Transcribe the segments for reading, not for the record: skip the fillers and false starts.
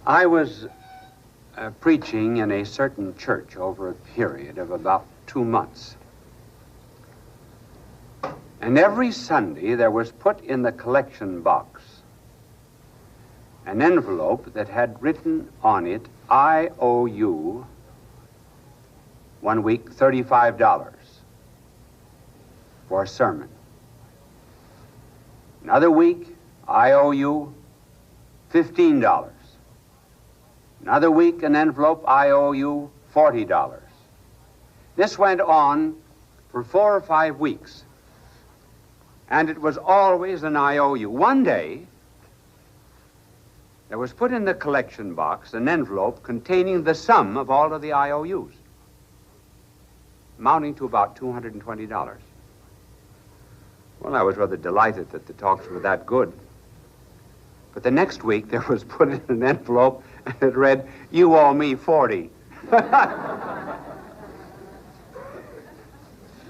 I was preaching in a certain church over a period of about 2 months. And every Sunday there was put in the collection box an envelope that had written on it, I owe you, 1 week, $35 for a sermon. Another week, I owe you $15. Another week, an envelope, I owe you $40. This went on for 4 or 5 weeks. And it was always an IOU. One day, there was put in the collection box an envelope containing the sum of all of the IOUs, amounting to about $220. Well, I was rather delighted that the talks were that good. But the next week, there was put in an envelope, and it read, you owe me 40.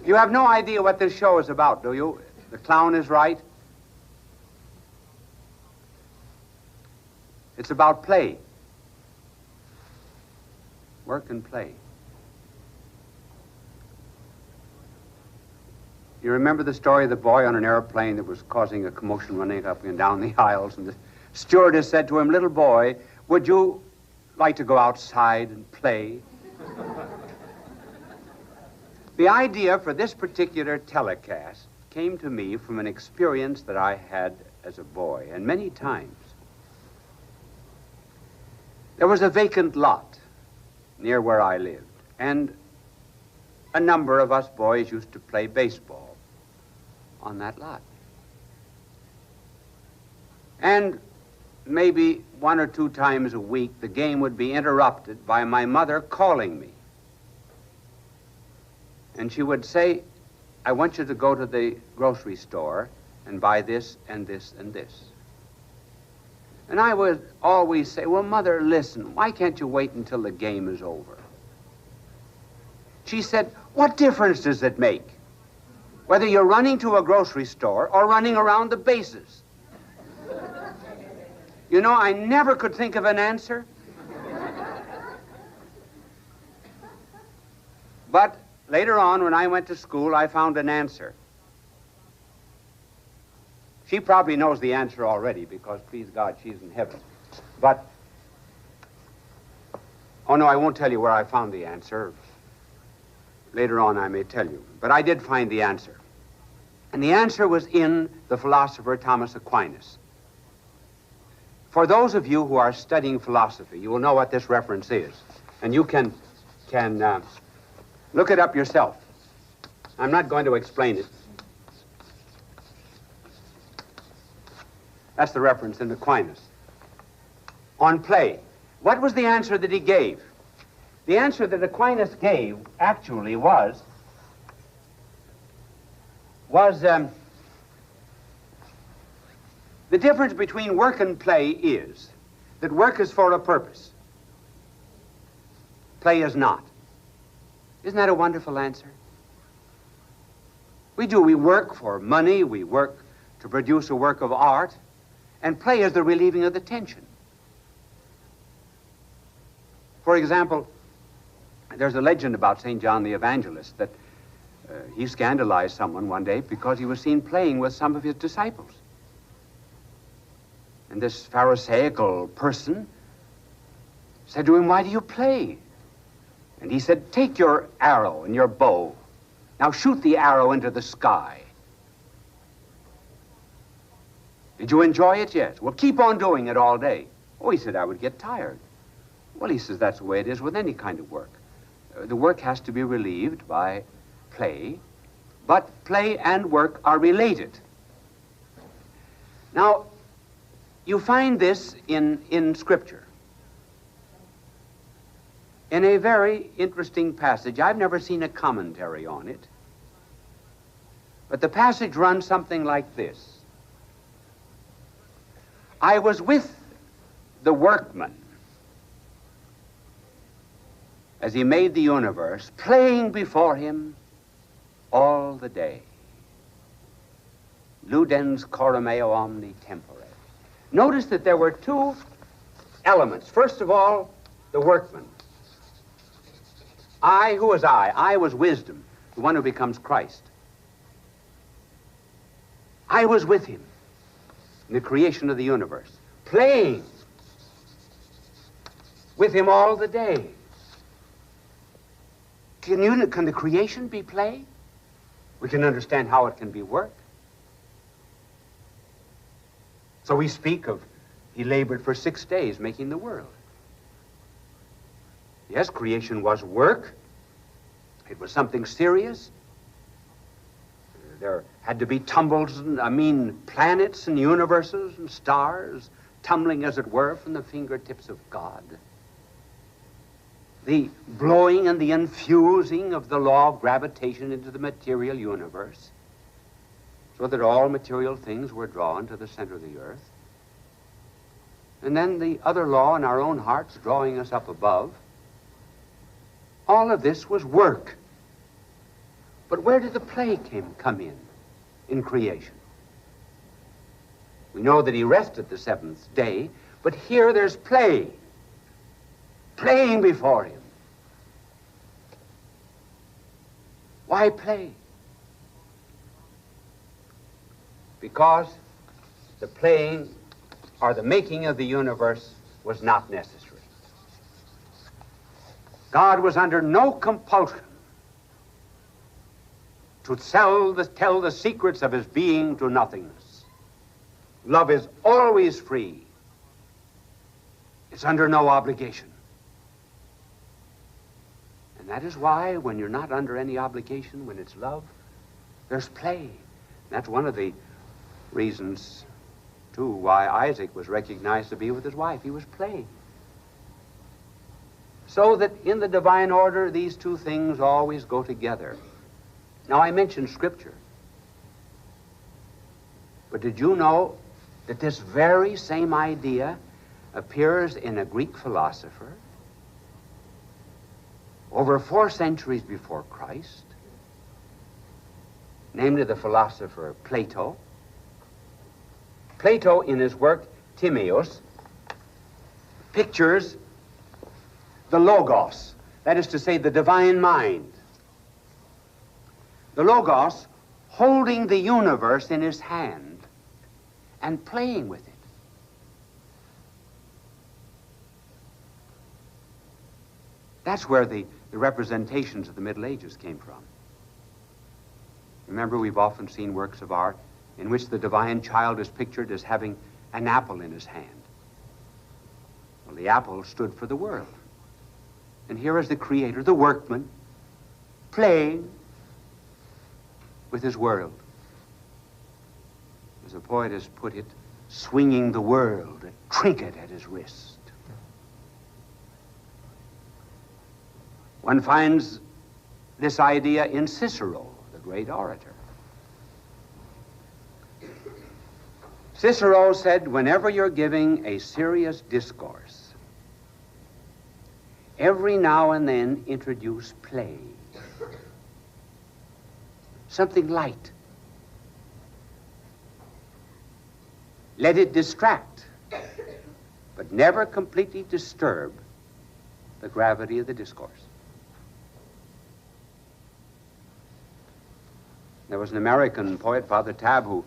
You have no idea what this show is about, do you? The clown is right. It's about play. Work and play. You remember the story of the boy on an airplane that was causing a commotion running up and down the aisles, and the stewardess said to him, little boy, would you like to go outside and play? The idea for this particular telecast came to me from an experience that I had as a boy, and many times. There was a vacant lot near where I lived, and a number of us boys used to play baseball on that lot. And maybe 1 or 2 times a week, the game would be interrupted by my mother calling me. And she would say, I want you to go to the grocery store and buy this and this and this. And I would always say, well, Mother, listen, why can't you wait until the game is over? She said, what difference does it make whether you're running to a grocery store or running around the bases? You know, I never could think of an answer. But later on, when I went to school, I found an answer. She probably knows the answer already because, please God, she's in heaven. But, oh no, I won't tell you where I found the answer. Later on, I may tell you. But I did find the answer. And the answer was in the philosopher Thomas Aquinas. For those of you who are studying philosophy, you will know what this reference is. And you can look it up yourself. I'm not going to explain it. That's the reference in Aquinas. On play. What was the answer that he gave? The answer that Aquinas gave actually was the difference between work and play is that work is for a purpose. Play is not. Isn't that a wonderful answer? We work for money, we work to produce a work of art, and play is the relieving of the tension. For example, there's a legend about St. John the Evangelist that he scandalized someone one day because he was seen playing with some of his disciples. And this Pharisaical person said to him, why do you play? And he said, take your arrow and your bow. Now shoot the arrow into the sky. Did you enjoy it? Yes. Well, keep on doing it all day. Oh, he said, I would get tired. Well, he says, that's the way it is with any kind of work. The work has to be relieved by play, but play and work are related. Now, you find this in Scripture. In a very interesting passage. I've never seen a commentary on it. But the passage runs something like this. I was with the workman as he made the universe, playing before him all the day. Ludens corum eo omni tempore. Notice that there were 2 elements. First of all, the workman. I, who was I? I was wisdom, the one who becomes Christ. I was with him in the creation of the universe, playing with him all the day. Can the creation be play? We can understand how it can be work. So we speak of, he labored for 6 days making the world. Yes, creation was work. It was something serious. There had to be tumbles, planets and universes and stars, tumbling, as it were, from the fingertips of God. The blowing and the infusing of the law of gravitation into the material universe, so that all material things were drawn to the center of the earth. And then the other law in our own hearts drawing us up above. All of this was work. But where did the play come in creation? We know that he rested the seventh day, but here there's play. Playing before him. Why play? Because the playing or the making of the universe was not necessary. God was under no compulsion to tell the secrets of his being to nothingness. Love is always free. It's under no obligation. And that is why when you're not under any obligation, when it's love, there's play. That's one of the reasons, too, why Isaac was recognized to be with his wife. He was playing. So that in the divine order, these two things always go together. Now, I mentioned Scripture. But did you know that this very same idea appears in a Greek philosopher over 4 centuries before Christ, namely the philosopher Plato? Plato, in his work Timaeus, pictures the Logos, that is to say, the divine mind. The Logos holding the universe in his hand and playing with it. That's where the representations of the Middle Ages came from. Remember, we've often seen works of art in which the divine child is pictured as having an apple in his hand. Well, the apple stood for the world. And here is the creator, the workman, playing with his world. As a poet has put it, swinging the world, a trinket at his wrist. One finds this idea in Cicero, the great orator. Cicero said, whenever you're giving a serious discourse, every now and then introduce play. Something light. Let it distract, but never completely disturb the gravity of the discourse. There was an American poet, Father Tabb, who,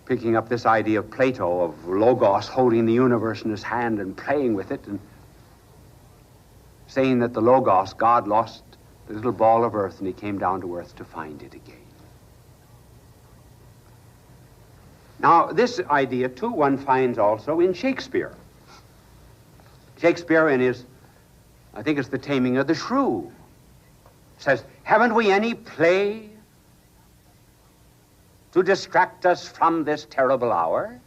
picking up this idea of Plato, of Logos holding the universe in his hand and playing with it, and saying that the Logos, God, lost the little ball of earth and he came down to earth to find it again. Now, this idea, too, one finds also in Shakespeare. Shakespeare, in his, I think it's The Taming of the Shrew, says, haven't we any play to distract us from this terrible hour?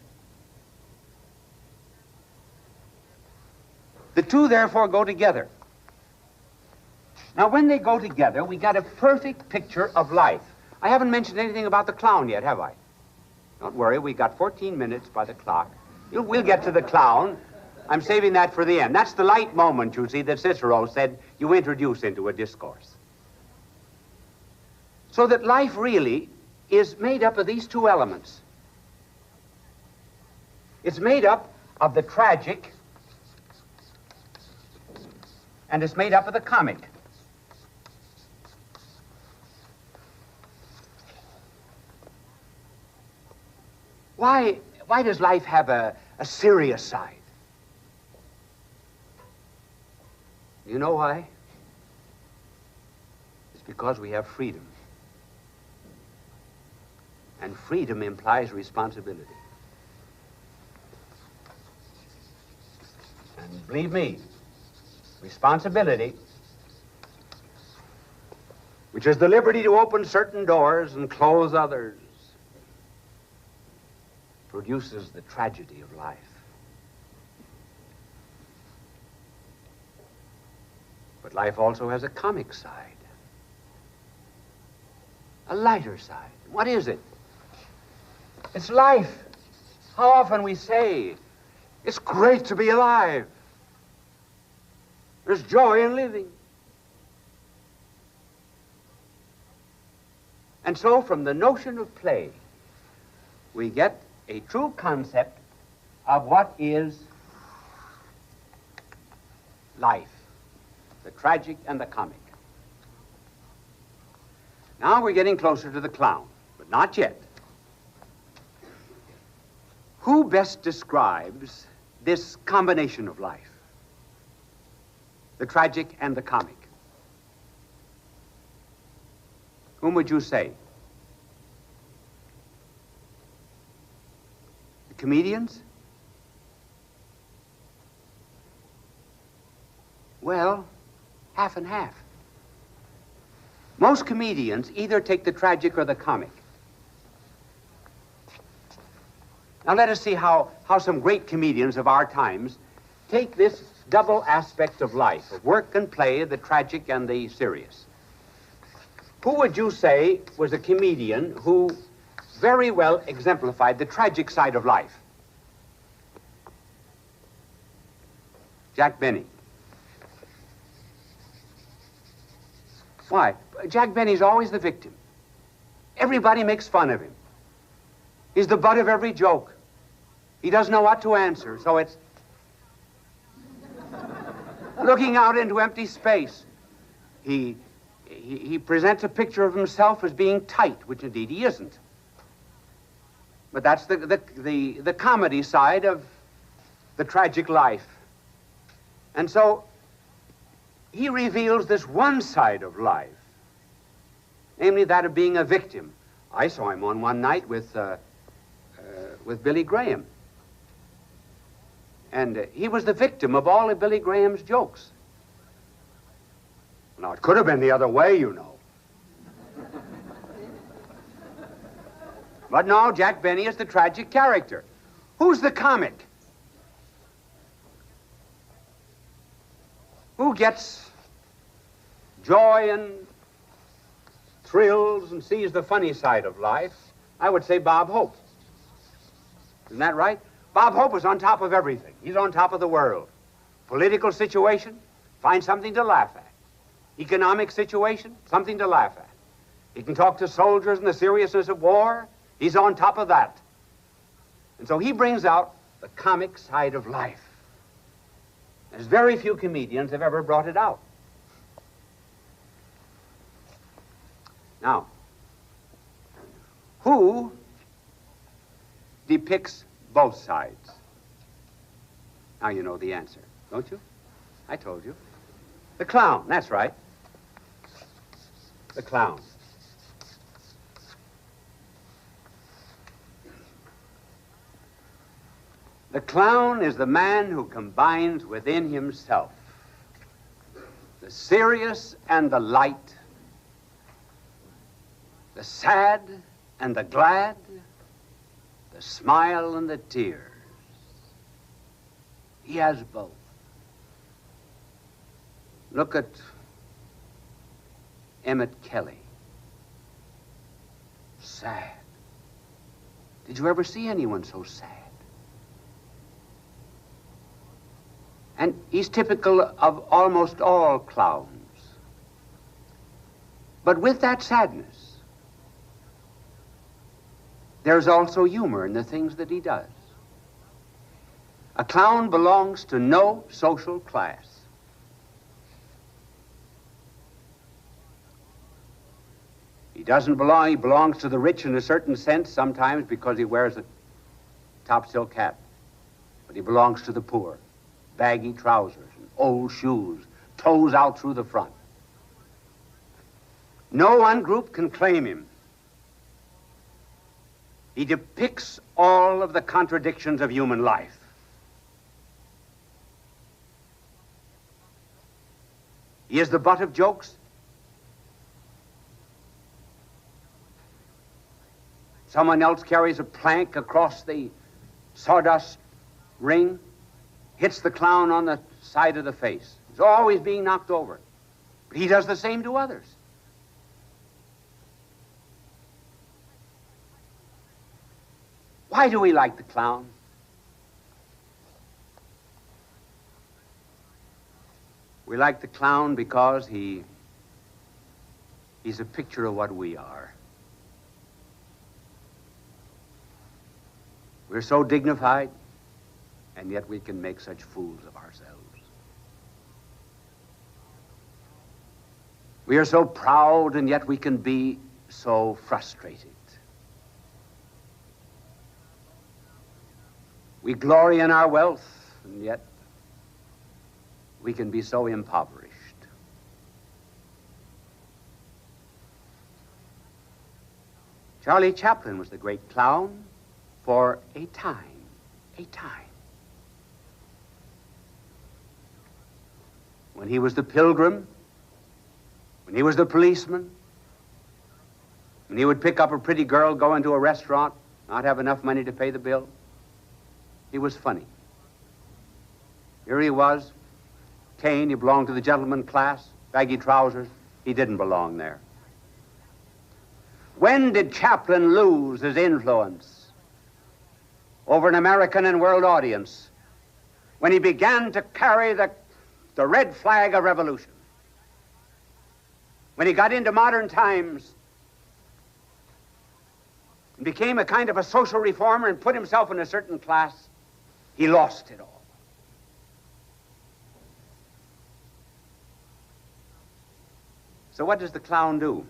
The two, therefore, go together. Now, when they go together, we got a perfect picture of life. I haven't mentioned anything about the clown yet, have I? Don't worry, we got 14 minutes by the clock. We'll get to the clown. I'm saving that for the end. That's the light moment, you see, that Cicero said you introduce into a discourse. So that life really is made up of these two elements. It's made up of the tragic, and it's made up of the comic. Why does life have a serious side? You know why? It's because we have freedom. And freedom implies responsibility. And believe me, responsibility, which is the liberty to open certain doors and close others, produces the tragedy of life. But life also has a comic side, a lighter side. What is it? It's life. How often we say, it's great to be alive. There's joy in living. And so from the notion of play, we get a true concept of what is life, the tragic and the comic. Now we're getting closer to the clown, but not yet. Who best describes this combination of life, the tragic and the comic? Whom would you say? The comedians? Well, half and half. Most comedians either take the tragic or the comic. Now let us see how some great comedians of our times take this double aspect of life, of work and play, the tragic and the serious. Who would you say was a comedian who very well exemplified the tragic side of life? Jack Benny. Why? Jack Benny's always the victim. Everybody makes fun of him. He's the butt of every joke. He doesn't know what to answer, so it's looking out into empty space. He presents a picture of himself as being tight, which indeed he isn't. But that's the comedy side of the tragic life. And so he reveals this one side of life, namely that of being a victim. I saw him on one night with Billy Graham. And he was the victim of all of Billy Graham's jokes. Now, it could have been the other way, you know. But no, Jack Benny is the tragic character. Who's the comic? Who gets joy and thrills and sees the funny side of life? I would say Bob Hope. Isn't that right? Bob Hope is on top of everything. He's on top of the world. Political situation, find something to laugh at. Economic situation, something to laugh at. He can talk to soldiers and the seriousness of war. He's on top of that. And so he brings out the comic side of life. There's very few comedians have ever brought it out. Now, who depicts both sides? Now you know the answer, don't you? I told you. The clown, that's right. The clown. The clown is the man who combines within himself the serious and the light, the sad and the glad, the smile and the tears. He has both. Look at Emmett Kelly. Sad. Did you ever see anyone so sad? And he's typical of almost all clowns. But with that sadness, there's also humor in the things that he does. A clown belongs to no social class. He doesn't belong, he belongs to the rich in a certain sense sometimes because he wears a top silk hat. But he belongs to the poor. Baggy trousers and old shoes, toes out through the front. No one group can claim him. He depicts all of the contradictions of human life. He is the butt of jokes. Someone else carries a plank across the sawdust ring, hits the clown on the side of the face. He's always being knocked over. But he does the same to others. Why do we like the clown? We like the clown because he's a picture of what we are. We're so dignified, and yet we can make such fools of ourselves. We are so proud, and yet we can be so frustrated. We glory in our wealth, and yet we can be so impoverished. Charlie Chaplin was the great clown for a time. When he was the pilgrim, when he was the policeman, when he would pick up a pretty girl, go into a restaurant, not have enough money to pay the bill, he was funny. Here he was, Cain, he belonged to the gentleman class, baggy trousers, he didn't belong there. When did Chaplin lose his influence over an American and world audience? When he began to carry the red flag of revolution. When he got into modern times and became a kind of a social reformer and put himself in a certain class, he lost it all. So what does the clown do?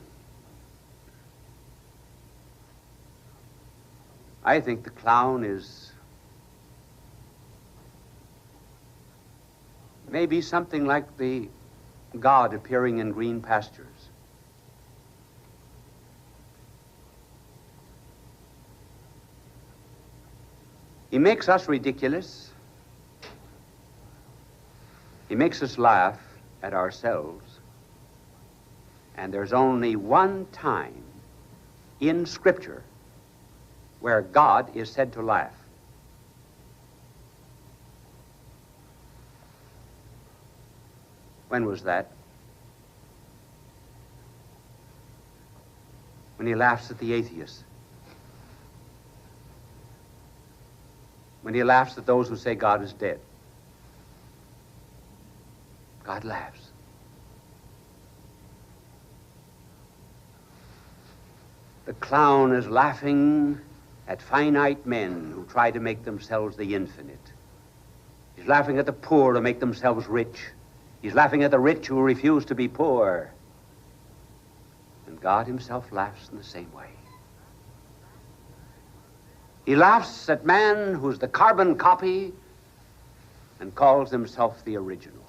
I think the clown is maybe something like the God appearing in green pastures. He makes us ridiculous. He makes us laugh at ourselves. And there's only one time in Scripture where God is said to laugh. When was that? When he laughs at the atheists. When he laughs at those who say God is dead. God laughs. The clown is laughing at finite men who try to make themselves the infinite. He's laughing at the poor to make themselves rich. He's laughing at the rich who refuse to be poor. And God himself laughs in the same way. He laughs at man who's the carbon copy and calls himself the original.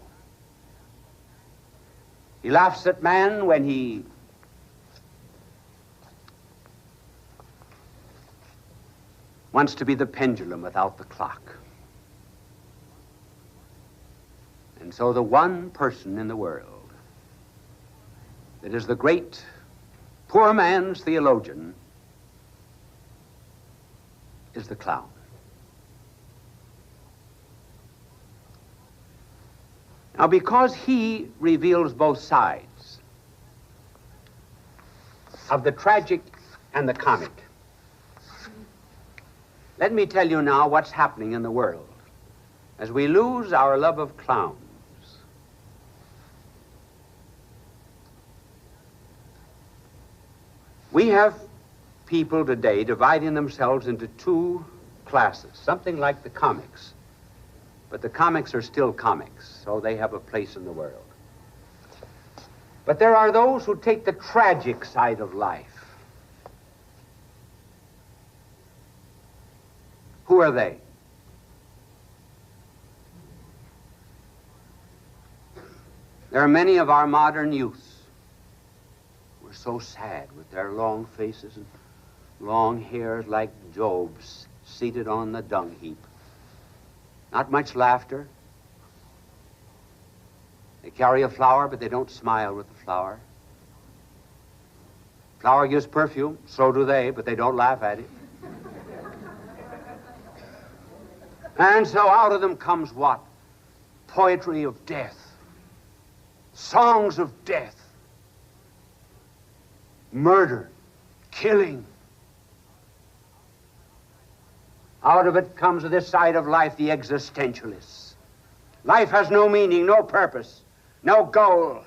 He laughs at man when he wants to be the pendulum without the clock. And so the one person in the world that is the great poor man's theologian is the clown. Now, because he reveals both sides of the tragic and the comic, let me tell you now what's happening in the world as we lose our love of clowns. We have people today dividing themselves into two classes, something like the comics. But the comics are still comics, so they have a place in the world. But there are those who take the tragic side of life. Who are they? There are many of our modern youths who are so sad with their long faces and long hairs like Job's seated on the dung heap. Not much laughter. They carry a flower, but they don't smile with the flower. Flower gives perfume, so do they, but they don't laugh at it. And so out of them comes what? Poetry of death. Songs of death. Murder. Killing. Out of it comes this side of life, the existentialists. Life has no meaning, no purpose, no goal.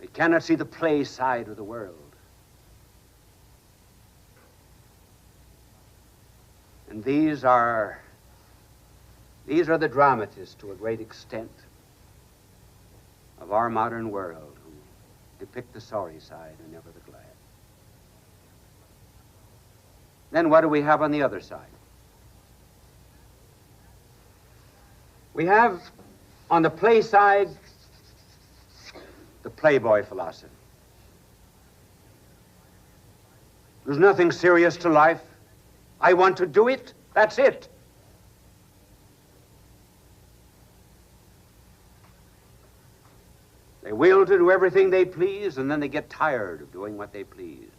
They cannot see the play side of the world. And these are the dramatists, to a great extent, of our modern world, who depict the sorry side and never the glad. Then what do we have on the other side? We have, on the play side, the playboy philosophy. There's nothing serious to life. I want to do it, that's it. They will to do everything they please, and then they get tired of doing what they please.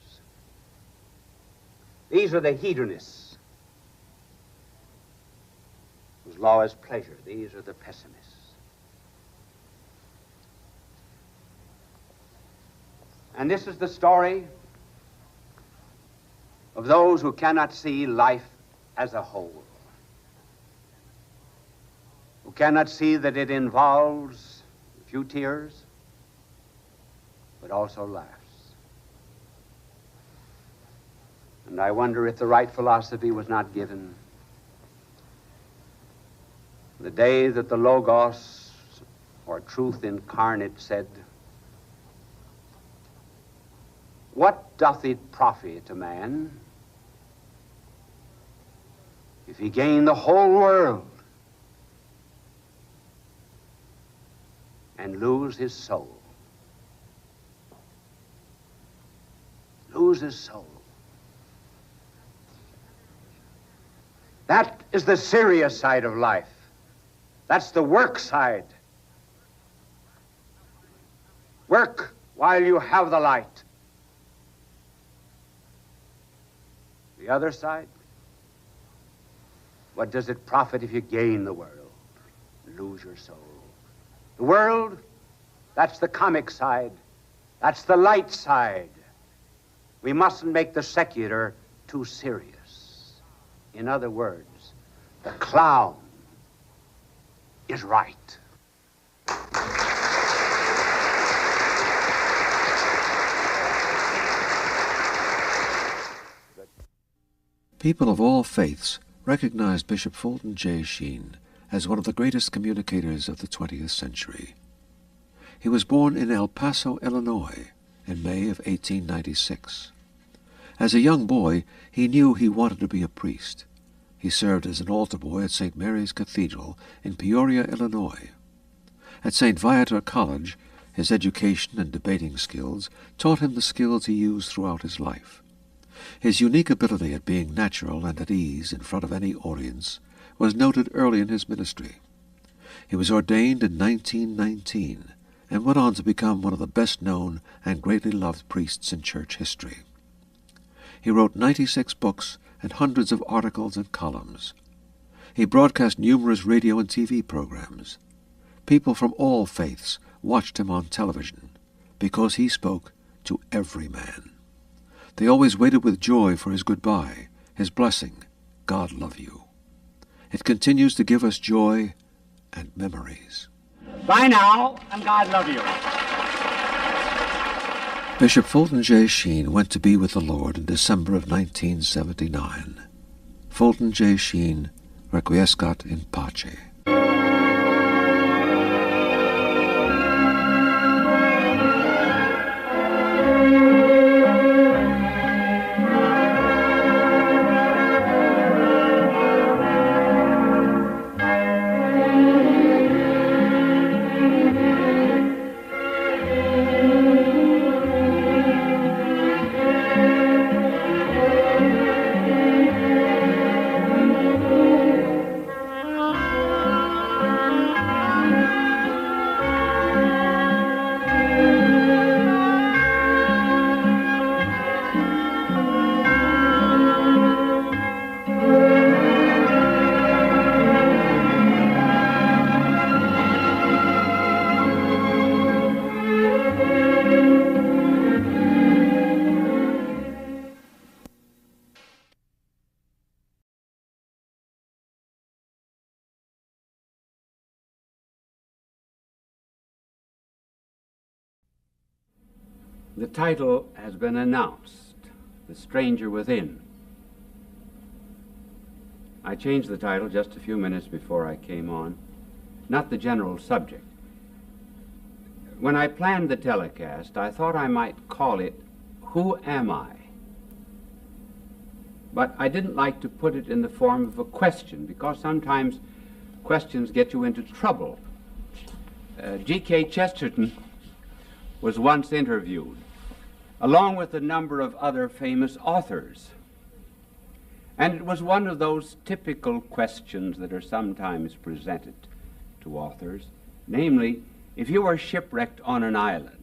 These are the hedonists, whose law is pleasure. These are the pessimists. And this is the story of those who cannot see life as a whole, who cannot see that it involves a few tears, but also laughs. And I wonder if the right philosophy was not given the day that the Logos, or truth incarnate, said, "What doth it profit a man if he gain the whole world and lose his soul?" Lose his soul. That is the serious side of life. That's the work side. Work while you have the light. The other side, what does it profit if you gain the world, lose your soul? The world, that's the comic side. That's the light side. We mustn't make the secular too serious. In other words, the clown is right. People of all faiths recognized Bishop Fulton J. Sheen as one of the greatest communicators of the 20th century. He was born in El Paso, Illinois, in May of 1896. As a young boy, he knew he wanted to be a priest. He served as an altar boy at St. Mary's Cathedral in Peoria, Illinois. At St. Viator College, his education and debating skills taught him the skills he used throughout his life. His unique ability at being natural and at ease in front of any audience was noted early in his ministry. He was ordained in 1919 and went on to become one of the best-known and greatly loved priests in church history. He wrote 96 books and hundreds of articles and columns. He broadcast numerous radio and TV programs. People from all faiths watched him on television because he spoke to every man. They always waited with joy for his goodbye, his blessing, "God love you." It continues to give us joy and memories. Bye now, and God love you. Bishop Fulton J. Sheen went to be with the Lord in December of 1979. Fulton J. Sheen, Requiescat in Pace. The title has been announced, The Stranger Within. I changed the title just a few minutes before I came on, not the general subject. When I planned the telecast, I thought I might call it, Who Am I? But I didn't like to put it in the form of a question, because sometimes questions get you into trouble. G.K. Chesterton was once interviewed, along with a number of other famous authors. And it was one of those typical questions that are sometimes presented to authors, namely, if you were shipwrecked on an island,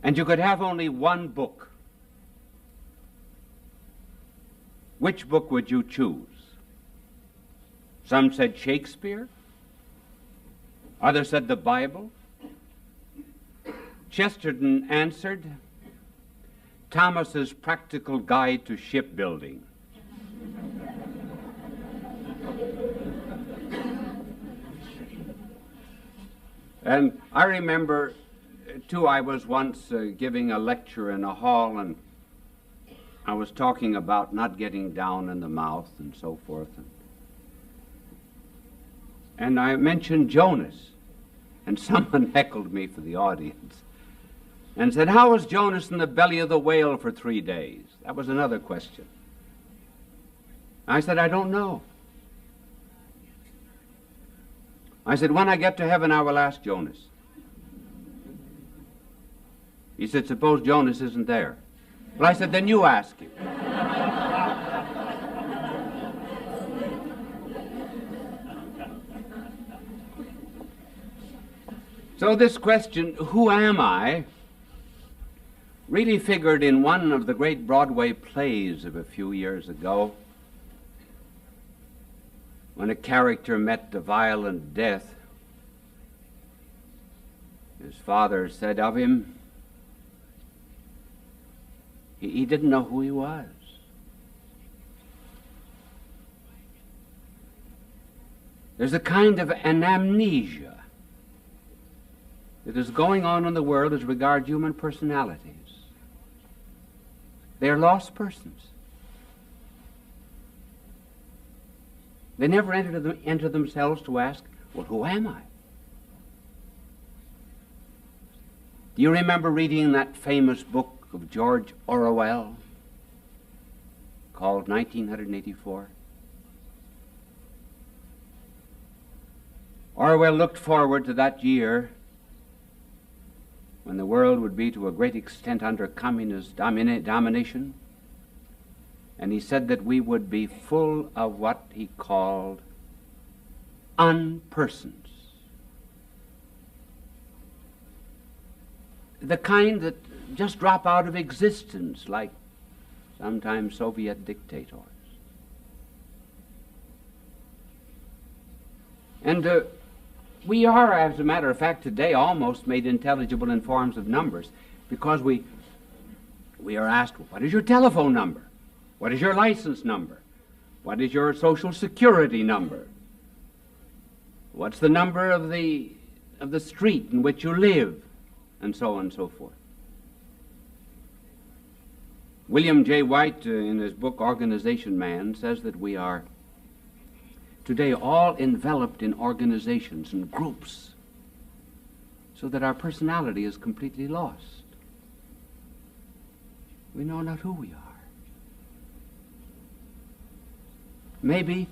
and you could have only one book, which book would you choose? Some said Shakespeare, others said the Bible. Chesterton answered, Thomas's Practical Guide to Shipbuilding. And I remember, too, I was once giving a lecture in a hall, and I was talking about not getting down in the mouth and so forth. And I mentioned Jonas, and someone heckled me for the audience and said, how was Jonas in the belly of the whale for 3 days? That was another question. I said, I don't know. I said, when I get to heaven, I will ask Jonas. He said, suppose Jonas isn't there. Well, I said, then you ask him. So this question, who am I, really figured in one of the great Broadway plays of a few years ago, when a character met a violent death. His father said of him, he didn't know who he was. There's a kind of an amnesia that is going on in the world as regards human personalities. They are lost persons. They never enter themselves to ask, well, who am I? Do you remember reading that famous book of George Orwell called 1984? Orwell looked forward to that year when the world would be to a great extent under communist domination, and he said that we would be full of what he called unpersons. The kind that just drop out of existence, like sometimes Soviet dictators. And we are, as a matter of fact, today almost made intelligible in forms of numbers, because we are asked, what is your telephone number? What is your license number? What is your social security number? What's the number of the street in which you live? And so on and so forth. William J. White, in his book Organization Man, says that we are today all enveloped in organizations and groups, so that our personality is completely lost. We know not who we are. Maybe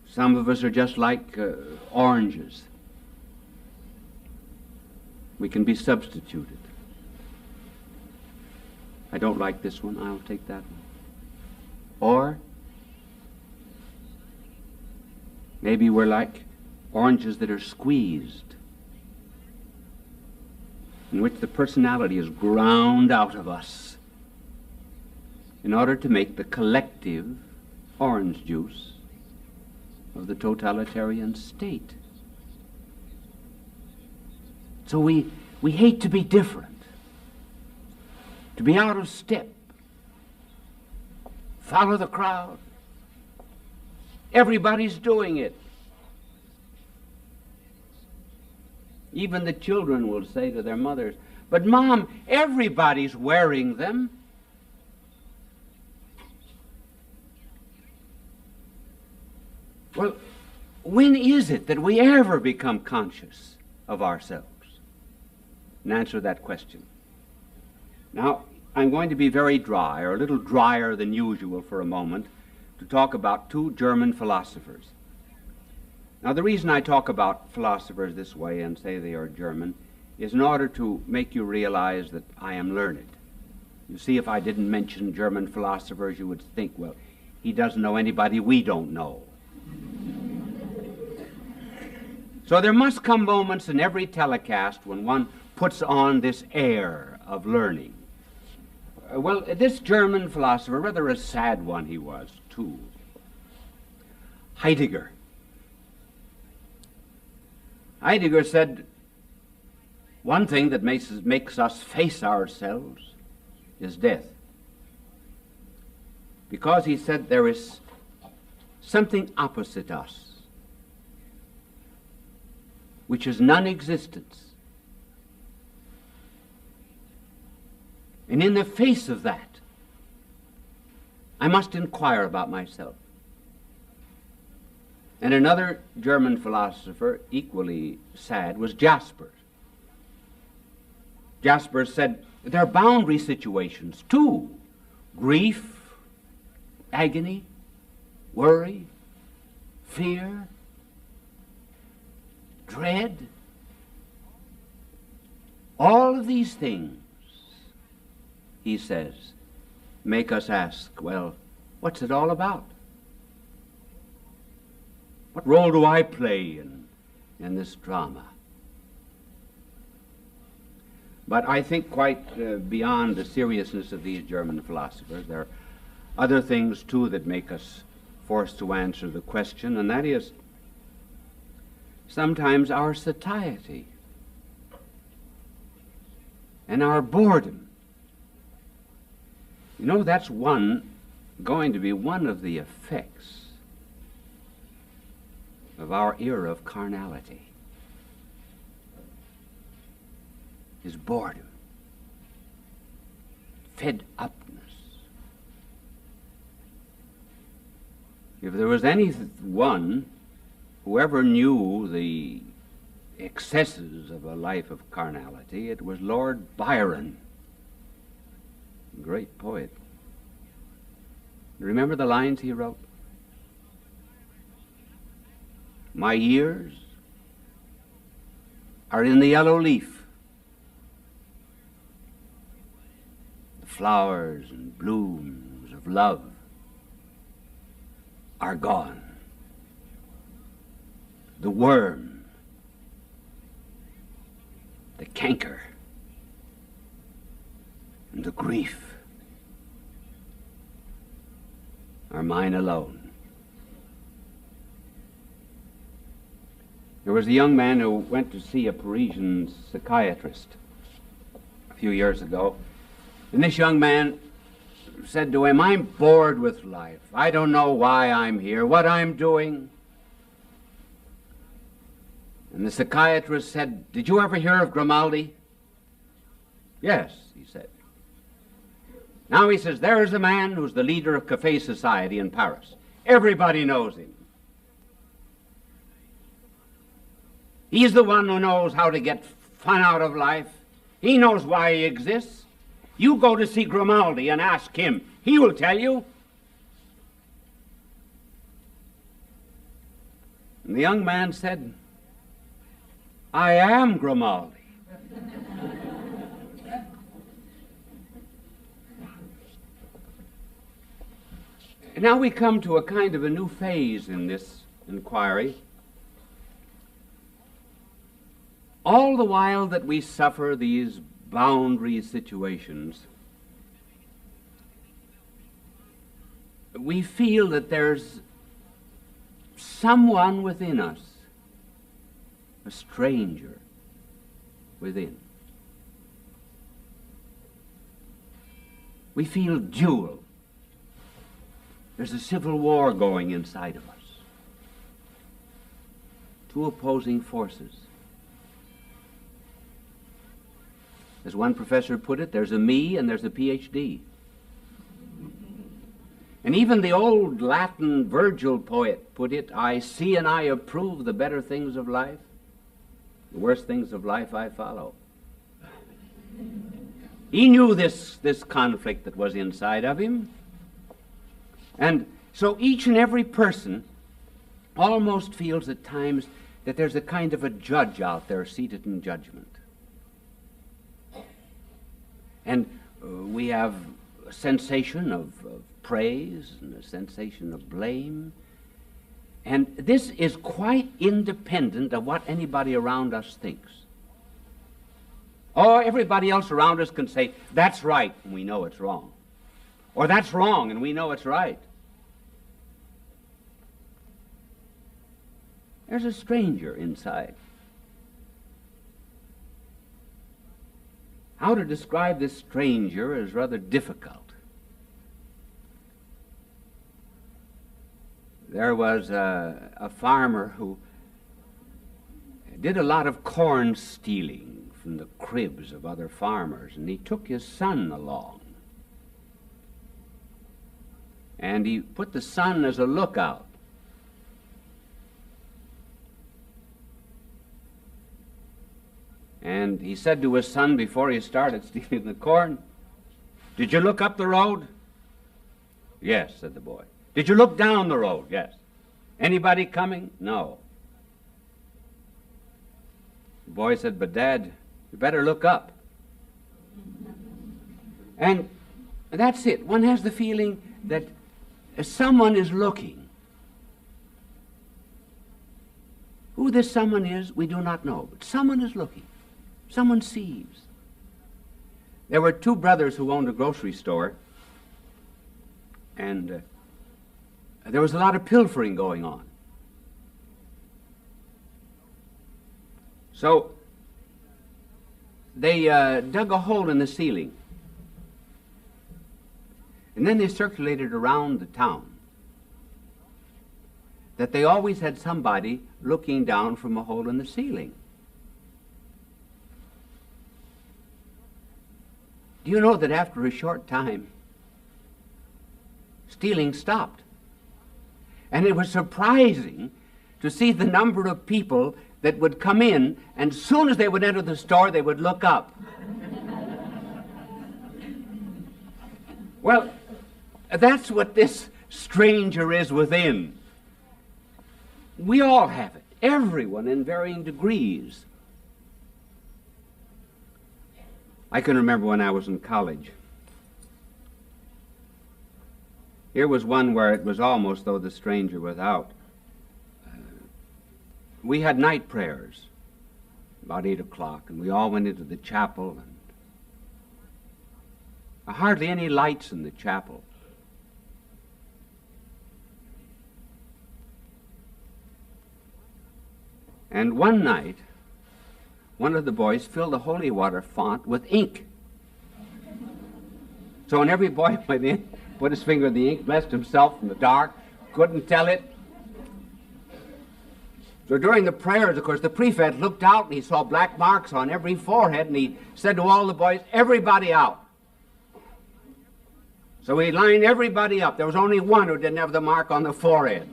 some of us are just like oranges. We can be substituted. I don't like this one, I'll take that one. Or maybe we're like oranges that are squeezed, in which the personality is ground out of us in order to make the collective orange juice of the totalitarian state. So we hate to be different, to be out of step, follow the crowd. Everybody's doing it. Even the children will say to their mothers, "But Mom, everybody's wearing them." Well, when is it that we ever become conscious of ourselves? And answer that question. Now, I'm going to be very dry, or a little drier than usual for a moment, to talk about two German philosophers. Now, the reason I talk about philosophers this way and say they are German is in order to make you realize that I am learned. You see, if I didn't mention German philosophers, you would think, well, he doesn't know anybody we don't know. So there must come moments in every telecast when one puts on this air of learning. Well, this German philosopher, rather a sad one he was, too. Heidegger. Heidegger said, one thing that makes us face ourselves is death. Because he said there is something opposite us, which is non-existence. And in the face of that, I must inquire about myself. And another German philosopher, equally sad, was Jaspers. Jaspers said, there are boundary situations too. Grief, agony, worry, fear, dread. All of these things, he says, make us ask, well, what's it all about? What role do I play in this drama? But I think quite beyond the seriousness of these German philosophers, there are other things too that make us forced to answer the question, and that is sometimes our satiety and our boredom. You know, that's going to be one of the effects of our era of carnality, is boredom, fed upness. If there was anyone who ever knew the excesses of a life of carnality, it was Lord Byron, a great poet. Remember the lines he wrote? My years are in the yellow leaf. The flowers and blooms of love are gone. The worm, the canker, and the grief are mine alone. There was a young man who went to see a Parisian psychiatrist a few years ago, and this young man said to him, I'm bored with life. I don't know why I'm here, what I'm doing. And the psychiatrist said, did you ever hear of Grimaldi? Yes, he said. Now he says, there is a man who's the leader of Café Society in Paris. Everybody knows him. He's the one who knows how to get fun out of life. He knows why he exists. You go to see Grimaldi and ask him. He will tell you. And the young man said, I am Grimaldi. And now we come to a kind of a new phase in this inquiry. All the while that we suffer these boundary situations, we feel that there's someone within us, a stranger within. We feel dual. There's a civil war going inside of us. Two opposing forces. As one professor put it, there's a me and there's a PhD. And even the old Latin Virgil poet put it, I see and I approve the better things of life. The worst things of life I follow. He knew this conflict that was inside of him. And so each and every person almost feels at times that there's a kind of a judge out there seated in judgment. And we have a sensation of praise and a sensation of blame. And this is quite independent of what anybody around us thinks. Oh, everybody else around us can say, that's right, and we know it's wrong. Or that's wrong, and we know it's right. There's a stranger inside. How to describe this stranger is rather difficult. There was a farmer who did a lot of corn stealing from the cribs of other farmers, and he took his son along. And he put the son as a lookout. And he said to his son before he started stealing the corn, did you look up the road? Yes, said the boy. Did you look down the road? Yes. Anybody coming? No. The boy said, but Dad, you better look up. And that's it. One has the feeling that someone is looking. Who this someone is, we do not know, but someone is looking. Someone sees. There were two brothers who owned a grocery store, and there was a lot of pilfering going on. So they dug a hole in the ceiling, and then they circulated around the town that they always had somebody looking down from a hole in the ceiling. Do you know that after a short time, stealing stopped? And it was surprising to see the number of people that would come in, and as soon as they would enter the store, they would look up. Well, that's what this stranger is within. We all have it, everyone in varying degrees. I can remember when I was in college. Here was one where it was almost though the stranger without. We had night prayers about 8 o'clock, and we all went into the chapel, and hardly any lights in the chapel. And one night, one of the boys filled the holy water font with ink. So when every boy went in, put his finger in the ink, blessed himself in the dark, couldn't tell it. So during the prayers, of course, the prefect looked out and he saw black marks on every forehead, and he said to all the boys, everybody out. So he lined everybody up. There was only one who didn't have the mark on the forehead.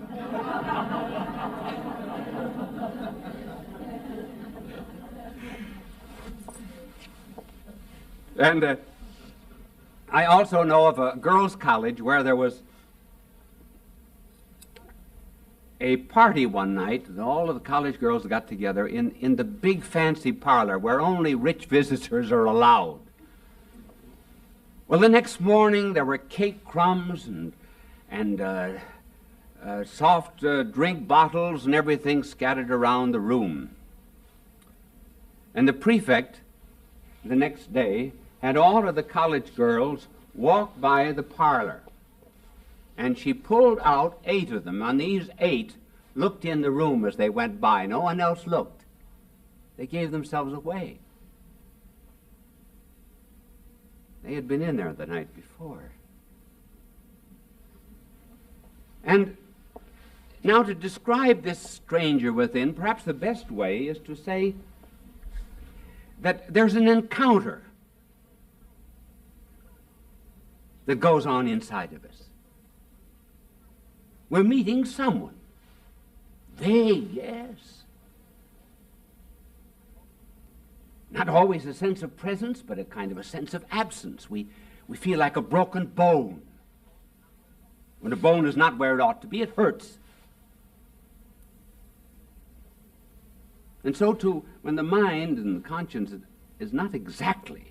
And I also know of a girls' college where there was a party one night. All of the college girls got together in the big fancy parlor where only rich visitors are allowed. Well, the next morning there were cake crumbs and soft drink bottles and everything scattered around the room. And the prefect, the next day, had all of the college girls walk by the parlor. And she pulled out 8 of them, and these 8 looked in the room as they went by. No one else looked. They gave themselves away. They had been in there the night before. And now to describe this stranger within, perhaps the best way is to say that there's an encounter that goes on inside of us. We're meeting someone. They, yes. Not always a sense of presence, but a kind of a sense of absence. We feel like a broken bone. When a bone is not where it ought to be, it hurts. And so too, when the mind and the conscience is not exactly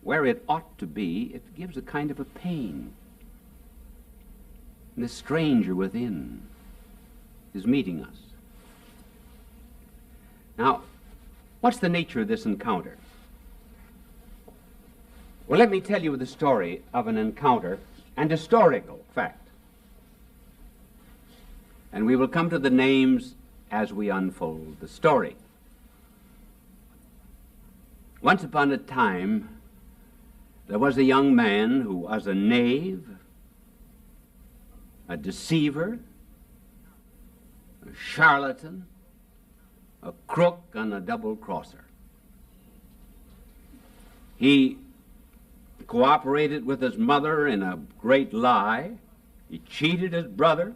where it ought to be, it gives a kind of a pain. And the stranger within is meeting us. Now, what's the nature of this encounter? Well, let me tell you the story of an encounter and historical fact. And we will come to the names as we unfold the story. Once upon a time, there was a young man who was a knave, a deceiver, a charlatan, a crook, and a double-crosser. He cooperated with his mother in a great lie. He cheated his brother.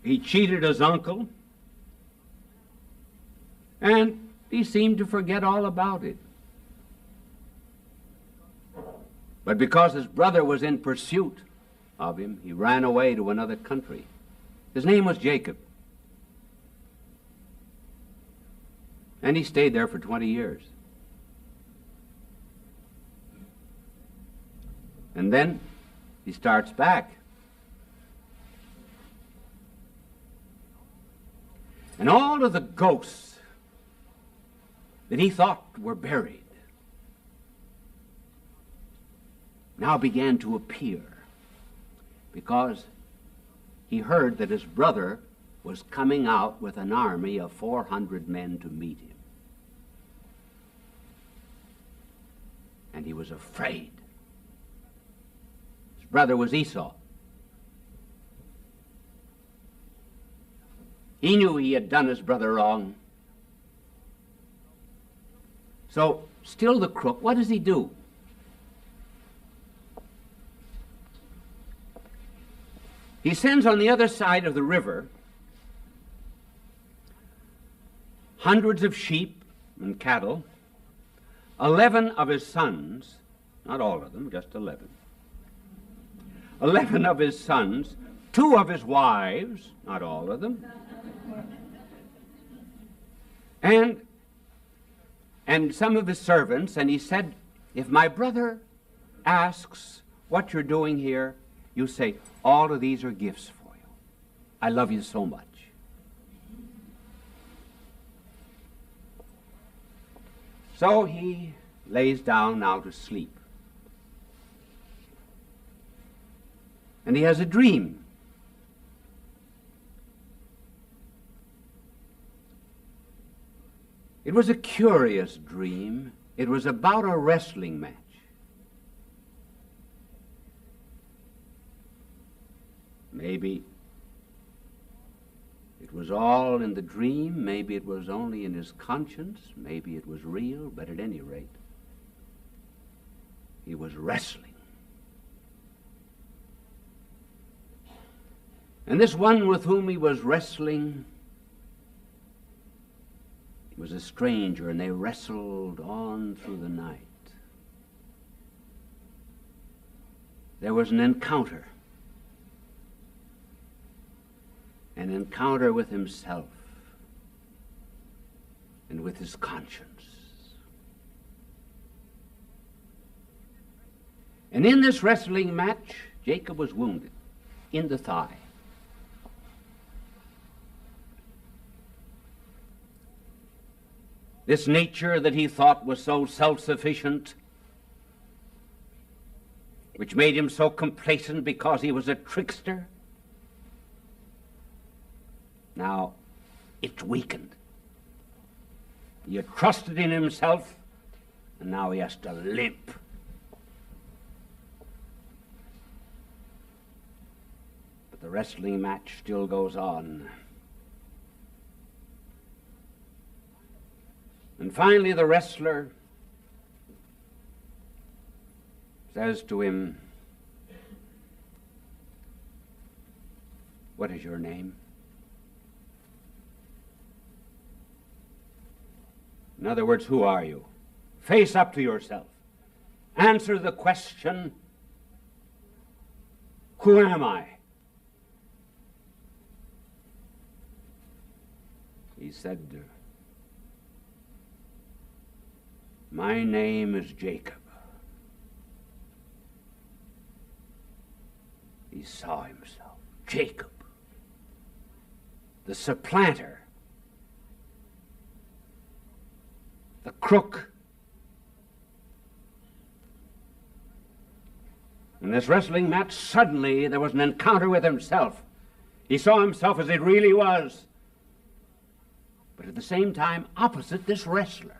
He cheated his uncle. And he seemed to forget all about it. But because his brother was in pursuit of him, he ran away to another country. His name was Jacob. And he stayed there for 20 years. And then he starts back. And all of the ghosts that he thought were buried now began to appear, because he heard that his brother was coming out with an army of 400 men to meet him. And he was afraid. His brother was Esau. He knew he had done his brother wrong. So, still the crook, what does he do? He sends on the other side of the river hundreds of sheep and cattle, 11 of his sons, not all of them, just 11. 11 of his sons, 2 of his wives, not all of them, and some of his servants, and he said, if my brother asks what you're doing here, you say, all of these are gifts for you. I love you so much. So he lays down now to sleep. And he has a dream. It was a curious dream. It was about a wrestling match. Maybe it was all in the dream, maybe it was only in his conscience, maybe it was real, but at any rate, he was wrestling And this one with whom he was wrestling was a stranger, and they wrestled on through the night. There was an encounter with himself and with his conscience. And in this wrestling match, Jacob was wounded in the thigh. This nature that he thought was so self-sufficient, which made him so complacent because he was a trickster, now it's weakened. He had trusted in himself, and now he has to limp. But the wrestling match still goes on. And finally the wrestler says to him, "What is your name?" In other words, who are you? Face up to yourself. Answer the question, who am I? He said, "My name is Jacob." He saw himself, Jacob, the supplanter, the crook. In this wrestling match, suddenly there was an encounter with himself. He saw himself as it really was, but at the same time opposite this wrestler.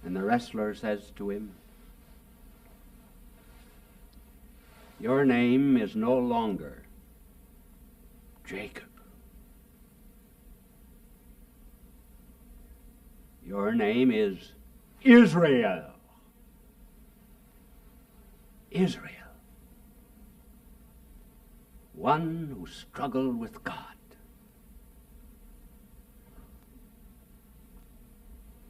And the wrestler says to him, "Your name is no longer Jacob. Your name is Israel." Israel. One who struggled with God.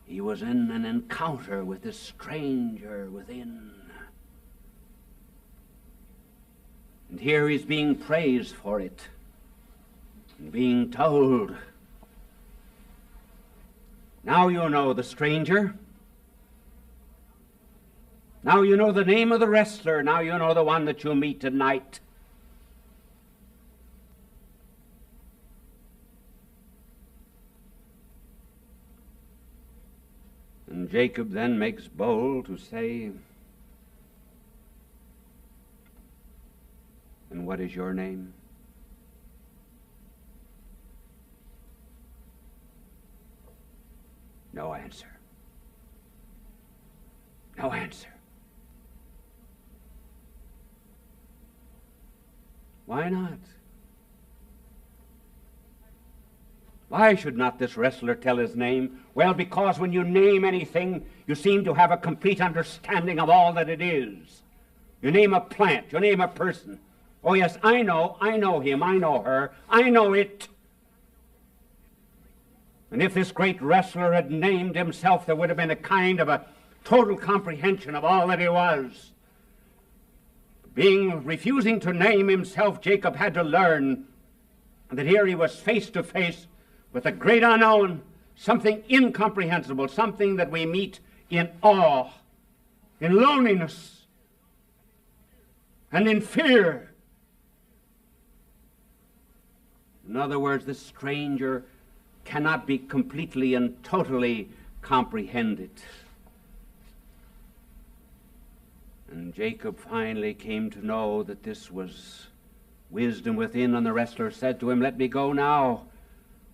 He was in an encounter with this stranger within. And here he's being praised for it and being told, "Now you know the stranger. Now you know the name of the wrestler. Now you know the one that you'll meet tonight." And Jacob then makes bold to say, "And what is your name?" No answer. No answer. Why not? Why should not this wrestler tell his name? Well, because when you name anything, you seem to have a complete understanding of all that it is. You name a plant, you name a person. Oh yes, I know him, I know her, I know it. And if this great wrestler had named himself, there would have been a kind of a total comprehension of all that he was. Refusing to name himself, Jacob had to learn that here he was face to face with a great unknown, something incomprehensible, something that we meet in awe, in loneliness, and in fear. In other words, this stranger cannot be completely and totally comprehended. And Jacob finally came to know that this was wisdom within, and the wrestler said to him, "Let me go now,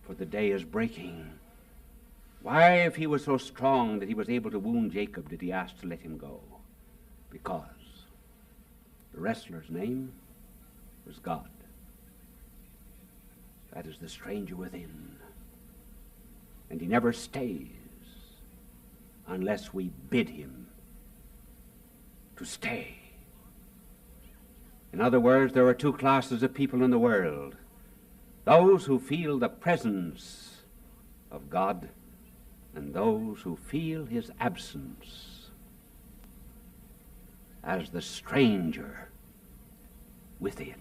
for the day is breaking." Why, if he was so strong that he was able to wound Jacob, did he ask to let him go? Because the wrestler's name was God. That is the stranger within. And he never stays unless we bid him to stay. In other words, there are two classes of people in the world: those who feel the presence of God and those who feel his absence as the stranger within.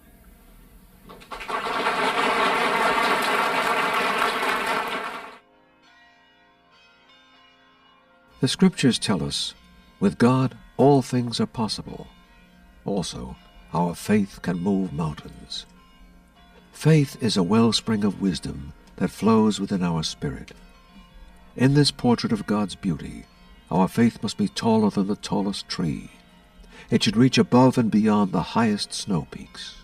The Scriptures tell us, with God all things are possible. Also, our faith can move mountains. Faith is a wellspring of wisdom that flows within our spirit. In this portrait of God's beauty, our faith must be taller than the tallest tree. It should reach above and beyond the highest snow peaks.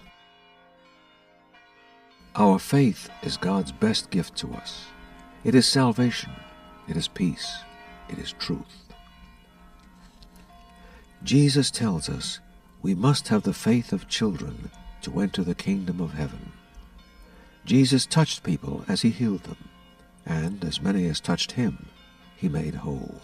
Our faith is God's best gift to us. It is salvation, it is peace, it is truth. Jesus tells us we must have the faith of children to enter the kingdom of heaven. Jesus touched people as he healed them, and as many as touched him, he made whole.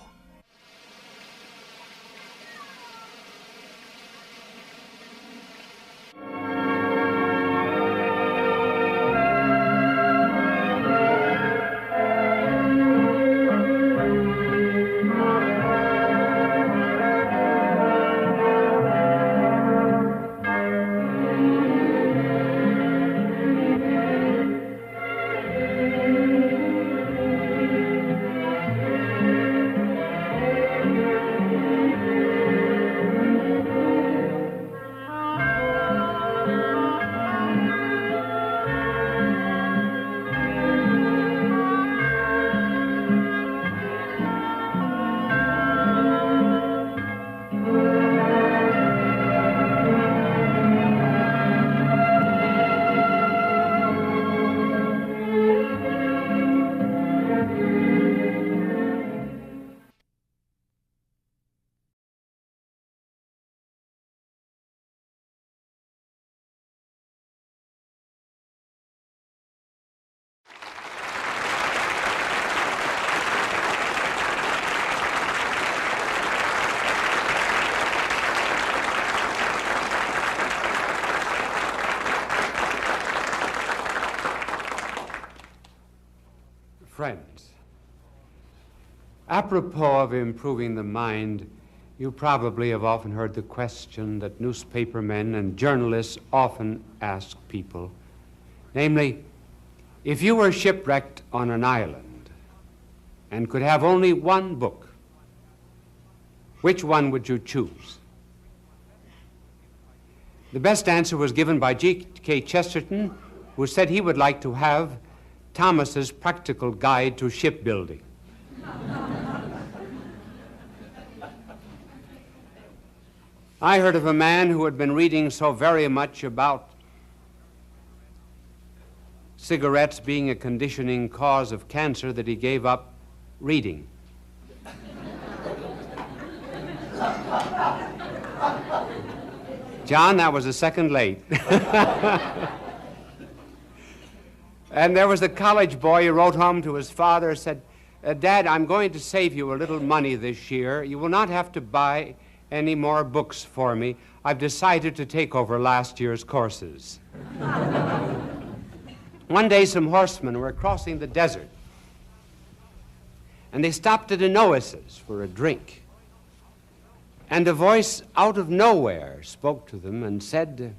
Friends, apropos of improving the mind, you probably have often heard the question that newspapermen and journalists often ask people, namely, if you were shipwrecked on an island and could have only one book, which one would you choose? The best answer was given by G.K. Chesterton, who said he would like to have Thomas's Practical Guide to Shipbuilding. I heard of a man who had been reading so very much about cigarettes being a conditioning cause of cancer that he gave up reading. John, that was a second late. And there was a college boy who wrote home to his father and said, Dad, I'm going to save you a little money this year. You will not have to buy any more books for me. I've decided to take over last year's courses. One day, some horsemen were crossing the desert, and they stopped at an oasis for a drink. And a voice out of nowhere spoke to them and said,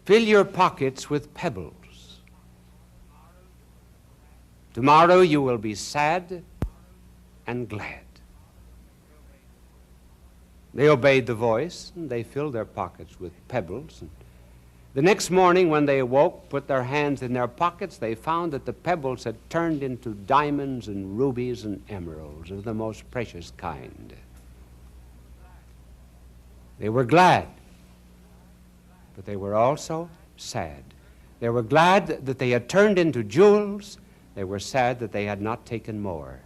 fill your pockets with pebbles. Tomorrow you will be sad and glad. They obeyed the voice, and they filled their pockets with pebbles. And the next morning, when they awoke, put their hands in their pockets, they found that the pebbles had turned into diamonds and rubies and emeralds of the most precious kind. They were glad, but they were also sad. They were glad that they had turned into jewels. They were sad that they had not taken more.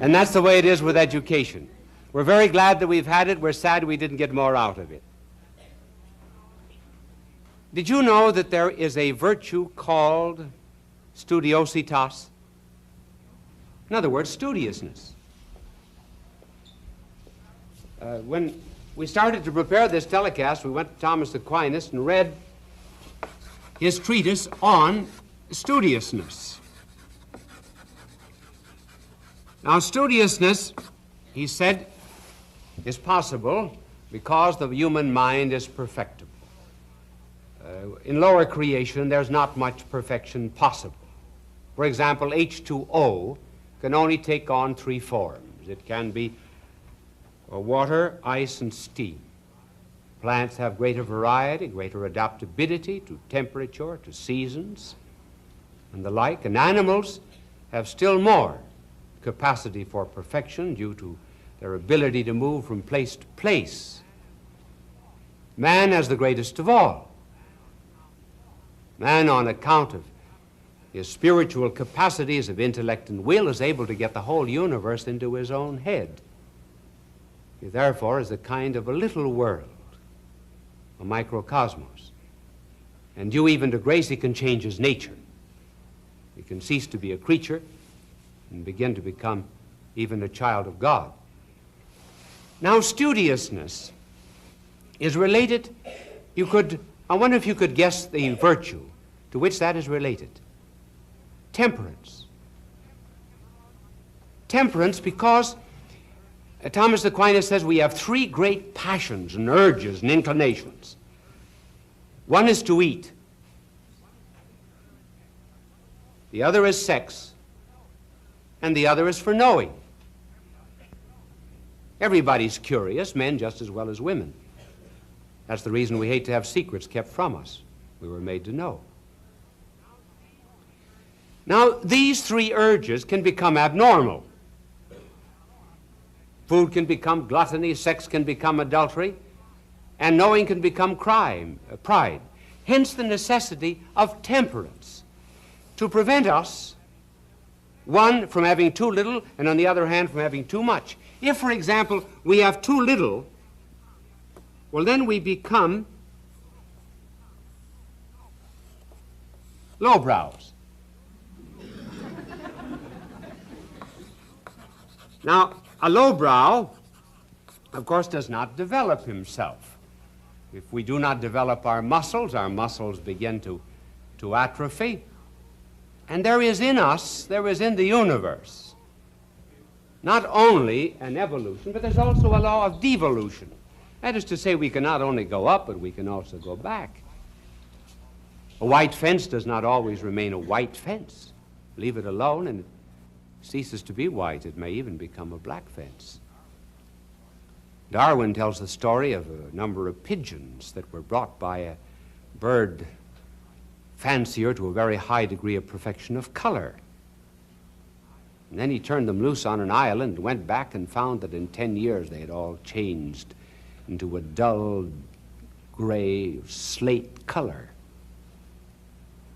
And that's the way it is with education. We're very glad that we've had it. We're sad we didn't get more out of it. Did you know that there is a virtue called studiositas? In other words, studiousness. When we started to prepare this telecast, we went to Thomas Aquinas and read his treatise on studiousness. Now, studiousness, he said, is possible because the human mind is perfectible. In lower creation, there's not much perfection possible. For example, H2O can only take on 3 forms. It can be water, ice, and steam. Plants have greater variety, greater adaptability to temperature, to seasons, and the like. And animals have still more capacity for perfection due to their ability to move from place to place. Man is the greatest of all. Man, on account of his spiritual capacities of intellect and will, is able to get the whole universe into his own head. He therefore is a kind of a little world, a microcosmos. And due even to grace, he can change his nature. He can cease to be a creature and begin to become even a child of God. Now, studiousness is related, I wonder if you could guess the virtue to which that is related. Temperance. Temperance, because Thomas Aquinas says we have 3 great passions and urges and inclinations. One is to eat. The other is sex. And the other is for knowing. Everybody's curious, men just as well as women. That's the reason we hate to have secrets kept from us. We were made to know. Now, these 3 urges can become abnormal. Food can become gluttony, sex can become adultery, and knowing can become pride. Hence the necessity of temperance to prevent us, one, from having too little, and on the other hand, from having too much. If, for example, we have too little, well, then we become lowbrows. Now, a lowbrow, of course, does not develop himself. If we do not develop our muscles begin to atrophy. And there is in us, there is in the universe, not only an evolution, but there's also a law of devolution. That is to say, we can not only go up, but we can also go back. A white fence does not always remain a white fence. Leave it alone and it ceases to be white. It may even become a black fence. Darwin tells the story of a number of pigeons that were brought by a bird fancier to a very high degree of perfection of color. And then he turned them loose on an island, went back and found that in 10 years they had all changed into a dull gray slate color.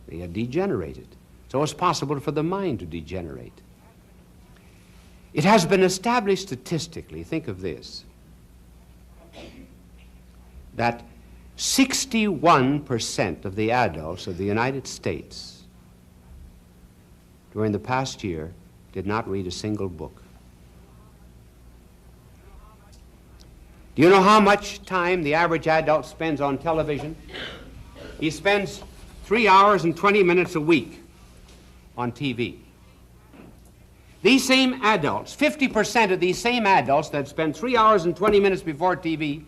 They had degenerated. So it's possible for the mind to degenerate. It has been established statistically, think of this, that 61% of the adults of the United States during the past year did not read a single book. Do you know how much time the average adult spends on television? He spends 3 hours and 20 minutes a week on TV. These same adults, 50% of these same adults that spend 3 hours and 20 minutes before TV,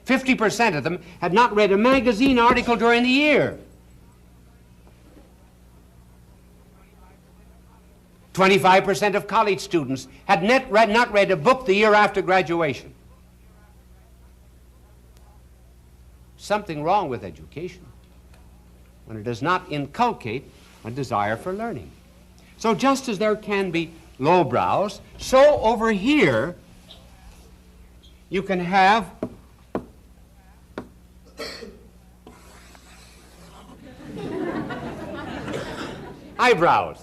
50% of them had not read a magazine article during the year. 25% of college students had not read a book the year after graduation. Something wrong with education when it does not inculcate a desire for learning. So just as there can be lowbrows, so over here you can have eyebrows.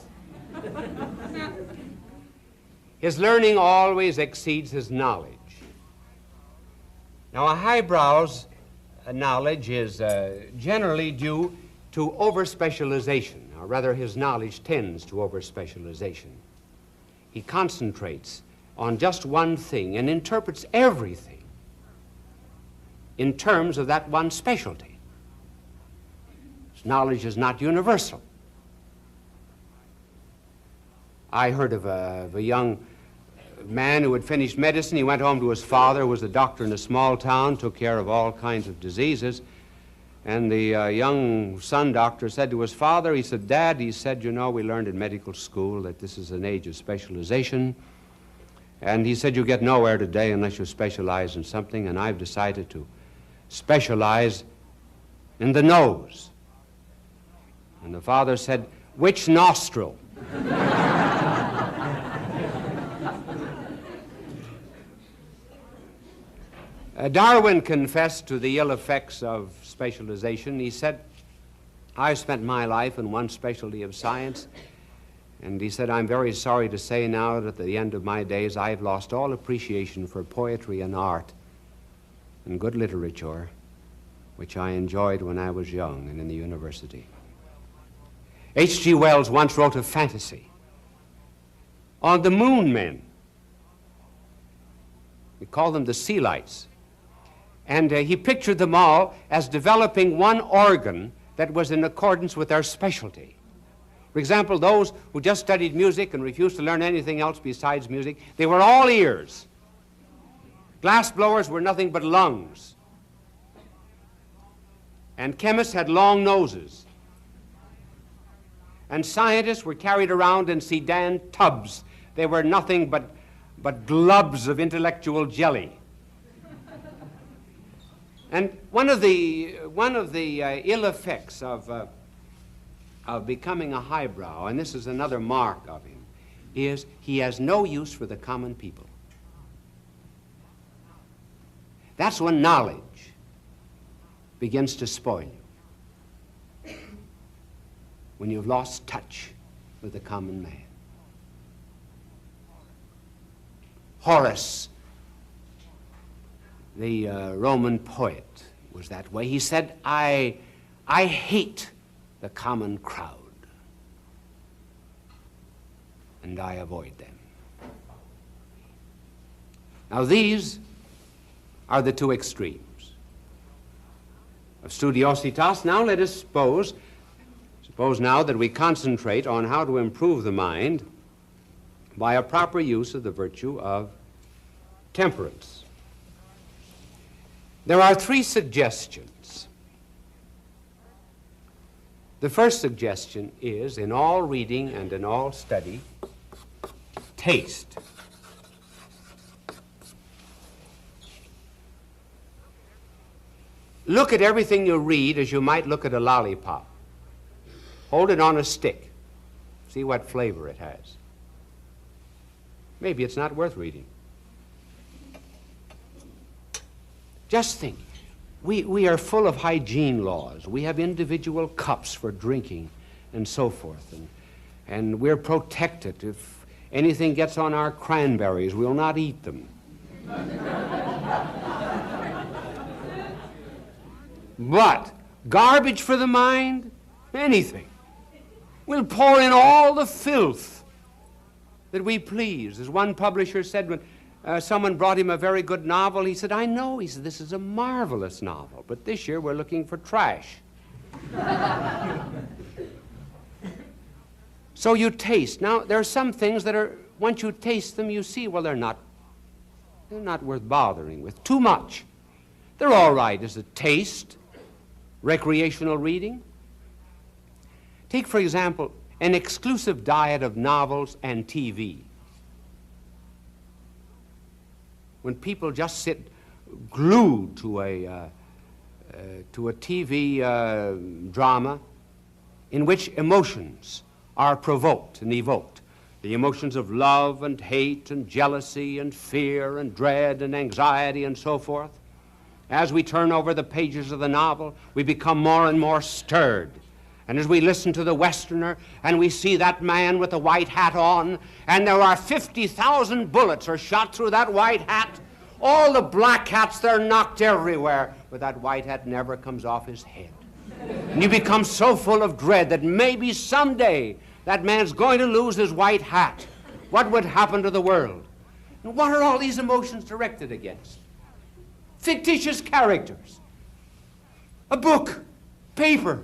His learning always exceeds his knowledge. Now, a highbrow's knowledge is generally due to over-specialization, or rather his knowledge tends to over-specialization. He concentrates on just one thing and interprets everything in terms of that one specialty. Knowledge is not universal. I heard of a young man who had finished medicine. He went home to his father, who was a doctor in a small town, took care of all kinds of diseases. And the young son doctor said to his father, he said, "Dad," he said, "you know, we learned in medical school that this is an age of specialization. And he said, you get nowhere today unless you specialize in something, and I've decided to specialize in the nose." And the father said, "Which nostril?" Darwin confessed to the ill effects of specialization. He said, "I've spent my life in one specialty of science," and he said, "I'm very sorry to say now that at the end of my days I've lost all appreciation for poetry and art and good literature, which I enjoyed when I was young and in the university." H.G. Wells once wrote a fantasy on the moon men. We call them the sea lights. And he pictured them all as developing one organ that was in accordance with their specialty. For example, those who just studied music and refused to learn anything else besides music, they were all ears. Glass blowers were nothing but lungs. And chemists had long noses. And scientists were carried around in sedan tubs. They were nothing but globs of intellectual jelly. And one of the ill effects of becoming a highbrow, and this is another mark of him, is he has no use for the common people. That's when knowledge begins to spoil you, when you've lost touch with the common man. Horace, the Roman poet, was that way. He said, I hate the common crowd, and I avoid them." Now these are the two extremes of studiositas. Now let us suppose now that we concentrate on how to improve the mind by a proper use of the virtue of temperance. There are three suggestions. The first suggestion is, in all reading and in all study, taste. Look at everything you read as you might look at a lollipop. Hold it on a stick. See what flavor it has. Maybe it's not worth reading. Just think, we are full of hygiene laws. We have individual cups for drinking and so forth. And we're protected. If anything gets on our cranberries, we'll not eat them. But garbage for the mind? Anything. We'll pour in all the filth that we please. As one publisher said when someone brought him a very good novel, he said, "I know," he said, "this is a marvelous novel, but this year we're looking for trash." So you taste. Now, there are some things that are, once you taste them, you see, well, they're not worth bothering with. Too much. They're all right as a taste, recreational reading. Take, for example, an exclusive diet of novels and TV. When people just sit glued to a TV drama in which emotions are provoked and evoked, the emotions of love and hate and jealousy and fear and dread and anxiety and so forth. As we turn over the pages of the novel, we become more and more stirred. And as we listen to the Westerner and we see that man with the white hat on, and there are 50,000 bullets are shot through that white hat, all the black hats, they're knocked everywhere, but that white hat never comes off his head. And you become so full of dread that maybe someday that man's going to lose his white hat. What would happen to the world? And what are all these emotions directed against? fictitious characters, a book, paper.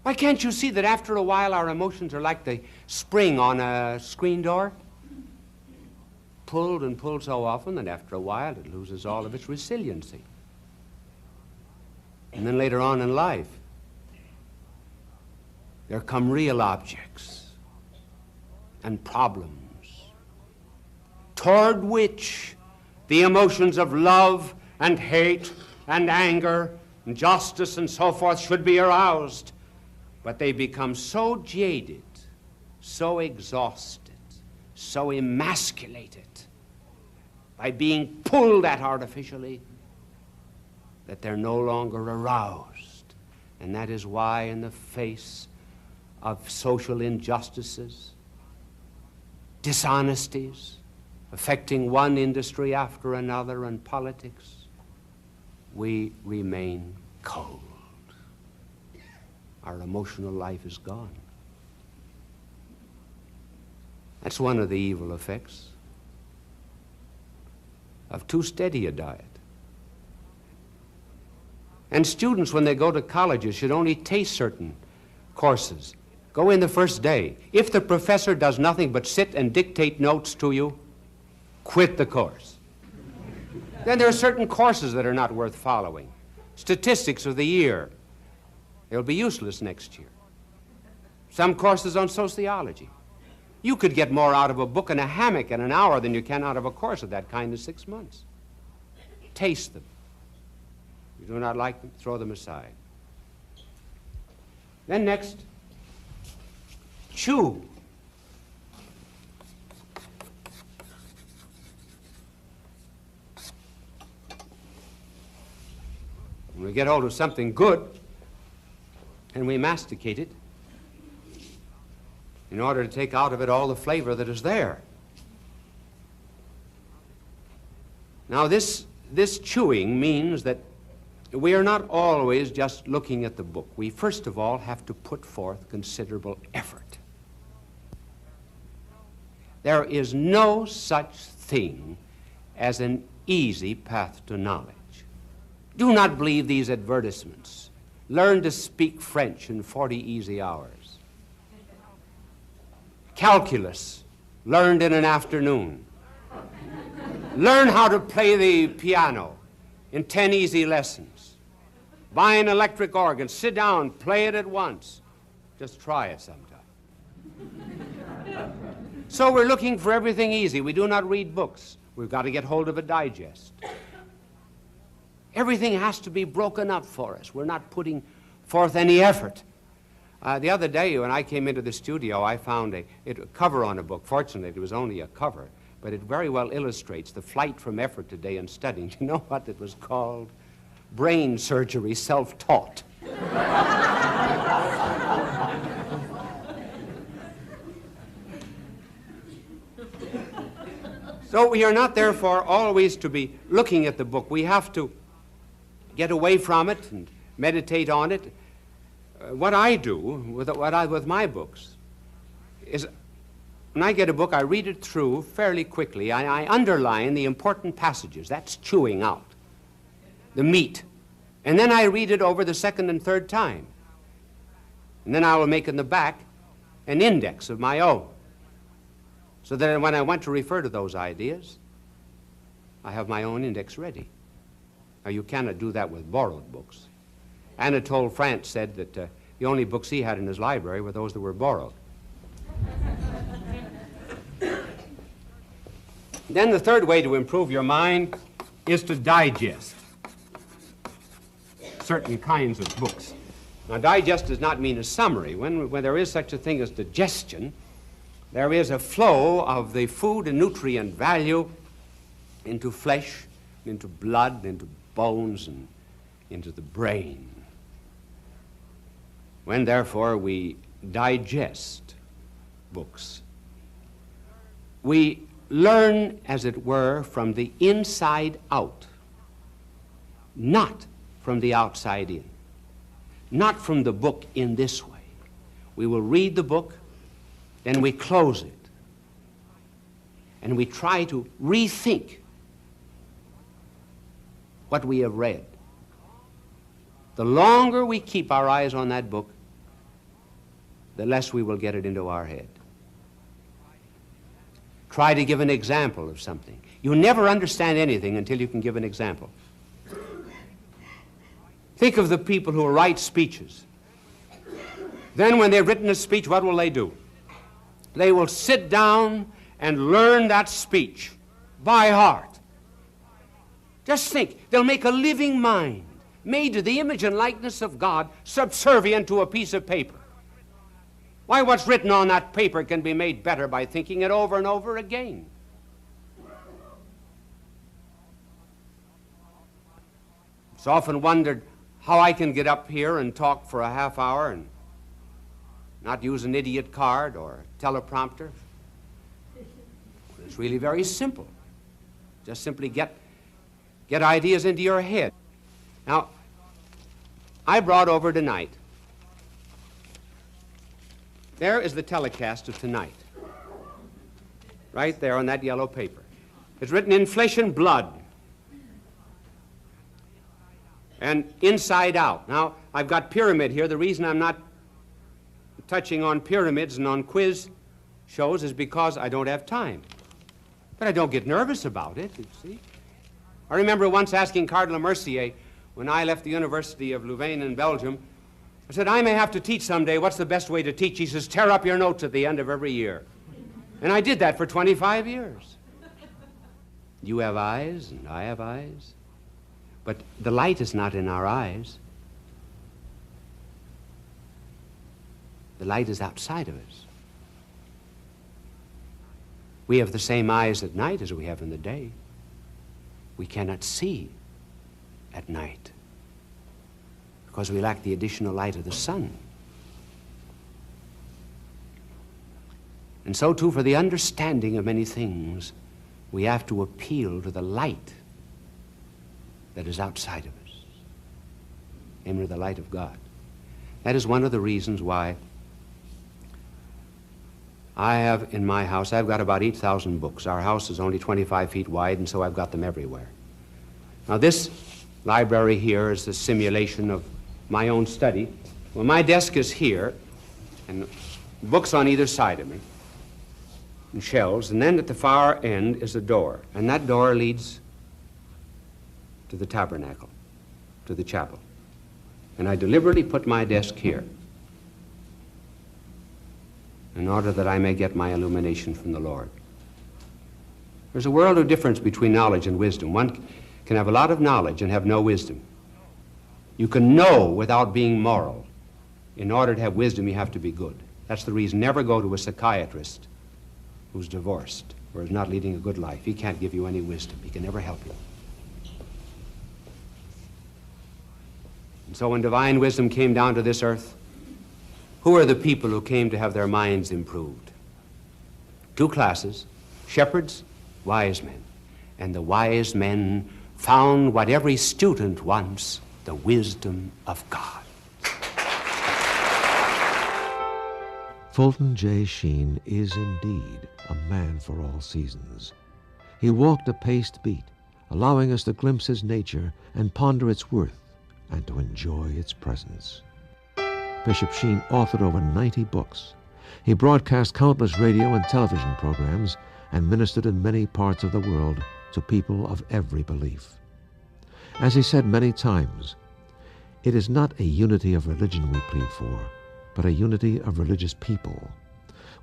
Why can't you see that after a while our emotions are like the spring on a screen door? Pulled and pulled so often that after a while it loses all of its resiliency. And then later on in life, there come real objects and problems toward which the emotions of love and hate and anger and justice and so forth should be aroused. But they become so jaded, so exhausted, so emasculated by being pulled at artificially that they're no longer aroused. And that is why in the face of social injustices, dishonesties, affecting one industry after another and politics, we remain cold. Our emotional life is gone. That's one of the evil effects of too steady a diet. And students, when they go to colleges, should only taste certain courses. Go in the first day. If the professor does nothing but sit and dictate notes to you, quit the course. Then there are certain courses that are not worth following. Statistics of the year. They'll be useless next year. Some courses on sociology. You could get more out of a book in a hammock in an hour than you can out of a course of that kind in 6 months. Taste them. If you do not like them, throw them aside. Then next, chew. When we get hold of something good, and we masticate it in order to take out of it all the flavor that is there. Now this chewing means that we are not always just looking at the book. We first of all have to put forth considerable effort. There is no such thing as an easy path to knowledge. Do not believe these advertisements. Learn to speak French in 40 easy hours. Calculus, learned in an afternoon. Learn how to play the piano in 10 easy lessons. Buy an electric organ, sit down, play it at once. Just try it sometime. So we're looking for everything easy. We do not read books. We've got to get hold of a digest. Everything has to be broken up for us. We're not putting forth any effort. The other day when I came into the studio, I found a cover on a book. Fortunately, it was only a cover, but it very well illustrates the flight from effort today in studying. Do you know what it was called? Brain surgery self-taught. So we are not, therefore, always to be looking at the book. We have to get away from it and meditate on it. What I do with my books is when I get a book, I read it through fairly quickly. I underline the important passages. That's chewing out the meat. And then I read it over the second and third time. And then I will make in the back an index of my own, so that when I want to refer to those ideas, I have my own index ready. Now, you cannot do that with borrowed books. Anatole France said that the only books he had in his library were those that were borrowed. Then the third way to improve your mind is to digest certain kinds of books. Now, digest does not mean a summary. When there is such a thing as digestion, there is a flow of the food and nutrient value into flesh, into blood, into bones, and into the brain. When, therefore, we digest books, we learn, as it were, from the inside out, not from the outside in, not from the book in this way. We will read the book, then we close it. and we try to rethink what we have read, the longer we keep our eyes on that book, the less we will get it into our head. Try to give an example of something. You never understand anything until you can give an example. Think of the people who write speeches. Then when they've written a speech, what will they do? They will sit down and learn that speech by heart. Just think, they'll make a living mind, made to the image and likeness of God, subservient to a piece of paper. Why, what's written on that paper can be made better by thinking it over and over again. It's often wondered how I can get up here and talk for a half hour and not use an idiot card or teleprompter. It's really very simple. Just simply get ideas into your head. Now, I brought over tonight, there is the telecast of tonight, right there on that yellow paper. It's written in flesh and blood and inside out. Now, I've got pyramid here. The reason I'm not touching on pyramids and on quiz shows is because I don't have time. But I don't get nervous about it, you see. I remember once asking Cardinal Mercier, when I left the University of Louvain in Belgium, I said, I may have to teach someday. What's the best way to teach? He says, tear up your notes at the end of every year. And I did that for 25 years. You have eyes, and I have eyes. But the light is not in our eyes. The light is outside of us. We have the same eyes at night as we have in the day. We cannot see at night because we lack the additional light of the sun. And so too, for the understanding of many things, we have to appeal to the light that is outside of us, namely the light of God. That is one of the reasons why I have in my house, I've got about 8,000 books. Our house is only 25 feet wide, and so I've got them everywhere. Now this library here is the simulation of my own study. Well, my desk is here, and books on either side of me, and shelves, and then at the far end is a door, and that door leads to the tabernacle, to the chapel. And I deliberately put my desk here in order that I may get my illumination from the Lord. There's a world of difference between knowledge and wisdom. One can have a lot of knowledge and have no wisdom. You can know without being moral. In order to have wisdom, you have to be good. That's the reason. Never go to a psychiatrist who's divorced or is not leading a good life. He can't give you any wisdom. He can never help you. And so when divine wisdom came down to this earth, who are the people who came to have their minds improved? Two classes, shepherds, wise men. And the wise men found what every student wants, the wisdom of God. Fulton J. Sheen is indeed a man for all seasons. He walked a paced beat, allowing us to glimpse his nature and ponder its worth and to enjoy its presence. Bishop Sheen authored over 90 books. He broadcast countless radio and television programs and ministered in many parts of the world to people of every belief. As he said many times, it is not a unity of religion we plead for, but a unity of religious people.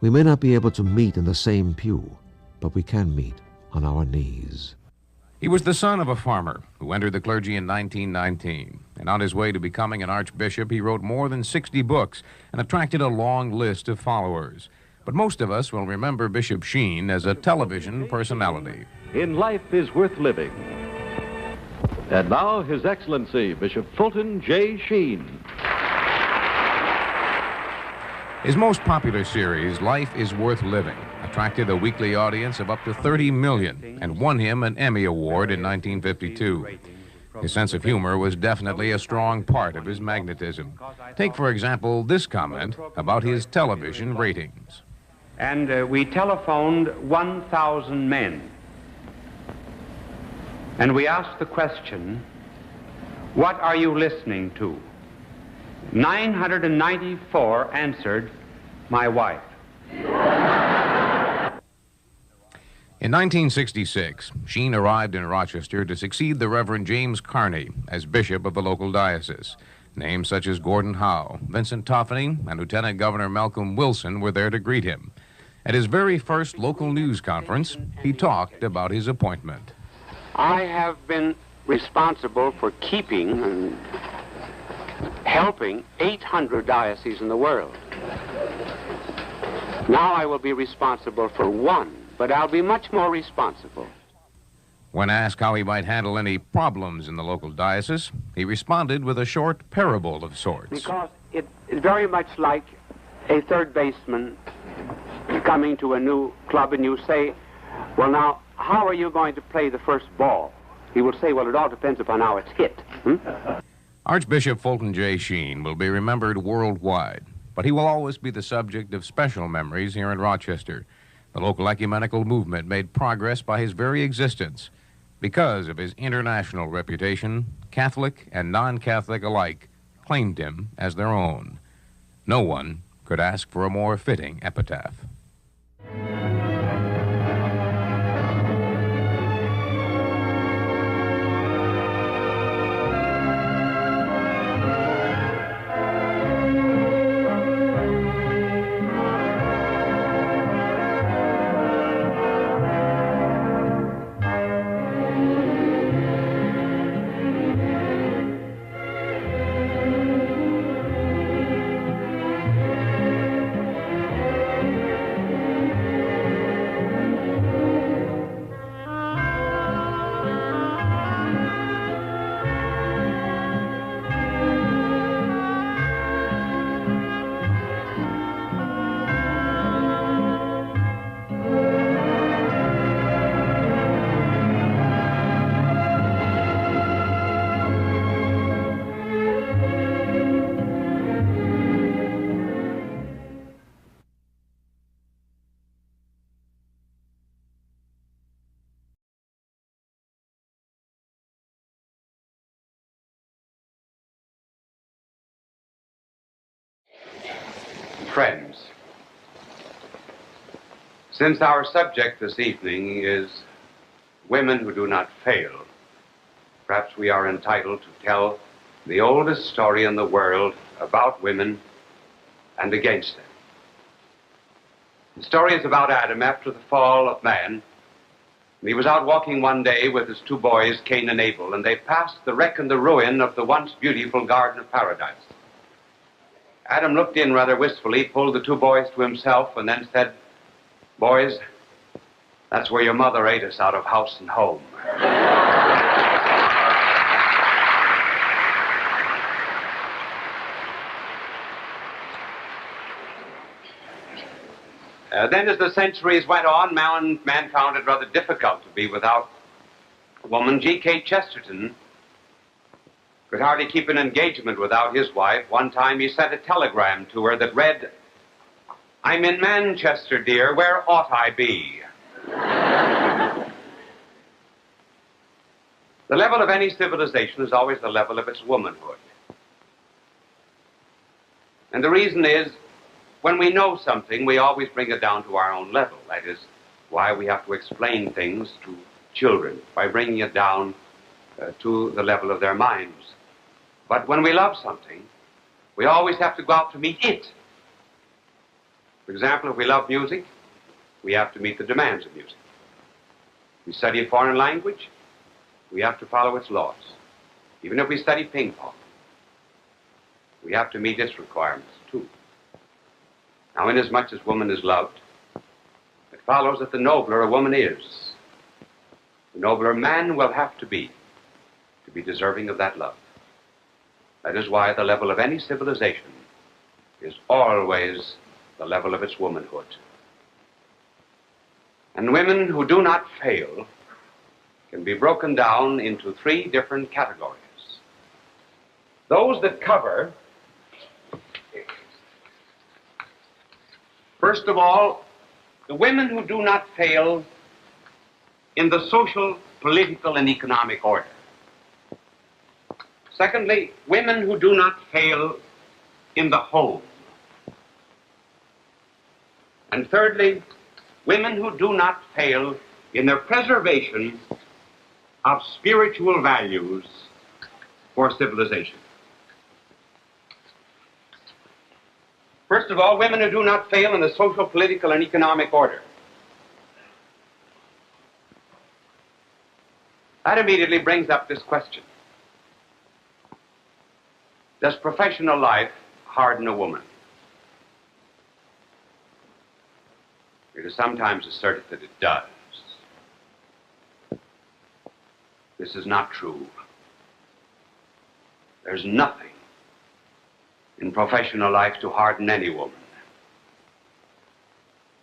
We may not be able to meet in the same pew, but we can meet on our knees. He was the son of a farmer who entered the clergy in 1919. And on his way to becoming an archbishop, he wrote more than 60 books and attracted a long list of followers. But most of us will remember Bishop Sheen as a television personality. In life is worth living. And now, His Excellency, Bishop Fulton J. Sheen. His most popular series, Life is Worth Living, attracted a weekly audience of up to 30 million and won him an Emmy Award in 1952. His sense of humor was definitely a strong part of his magnetism. Take, for example, this comment about his television ratings. And we telephoned 1,000 men. And we asked the question, what are you listening to? 994 answered, my wife. In 1966, Sheen arrived in Rochester to succeed the Reverend James Carney as bishop of the local diocese. Names such as Gordon Howe, Vincent Toffany, and Lieutenant Governor Malcolm Wilson were there to greet him. At his very first local news conference, he talked about his appointment. I have been responsible for keeping and helping 800 dioceses in the world. Now I will be responsible for one, but I'll be much more responsible. When asked how he might handle any problems in the local diocese, he responded with a short parable of sorts. Because it is very much like a third baseman coming to a new club and you say, well, now, how are you going to play the first ball? He will say, well, it all depends upon how it's hit. Archbishop Fulton J. Sheen will be remembered worldwide, but he will always be the subject of special memories here in Rochester. The local ecumenical movement made progress by his very existence. Because of his international reputation, Catholic and non-Catholic alike claimed him as their own. No one could ask for a more fitting epitaph. Friends, since our subject this evening is women who do not fail, perhaps we are entitled to tell the oldest story in the world about women and against them. The story is about Adam after the fall of man. He was out walking one day with his two boys, Cain and Abel, and they passed the wreck and the ruin of the once beautiful Garden of Paradise. Adam looked in rather wistfully, pulled the two boys to himself, and then said, boys, that's where your mother ate us out of house and home. Then as the centuries went on, man found it rather difficult to be without a woman. G.K. Chesterton could hardly keep an engagement without his wife. One time he sent a telegram to her that read, I'm in Manchester, dear, where ought I be? The level of any civilization is always the level of its womanhood. And the reason is, when we know something, we always bring it down to our own level. That is why we have to explain things to children, by bringing it down to the level of their minds. But when we love something, we always have to go out to meet it. For example, if we love music, we have to meet the demands of music. If we study a foreign language, we have to follow its laws. Even if we study ping pong, we have to meet its requirements, too. Now, inasmuch as woman is loved, it follows that the nobler a woman is, the nobler a man will have to be deserving of that love. That is why the level of any civilization is always the level of its womanhood. And women who do not fail can be broken down into three different categories. Those that cover, first of all, the women who do not fail in the social, political, and economic order. Secondly, women who do not fail in the home. And thirdly, women who do not fail in their preservation of spiritual values for civilization. First of all, women who do not fail in the social, political, and economic order. That immediately brings up this question. Does professional life harden a woman? It is sometimes asserted that it does. This is not true. There's nothing in professional life to harden any woman.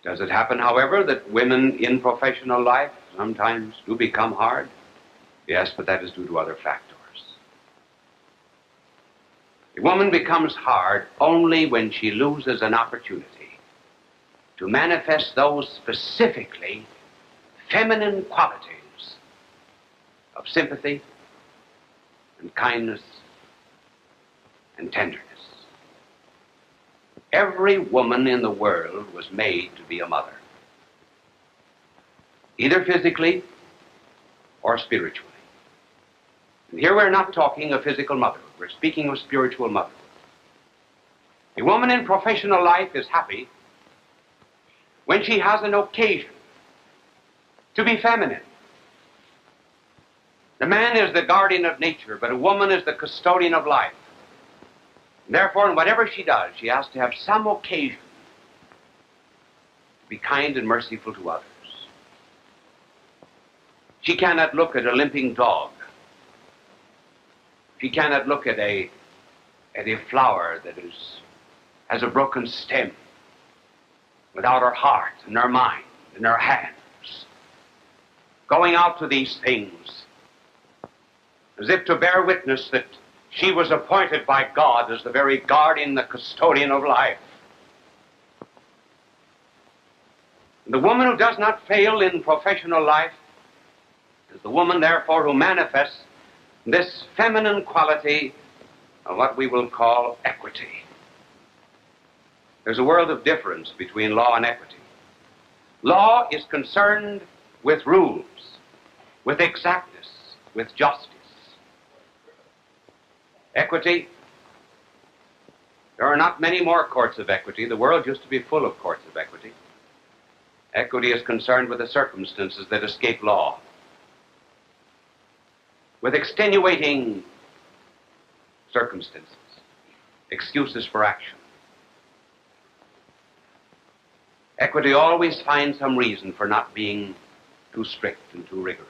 Does it happen, however, that women in professional life sometimes do become hard? Yes, but that is due to other factors. A woman becomes hard only when she loses an opportunity to manifest those specifically feminine qualities of sympathy and kindness and tenderness. Every woman in the world was made to be a mother, either physically or spiritually. And here we're not talking of physical motherhood, we're speaking of spiritual motherhood. A woman in professional life is happy when she has an occasion to be feminine. The man is the guardian of nature, but a woman is the custodian of life. And therefore, in whatever she does, she has to have some occasion to be kind and merciful to others. She cannot look at a limping dog. She cannot look at a flower that has a broken stem without her heart and her mind and her hands going out to these things as if to bear witness that she was appointed by God as the very guardian, the custodian of life. And the woman who does not fail in professional life is the woman, therefore, who manifests this feminine quality of what we will call equity. There's a world of difference between law and equity. Law is concerned with rules, with exactness, with justice. Equity, there are not many more courts of equity. The world used to be full of courts of equity. Equity is concerned with the circumstances that escape law, with extenuating circumstances, excuses for action. Equity always finds some reason for not being too strict and too rigorous.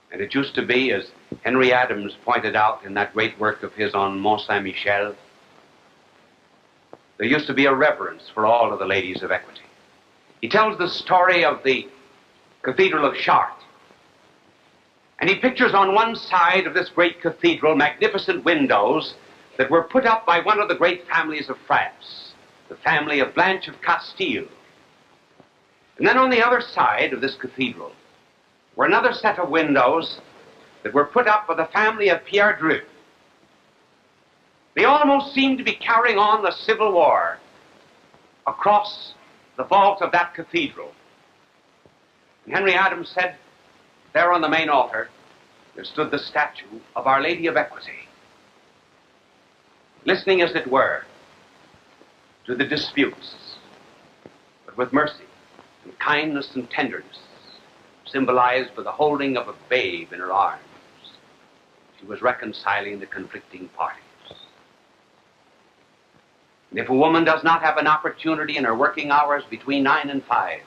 And it used to be, as Henry Adams pointed out in that great work of his on Mont Saint-Michel, there used to be a reverence for all of the ladies of equity. He tells the story of the Cathedral of Chartres. And he pictures on one side of this great cathedral magnificent windows that were put up by one of the great families of France, the family of Blanche of Castile. And then on the other side of this cathedral were another set of windows that were put up by the family of Pierre Dreux. They almost seemed to be carrying on the Civil War across the vault of that cathedral. And Henry Adams said, there on the main altar, there stood the statue of Our Lady of Equity, listening, as it were, to the disputes, but with mercy and kindness and tenderness, symbolized by the holding of a babe in her arms. She was reconciling the conflicting parties. And if a woman does not have an opportunity in her working hours between 9 and 5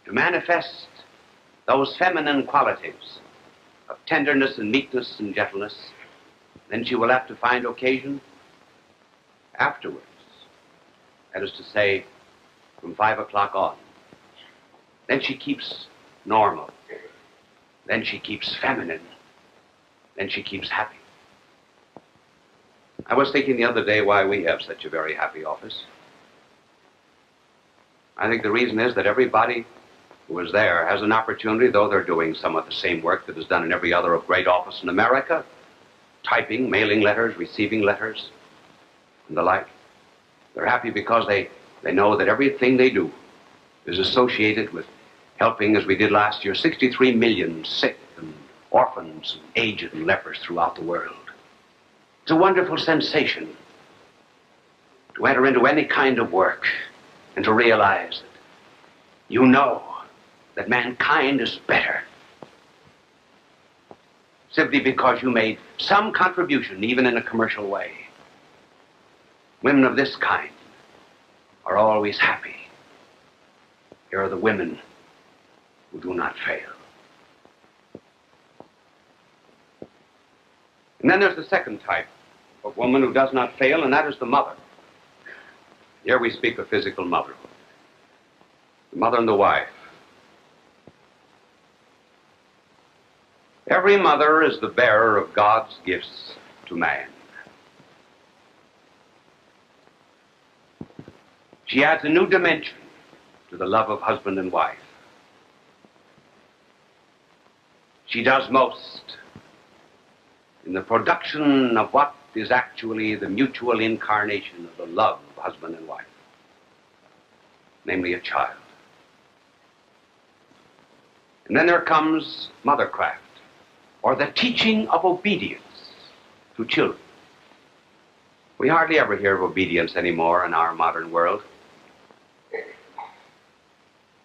to manifest those feminine qualities of tenderness and meekness and gentleness, then she will have to find occasion afterwards. That is to say, from 5 o'clock on. Then she keeps normal. Then she keeps feminine. Then she keeps happy. I was thinking the other day why we have such a very happy office. I think the reason is that everybody who is there has an opportunity, though they're doing somewhat the same work that is done in every other great office in America, typing, mailing letters, receiving letters, and the like. They're happy because they know that everything they do is associated with helping, as we did last year, 63 million sick and orphans and aged and lepers throughout the world. It's a wonderful sensation to enter into any kind of work and to realize that you know that mankind is better simply because you made some contribution, even in a commercial way. Women of this kind are always happy. Here are the women who do not fail. And then there's the second type of woman who does not fail, and that is the mother. Here we speak of physical motherhood. The mother and the wife. Every mother is the bearer of God's gifts to man. She adds a new dimension to the love of husband and wife. She does most in the production of what is actually the mutual incarnation of the love of husband and wife, namely a child. And then there comes mothercraft, or the teaching of obedience to children. We hardly ever hear of obedience anymore in our modern world.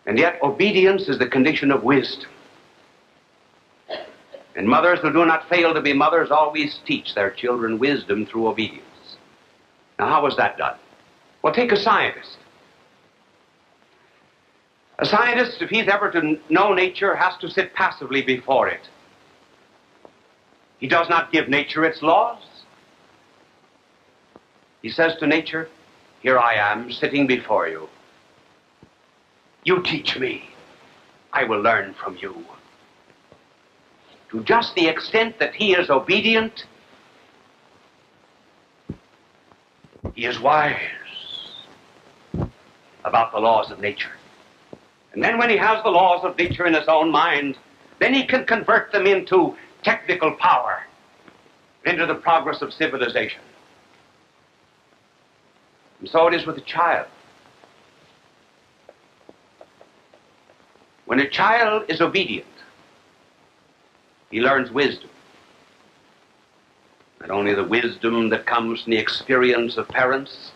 And yet obedience is the condition of wisdom. And mothers who do not fail to be mothers always teach their children wisdom through obedience. Now, how is that done? Well, take a scientist. A scientist, if he's ever to know nature, has to sit passively before it. He does not give nature its laws. He says to nature, here I am sitting before you. You teach me. I will learn from you. To just the extent that he is obedient, he is wise about the laws of nature. And then when he has the laws of nature in his own mind, then he can convert them into technical power, into the progress of civilization. And so it is with a child. When a child is obedient, he learns wisdom. Not only the wisdom that comes from the experience of parents,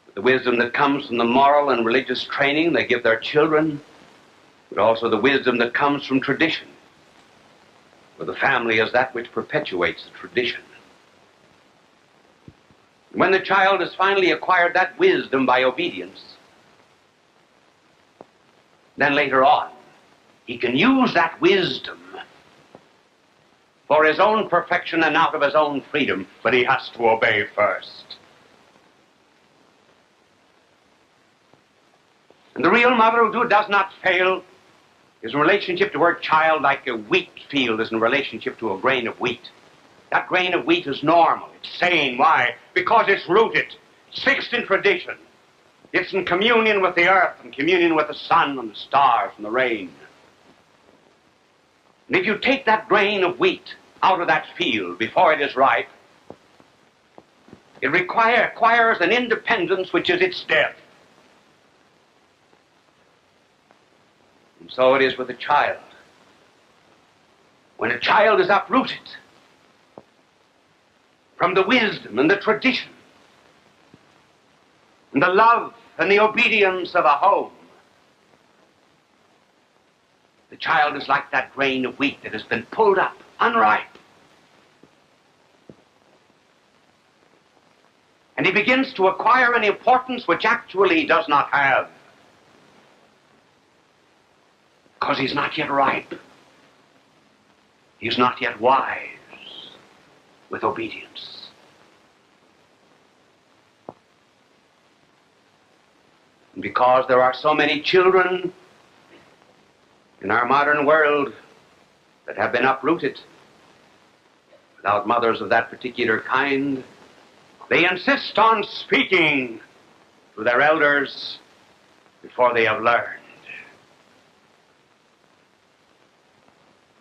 but the wisdom that comes from the moral and religious training they give their children, but also the wisdom that comes from tradition, for the family is that which perpetuates the tradition. When the child has finally acquired that wisdom by obedience, then later on, he can use that wisdom for his own perfection and out of his own freedom, but he has to obey first. And the real mother who does not fail is in relationship to her child like a wheat field is in relationship to a grain of wheat. That grain of wheat is normal, it's sane. Why? Because it's rooted, it's fixed in tradition. It's in communion with the earth and communion with the sun and the stars and the rain. And if you take that grain of wheat out of that field before it is ripe, it requires an independence which is its death. And so it is with a child. When a child is uprooted from the wisdom and the tradition and the love and the obedience of a home, the child is like that grain of wheat that has been pulled up, unripe. And he begins to acquire an importance which actually he does not have, because he's not yet ripe. He's not yet wise with obedience. And because there are so many children in our modern world that have been uprooted, Without mothers of that particular kind, they insist on speaking to their elders before they have learned.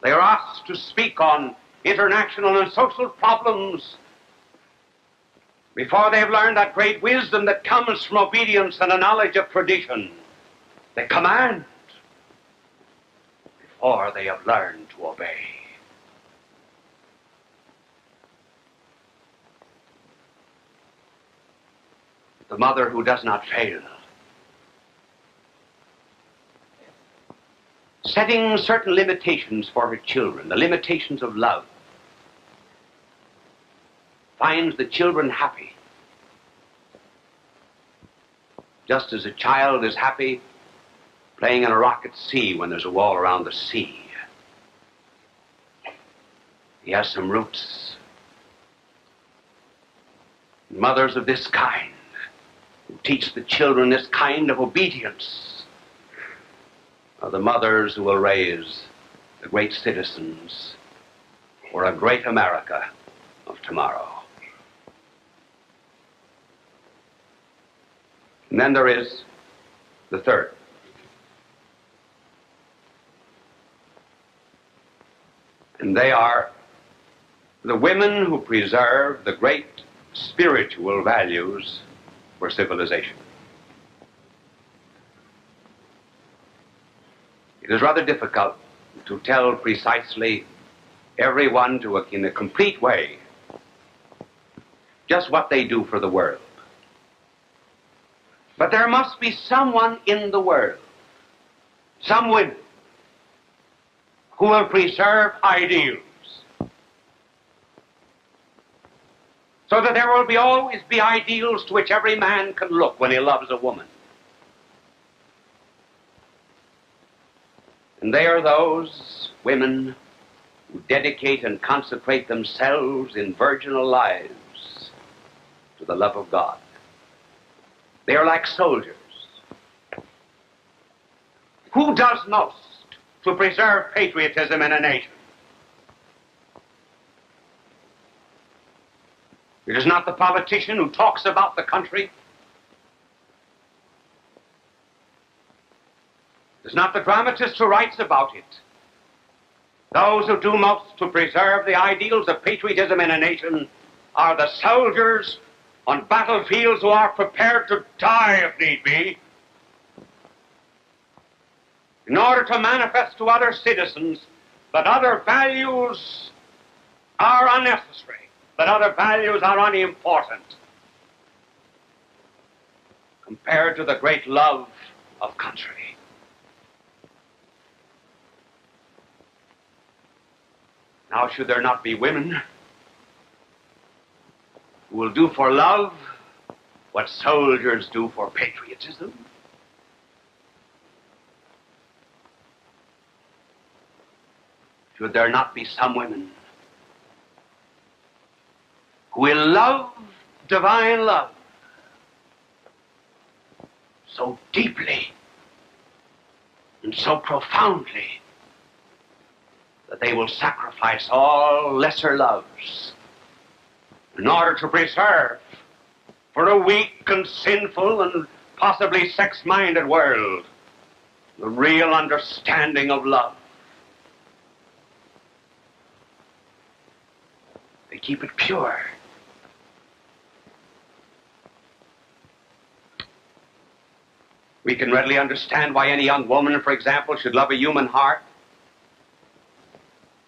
They are asked to speak on international and social problems before they have learned that great wisdom that comes from obedience and a knowledge of tradition. They command before they have learned to obey. The mother who does not fail, setting certain limitations for her children, the limitations of love, finds the children happy, just as a child is happy playing in a rock at sea when there's a wall around the sea. He has some roots. Mothers of this kind who teach the children this kind of obedience are the mothers who will raise the great citizens for a great America of tomorrow. And then there is the third. And they are the women who preserve the great spiritual values for civilization. It is rather difficult to tell precisely everyone in a complete way just what they do for the world. But there must be someone in the world, some women, who will preserve ideals, so that there will always be ideals to which every man can look when he loves a woman. And they are those women who dedicate and consecrate themselves in virginal lives to the love of God. They are like soldiers. Who does most to preserve patriotism in a nation? It is not the politician who talks about the country. It is not the dramatist who writes about it. Those who do most to preserve the ideals of patriotism in a nation are the soldiers on battlefields who are prepared to die if need be, in order to manifest to other citizens that other values are unnecessary, that other values are unimportant compared to the great love of country. Now, should there not be women who will do for love what soldiers do for patriotism? Should there not be some women who will love divine love so deeply and so profoundly that they will sacrifice all lesser loves in order to preserve for a weak and sinful and possibly sex-minded world the real understanding of love? They keep it pure. We can readily understand why any young woman, for example, should love a human heart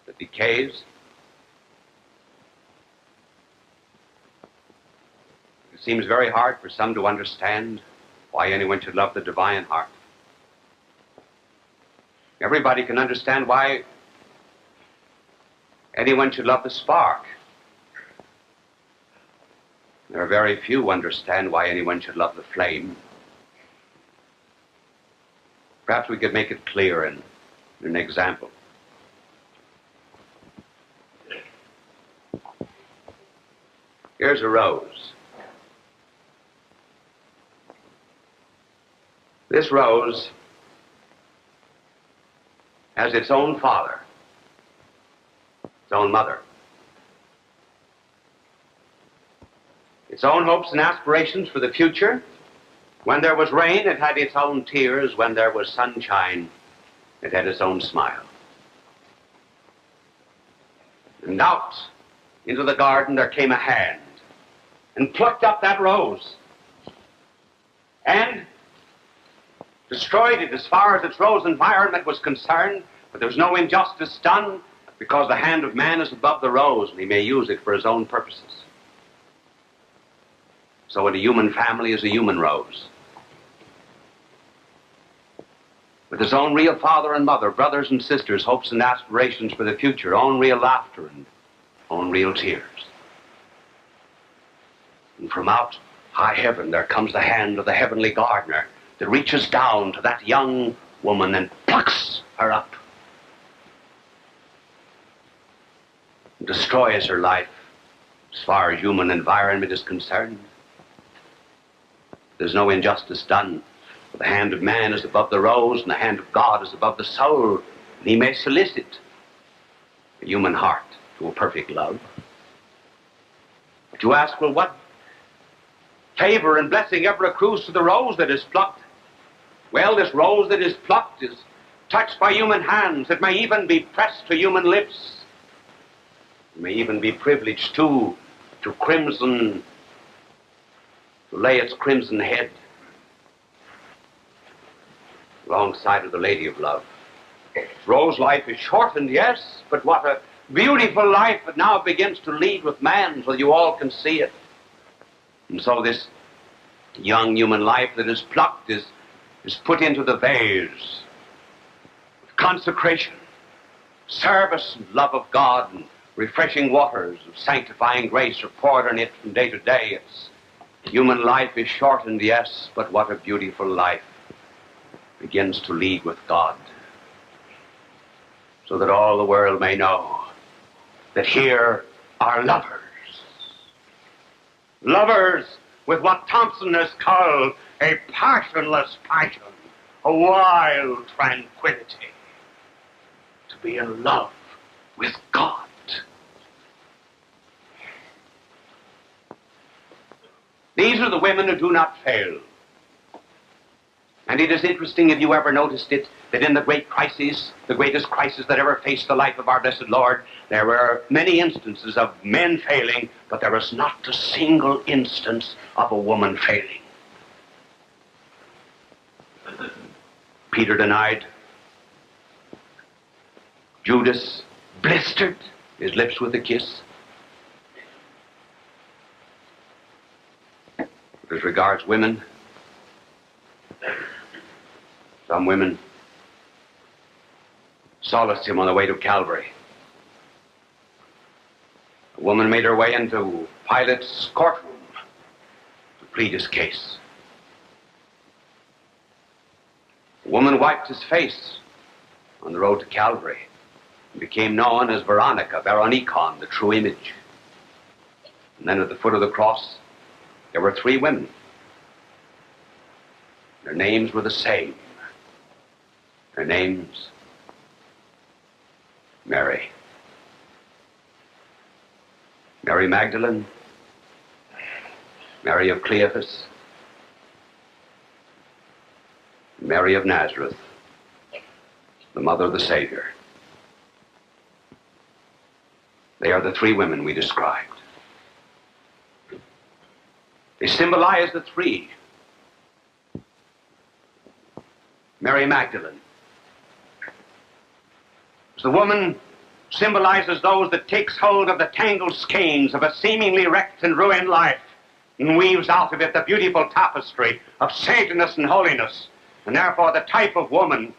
that decays. It seems very hard for some to understand why anyone should love the divine heart. Everybody can understand why anyone should love the spark. There are very few who understand why anyone should love the flame. Perhaps we could make it clear in an example. Here's a rose. This rose has its own father, its own mother. its own hopes and aspirations for the future. When there was rain, it had its own tears. When there was sunshine, it had its own smile. And out into the garden there came a hand and plucked up that rose and destroyed it as far as its rose environment was concerned. But there was no injustice done, because the hand of man is above the rose, and he may use it for his own purposes. So in a human family is a human rose, with his own real father and mother, brothers and sisters, hopes and aspirations for the future, own real laughter and own real tears. And from out high heaven there comes the hand of the heavenly gardener that reaches down to that young woman and plucks her up and destroys her life as far as human environment is concerned. There's no injustice done. For the hand of man is above the rose, and the hand of God is above the soul, and he may solicit a human heart to a perfect love. But you ask, well, what favor and blessing ever accrues to the rose that is plucked? Well, this rose that is plucked is touched by human hands. It may even be pressed to human lips. It may even be privileged to crimson, to lay its crimson head alongside of the Lady of Love. Rose life is shortened, yes, but what a beautiful life it now begins to lead with man, so you all can see it. And so this young human life that is plucked is put into the vase of consecration, service and love of God, and refreshing waters of sanctifying grace are poured on it from day to day. Its human life is shortened, yes, but what a beautiful life begins to lead with God, so that all the world may know that here are lovers. Lovers with what Thompson has called a passionless passion, a wild tranquility, to be in love with God. These are the women who do not fail. And it is interesting, if you ever noticed it, that in the great crises, the greatest crisis that ever faced the life of our blessed Lord, there were many instances of men failing, but there was not a single instance of a woman failing. Peter denied. Judas blistered his lips with a kiss. As regards women, some women solaced him on the way to Calvary. A woman made her way into Pilate's courtroom to plead his case. A woman wiped his face on the road to Calvary and became known as Veronica, Veronicon, the true image. And then at the foot of the cross, there were three women. Their names were the same. Their names, Mary. Mary Magdalene, Mary of Cleophas, Mary of Nazareth, the mother of the Savior. They are the three women we described. They symbolize the three. Mary Magdalene. The woman symbolizes those that takes hold of the tangled skeins of a seemingly wrecked and ruined life and weaves out of it the beautiful tapestry of saintliness and holiness, and therefore the type of woman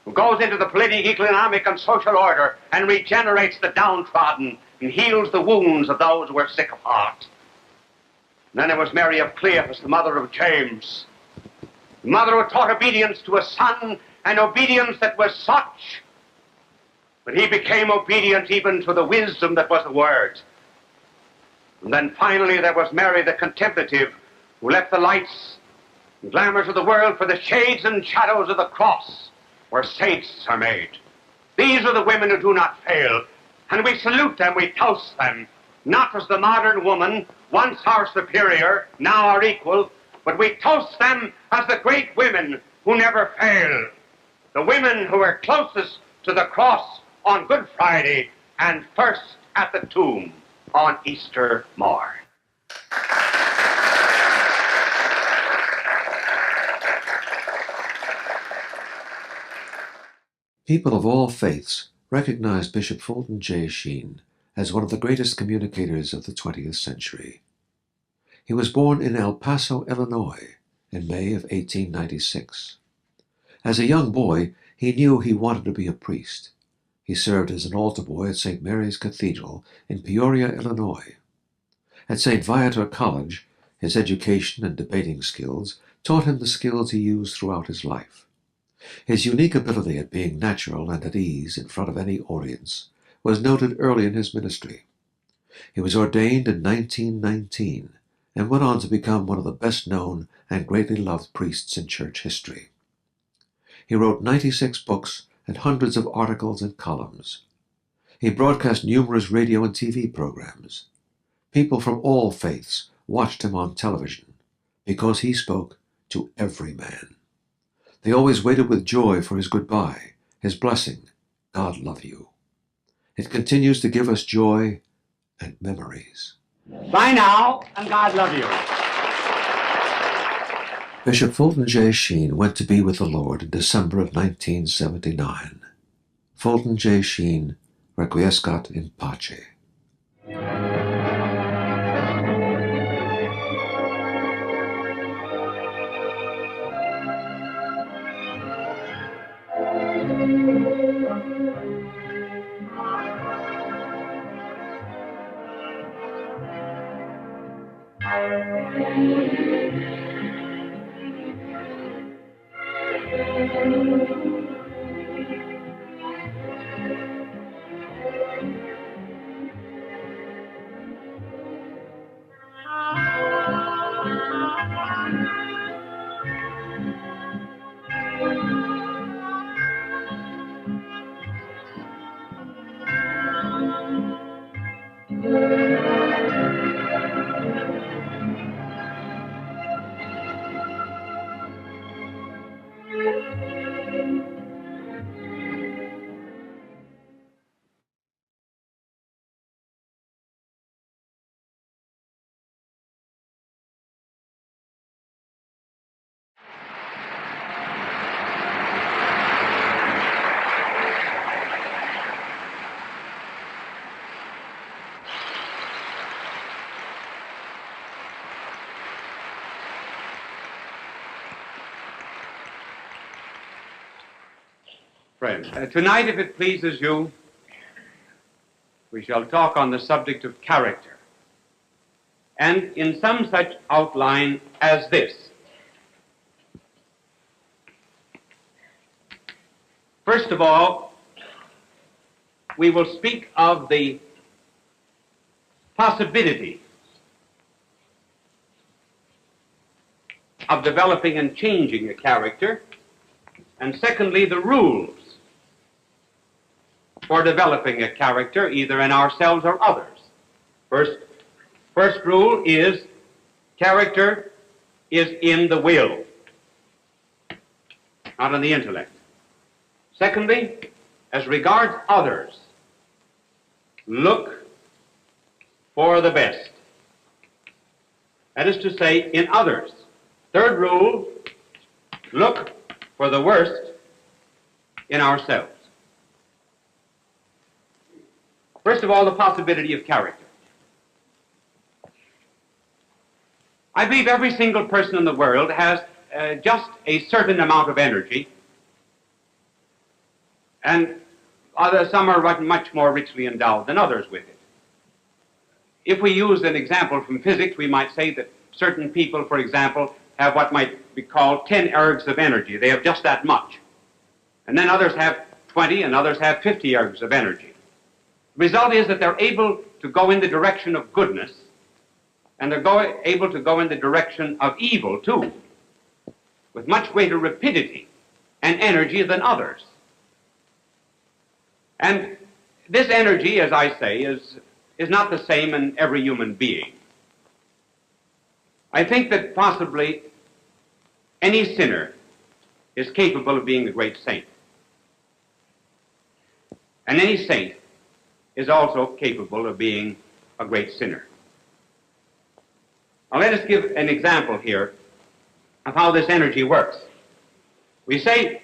who goes into the political, economic, and social order and regenerates the downtrodden and heals the wounds of those who are sick of heart. And then there was Mary of Cleophas, the mother of James, the mother who taught obedience to a son, and obedience that was such, but he became obedient even to the wisdom that was the word. And then finally there was Mary the contemplative, who left the lights and glamours of the world for the shades and shadows of the cross, where saints are made. These are the women who do not fail, and we salute them, we toast them, not as the modern woman, once our superior, now our equal, but we toast them as the great women who never fail. The women who were closest to the cross on Good Friday and first at the tomb on Easter morn. People of all faiths recognize Bishop Fulton J. Sheen as one of the greatest communicators of the 20th century. He was born in El Paso, Illinois, in May of 1896. As a young boy, he knew he wanted to be a priest. He served as an altar boy at St. Mary's Cathedral in Peoria, Illinois. At St. Viator College, his education and debating skills taught him the skills he used throughout his life. His unique ability at being natural and at ease in front of any audience was noted early in his ministry. He was ordained in 1919 and went on to become one of the best-known and greatly loved priests in church history. He wrote 96 books and hundreds of articles and columns. He broadcast numerous radio and TV programs. People from all faiths watched him on television because he spoke to every man. They always waited with joy for his goodbye, his blessing, God love you. It continues to give us joy and memories. Bye now, and God love you. Bishop Fulton J. Sheen went to be with the Lord in December of 1979. Fulton J. Sheen, requiescat in pace. Friends, tonight, if it pleases you, we shall talk on the subject of character, and in some such outline as this. First of all, we will speak of the possibility of developing and changing a character, and secondly, the rules for developing a character, either in ourselves or others. First rule is character is in the will, not in the intellect. Secondly, as regards others, look for the best. That is to say, in others. Third rule, look for the worst in ourselves. First of all, the possibility of character. I believe every single person in the world has just a certain amount of energy, and some are much more richly endowed than others with it. If we use an example from physics, we might say that certain people, for example, have what might be called 10 ergs of energy. They have just that much. And then others have 20, and others have 50 ergs of energy. The result is that they're able to go in the direction of goodness, and they're able to go in the direction of evil, too, with much greater rapidity and energy than others. And this energy, as I say, is is not the same in every human being. I think that possibly any sinner is capable of being a great saint. And any saint is also capable of being a great sinner. Now let us give an example here of how this energy works. We say,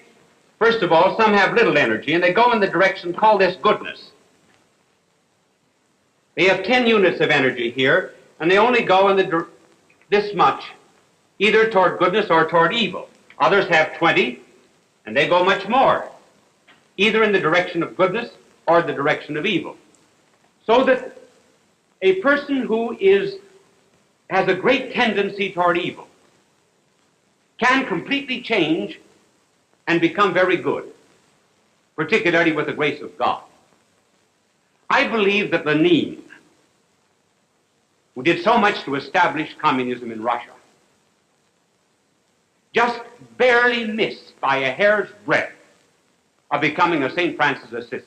first of all, some have little energy and they go in the direction, call this goodness. They have 10 units of energy here and they only go in this much, either toward goodness or toward evil. Others have 20 and they go much more, either in the direction of goodness or the direction of evil. So that a person who has a great tendency toward evil can completely change and become very good, particularly with the grace of God. I believe that Lenin, who did so much to establish communism in Russia, just barely missed by a hair's breadth of becoming a St. Francis of Assisi.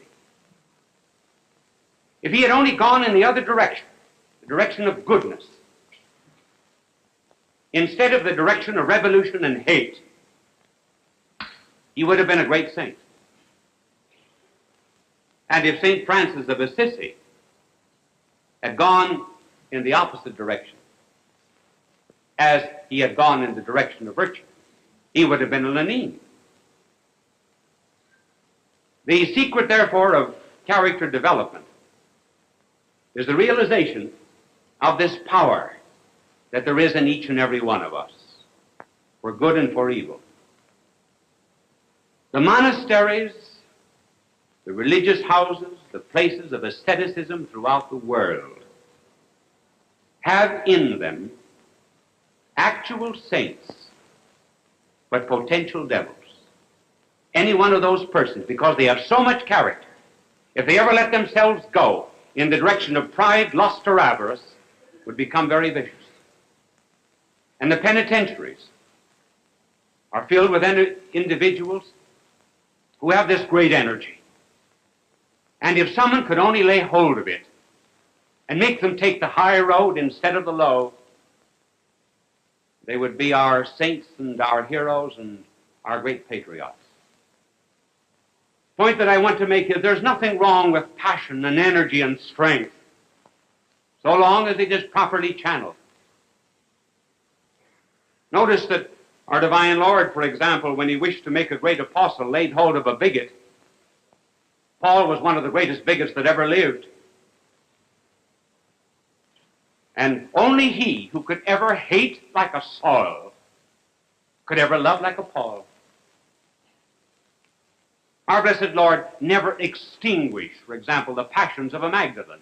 If he had only gone in the other direction, the direction of goodness, instead of the direction of revolution and hate, he would have been a great saint. And if St. Francis of Assisi had gone in the opposite direction, as he had gone in the direction of virtue, he would have been a Lenin. The secret, therefore, of character development is the realization of this power that there is in each and every one of us, for good and for evil. The monasteries, the religious houses, the places of asceticism throughout the world have in them actual saints, but potential devils. Any one of those persons, because they have so much character, if they ever let themselves go in the direction of pride, lust, or avarice, would become very vicious. And the penitentiaries are filled with individuals who have this great energy. And if someone could only lay hold of it and make them take the high road instead of the low, they would be our saints and our heroes and our great patriots. The point that I want to make is there's nothing wrong with passion and energy and strength, so long as it is properly channeled. Notice that our divine Lord, for example, when he wished to make a great apostle, laid hold of a bigot. Paul was one of the greatest bigots that ever lived. And only he who could ever hate like a Saul could ever love like a Paul. Our blessed Lord never extinguished, for example, the passions of a Magdalene.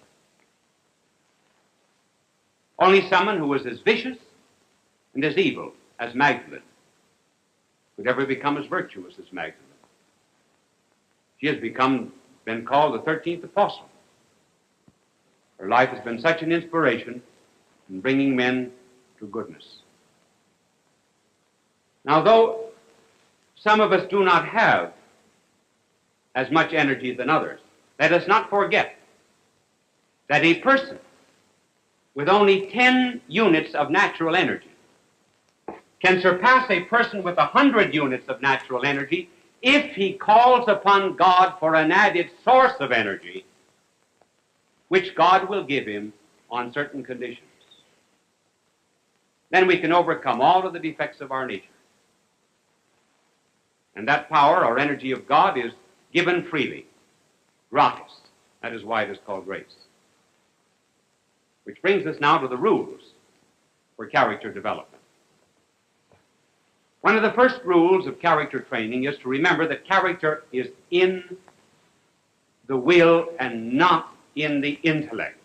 Only someone who was as vicious and as evil as Magdalene could ever become as virtuous as Magdalene. She has been called the 13th apostle. Her life has been such an inspiration in bringing men to goodness. Now, though some of us do not have as much energy than others, let us not forget that a person with only 10 units of natural energy can surpass a person with 100 units of natural energy if he calls upon God for an added source of energy, which God will give him on certain conditions. Then we can overcome all of the defects of our nature. And that power or energy of God is given freely, gratis. That is why it is called grace. Which brings us now to the rules for character development. One of the first rules of character training is to remember that character is in the will and not in the intellect.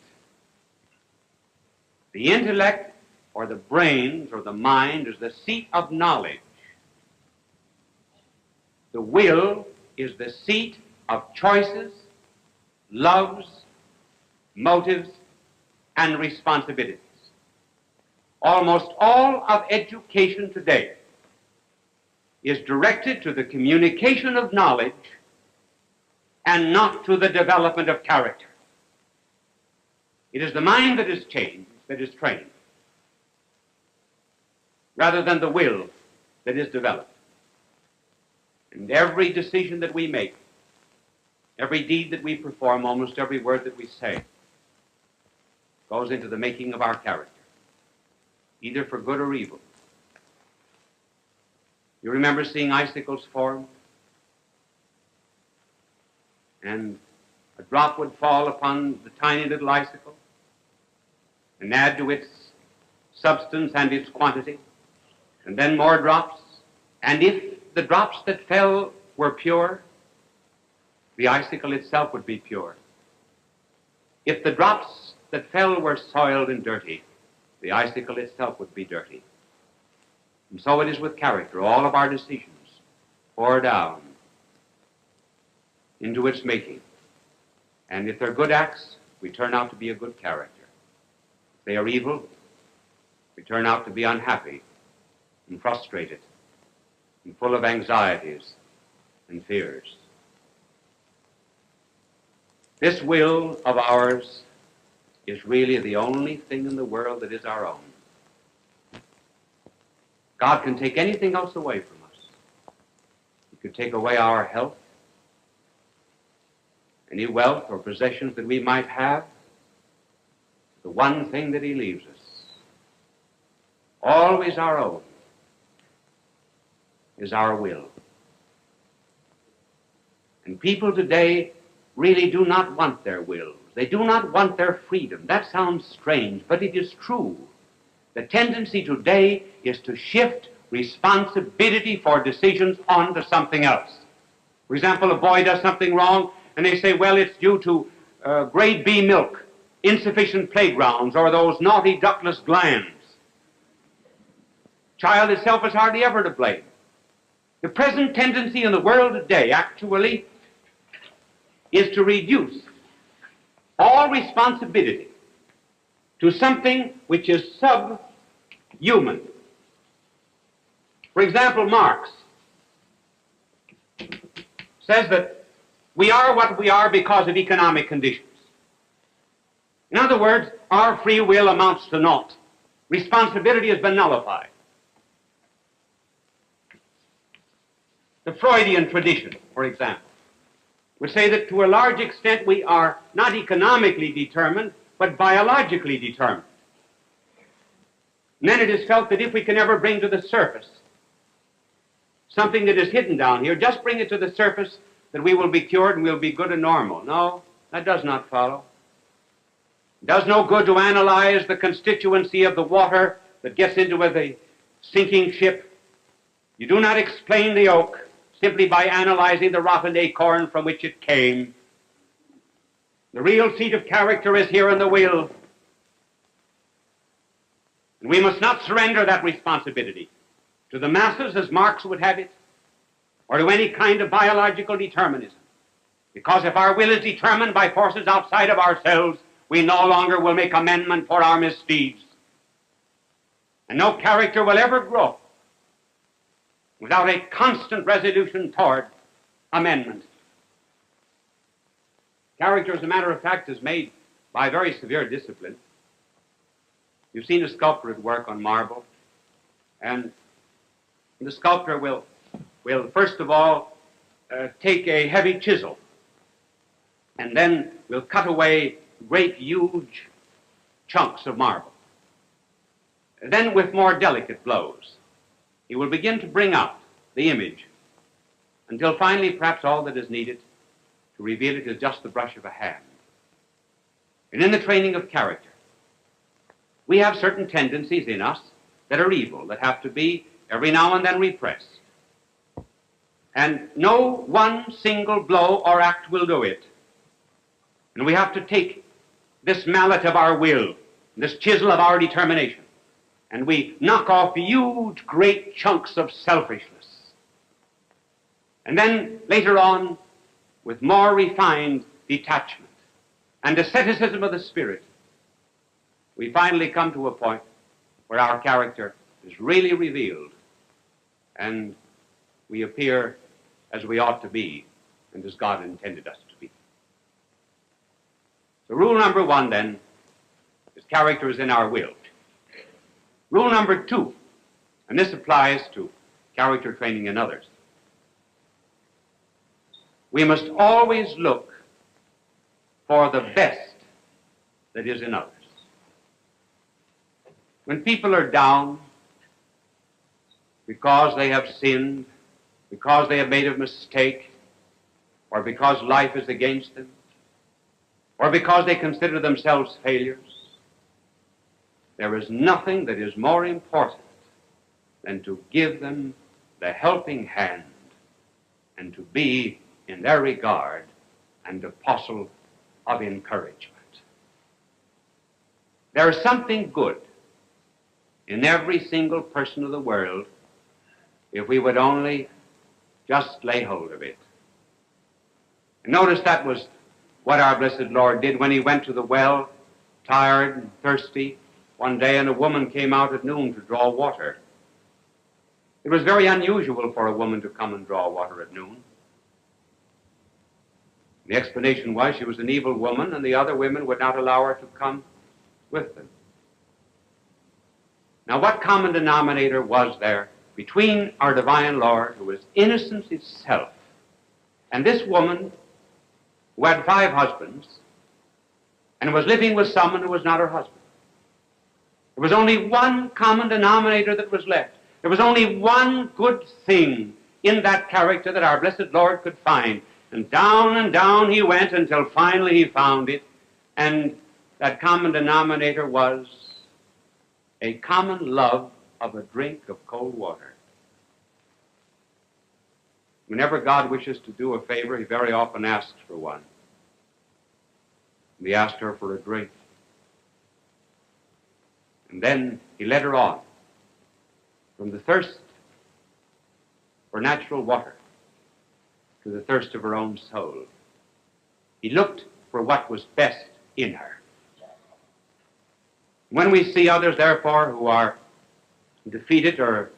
The intellect, or the brains, or the mind, is the seat of knowledge. The will is the seat of choices, loves, motives, and responsibilities. Almost all of education today is directed to the communication of knowledge and not to the development of character. It is the mind that is changed, that is trained, rather than the will that is developed. And every decision that we make, every deed that we perform, almost every word that we say, goes into the making of our character, either for good or evil. You remember seeing icicles form? And a drop would fall upon the tiny little icicle and add to its substance and its quantity, and then more drops. And if the drops that fell were pure, the icicle itself would be pure. If the drops that fell were soiled and dirty, the icicle itself would be dirty. And so it is with character. All of our decisions pour down into its making. And if they're good acts, we turn out to be a good character. If they are evil, we turn out to be unhappy and frustrated and full of anxieties and fears. This will of ours is really the only thing in the world that is our own. God can take anything else away from us. He could take away our health, any wealth or possessions that we might have. The one thing that he leaves us, always our own, is our will. And people today really do not want their wills. They do not want their freedom. That sounds strange, but it is true. The tendency today is to shift responsibility for decisions onto something else. For example, a boy does something wrong, and they say, well, it's due to grade B milk, insufficient playgrounds, or those naughty ductless glands. Child itself is hardly ever to blame. The present tendency in the world today, actually, is to reduce all responsibility to something which is subhuman. For example, Marx says that we are what we are because of economic conditions. In other words, our free will amounts to naught. Responsibility has been nullified. The Freudian tradition, for example, would say that to a large extent we are not economically determined, but biologically determined. And then it is felt that if we can ever bring to the surface something that is hidden down here, just bring it to the surface, that we will be cured and we'll be good and normal. No, that does not follow. It does no good to analyze the constituency of the water that gets into the sinking ship. You do not explain the oak simply by analyzing the rotten acorn from which it came. The real seat of character is here in the will. And we must not surrender that responsibility to the masses, as Marx would have it, or to any kind of biological determinism. Because if our will is determined by forces outside of ourselves, we no longer will make amendment for our misdeeds. And no character will ever grow without a constant resolution toward amendment. Character, as a matter of fact, is made by very severe discipline. You've seen a sculptor at work on marble, and the sculptor will first of all take a heavy chisel, and then will cut away great, huge chunks of marble. And then, with more delicate blows, he will begin to bring out the image until finally perhaps all that is needed to reveal it is just the brush of a hand. And in the training of character, we have certain tendencies in us that are evil, that have to be every now and then repressed. And no one single blow or act will do it. And we have to take this mallet of our will, this chisel of our determination, and we knock off huge, great chunks of selfishness. And then, later on, with more refined detachment and asceticism of the spirit, we finally come to a point where our character is really revealed and we appear as we ought to be and as God intended us to be. So rule number one, then, His character is in our will. Rule number 2, and this applies to character training in others. We must always look for the best that is in others. When people are down because they have sinned, because they have made a mistake, or because life is against them, or because they consider themselves failures, there is nothing that is more important than to give them the helping hand and to be, in their regard, an apostle of encouragement. There is something good in every single person of the world if we would only just lay hold of it. And notice that was what our blessed Lord did when he went to the well, tired and thirsty, one day, and a woman came out at noon to draw water. It was very unusual for a woman to come and draw water at noon. The explanation was she was an evil woman, and the other women would not allow her to come with them. Now, what common denominator was there between our divine Lord, who was innocence itself, and this woman who had 5 husbands and was living with someone who was not her husband? There was only one common denominator that was left. There was only one good thing in that character that our blessed Lord could find. And down he went until finally he found it. And that common denominator was a common love of a drink of cold water. Whenever God wishes to do a favor, he very often asks for one. And he asked her for a drink. And then he led her on from the thirst for natural water to the thirst of her own soul. He looked for what was best in her. When we see others, therefore, who are defeated or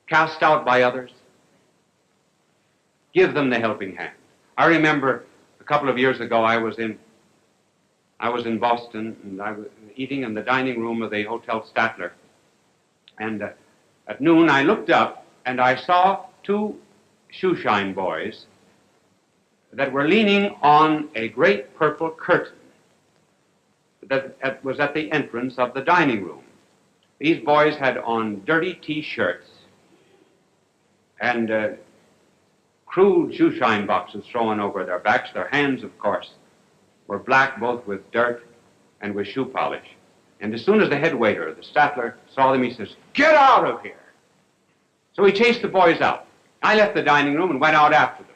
cast out by others, give them the helping hand. I remember a couple of years ago I was in Boston, and I was eating in the dining room of the Hotel Statler. And at noon I looked up and I saw 2 shoeshine boys that were leaning on a great purple curtain that was at the entrance of the dining room. These boys had on dirty T-shirts and crude shoeshine boxes thrown over their backs. Their hands, of course, were black both with dirt and with shoe polish. And as soon as the head waiter, the Statler, saw them, he says, "Get out of here!" So he chased the boys out. I left the dining room and went out after them.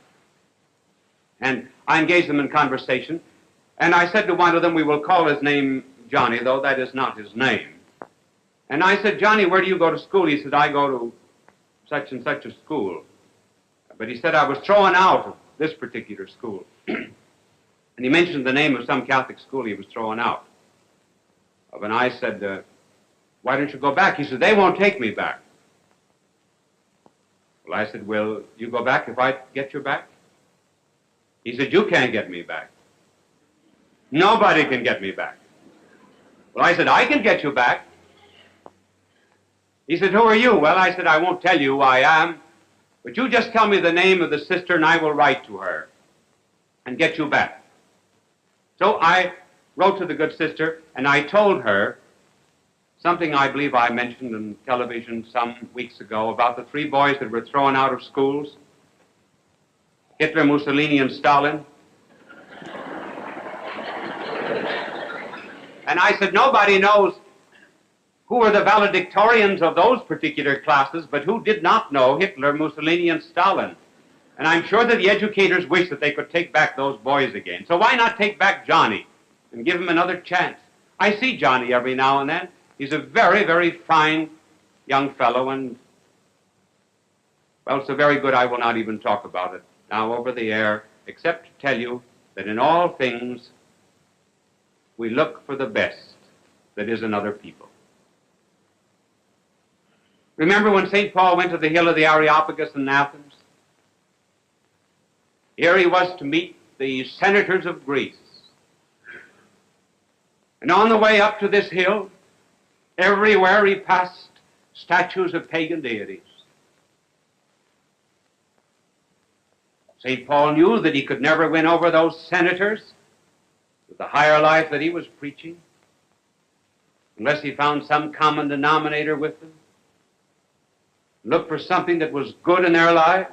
And I engaged them in conversation. And I said to one of them, we will call his name Johnny, though that is not his name. And I said, "Johnny, where do you go to school?" He said, "I go to such and such a school." But he said, "I was thrown out of this particular school." And he mentioned the name of some Catholic school he was thrown out of. And I said, "Why don't you go back?" He said, "They won't take me back." Well, I said, "Will you go back if I get you back?" He said, "You can't get me back. Nobody can get me back." Well, I said, "I can get you back." He said, "Who are you?" Well, I said, "I won't tell you who I am, but you just tell me the name of the sister and I will write to her and get you back." So I wrote to the good sister and I told her something I believe I mentioned on television some weeks ago about the 3 boys that were thrown out of schools, Hitler, Mussolini, and Stalin. And I said, nobody knows who were the valedictorians of those particular classes, but who did not know Hitler, Mussolini, and Stalin. And I'm sure that the educators wish that they could take back those boys again. So why not take back Johnny and give him another chance? I see Johnny every now and then. He's a very, very fine young fellow, and, well, so very good I will not even talk about it now over the air, except to tell you that in all things we look for the best that is in other people. Remember when St. Paul went to the hill of the Areopagus in Athens? Here he was to meet the senators of Greece. And on the way up to this hill, everywhere he passed statues of pagan deities. St. Paul knew that he could never win over those senators with the higher life that he was preaching unless he found some common denominator with them, looked for something that was good in their lives.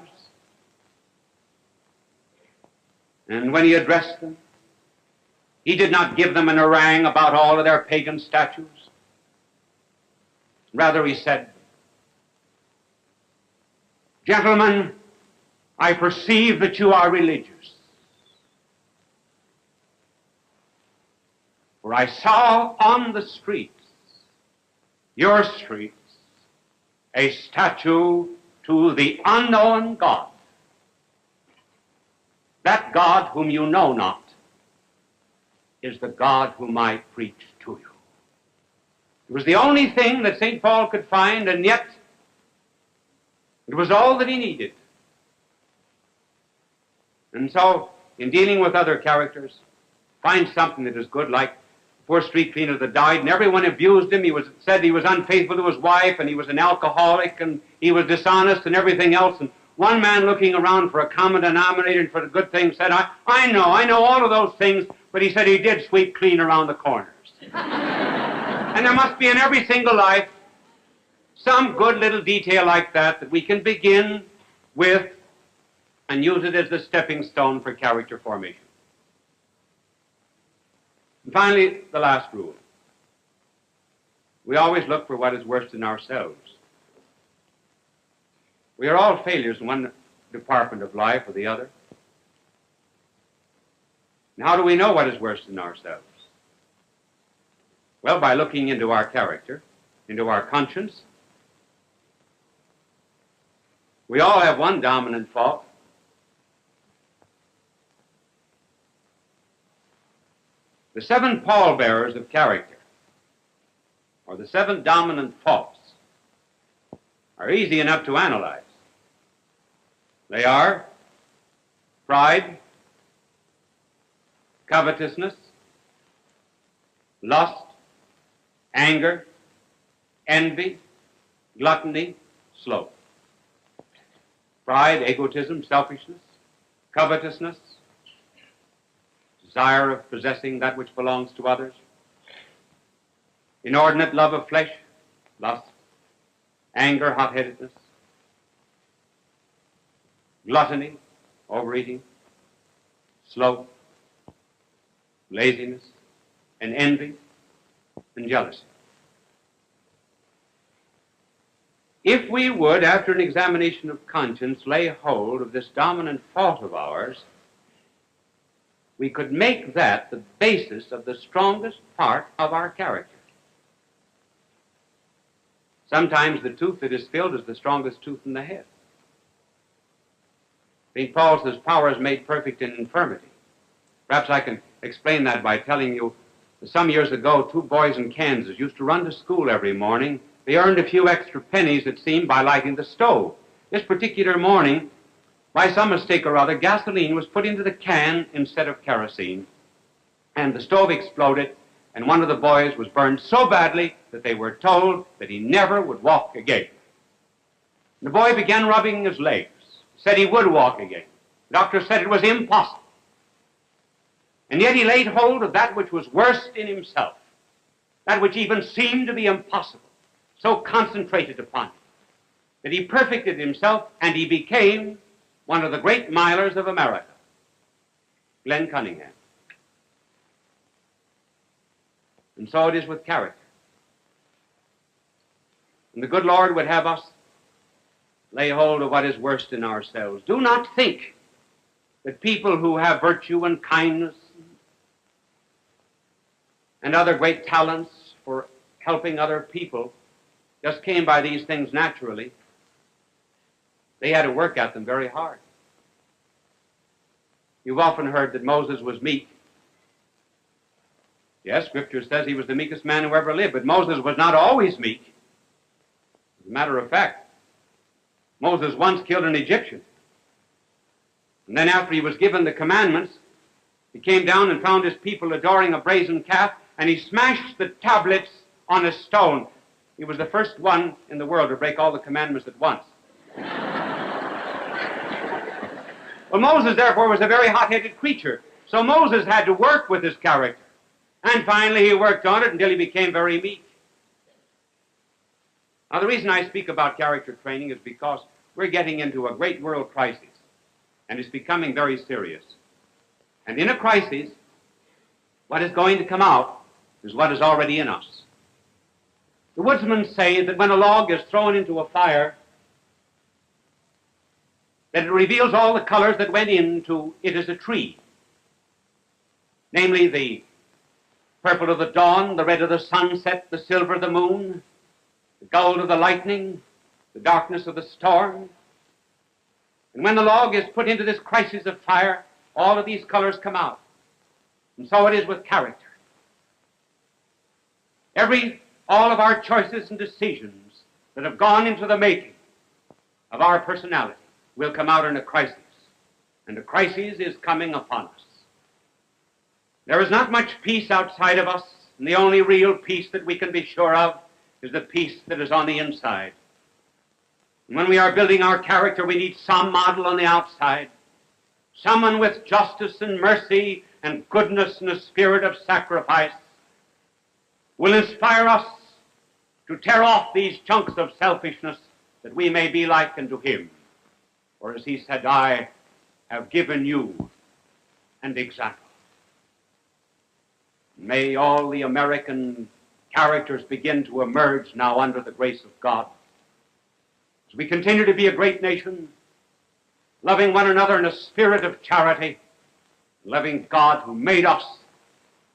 And when he addressed them, he did not give them an harangue about all of their pagan statues. Rather, he said, "Gentlemen, I perceive that you are religious. For I saw on the streets, your streets, a statue to the unknown God. That God whom you know not is the God whom I preach to you." It was the only thing that St. Paul could find, and yet it was all that he needed. And so, in dealing with other characters, find something that is good, like the poor street cleaner that died, and everyone abused him. He was said he was unfaithful to his wife, and he was an alcoholic, and he was dishonest, and everything else. And one man, looking around for a common denominator and for the good things, said, I know all of those things, but he said he did sweep clean around the corners. And there must be in every single life some good little detail like that that we can begin with and use it as the stepping stone for character formation. And finally, the last rule. We always look for what is worst in ourselves. We are all failures in one department of life or the other. And how do we know what is worst in ourselves? Well, by looking into our character, into our conscience. We all have one dominant fault. The 7 pallbearers of character, or the 7 dominant faults, are easy enough to analyze. They are pride, covetousness, lust, anger, envy, gluttony, sloth. Pride, egotism, selfishness, covetousness, desire of possessing that which belongs to others, inordinate love of flesh, lust, anger, hot-headedness, gluttony, overeating, sloth, laziness, and envy, and jealousy. If we would, after an examination of conscience, lay hold of this dominant fault of ours, we could make that the basis of the strongest part of our character. Sometimes the tooth that is filled is the strongest tooth in the head. St. Paul says, "Power is made perfect in infirmity." Perhaps I can explain that by telling you that some years ago, 2 boys in Kansas used to run to school every morning. They earned a few extra pennies, it seemed, by lighting the stove. This particular morning, by some mistake or other, gasoline was put into the can instead of kerosene, and the stove exploded, and one of the boys was burned so badly that they were told that he never would walk again. The boy began rubbing his legs, said he would walk again. The doctor said it was impossible. And yet he laid hold of that which was worst in himself, that which even seemed to be impossible, so concentrated upon it, that he perfected himself, and he became one of the great milers of America, Glenn Cunningham. And so it is with character. And the good Lord would have us lay hold of what is worst in ourselves. Do not think that people who have virtue and kindness and other great talents for helping other people just came by these things naturally. They had to work at them very hard. You've often heard that Moses was meek. Yes, Scripture says he was the meekest man who ever lived, but Moses was not always meek. As a matter of fact, Moses once killed an Egyptian. And then after he was given the commandments, he came down and found his people adoring a brazen calf, and he smashed the tablets on a stone. He was the first one in the world to break all the commandments at once. Well, Moses, therefore, was a very hot-headed creature. So Moses had to work with his character. And finally, he worked on it until he became very meek. Now, the reason I speak about character training is because we're getting into a great world crisis, and it's becoming very serious. And in a crisis, what is going to come out is what is already in us. The woodsmen say that when a log is thrown into a fire, that it reveals all the colors that went into it as a tree. Namely, the purple of the dawn, the red of the sunset, the silver of the moon, the gold of the lightning, the darkness of the storm. And when the log is put into this crisis of fire, all of these colors come out. And so it is with character. All of our choices and decisions that have gone into the making of our personality will come out in a crisis. And a crisis is coming upon us. There is not much peace outside of us, and the only real peace that we can be sure of is the peace that is on the inside. And when we are building our character, we need some model on the outside, someone with justice and mercy and goodness and a spirit of sacrifice will inspire us to tear off these chunks of selfishness that we may be like unto him. For as he said, I have given you an example. May all the American characters begin to emerge now under the grace of God. As we continue to be a great nation, loving one another in a spirit of charity, loving God who made us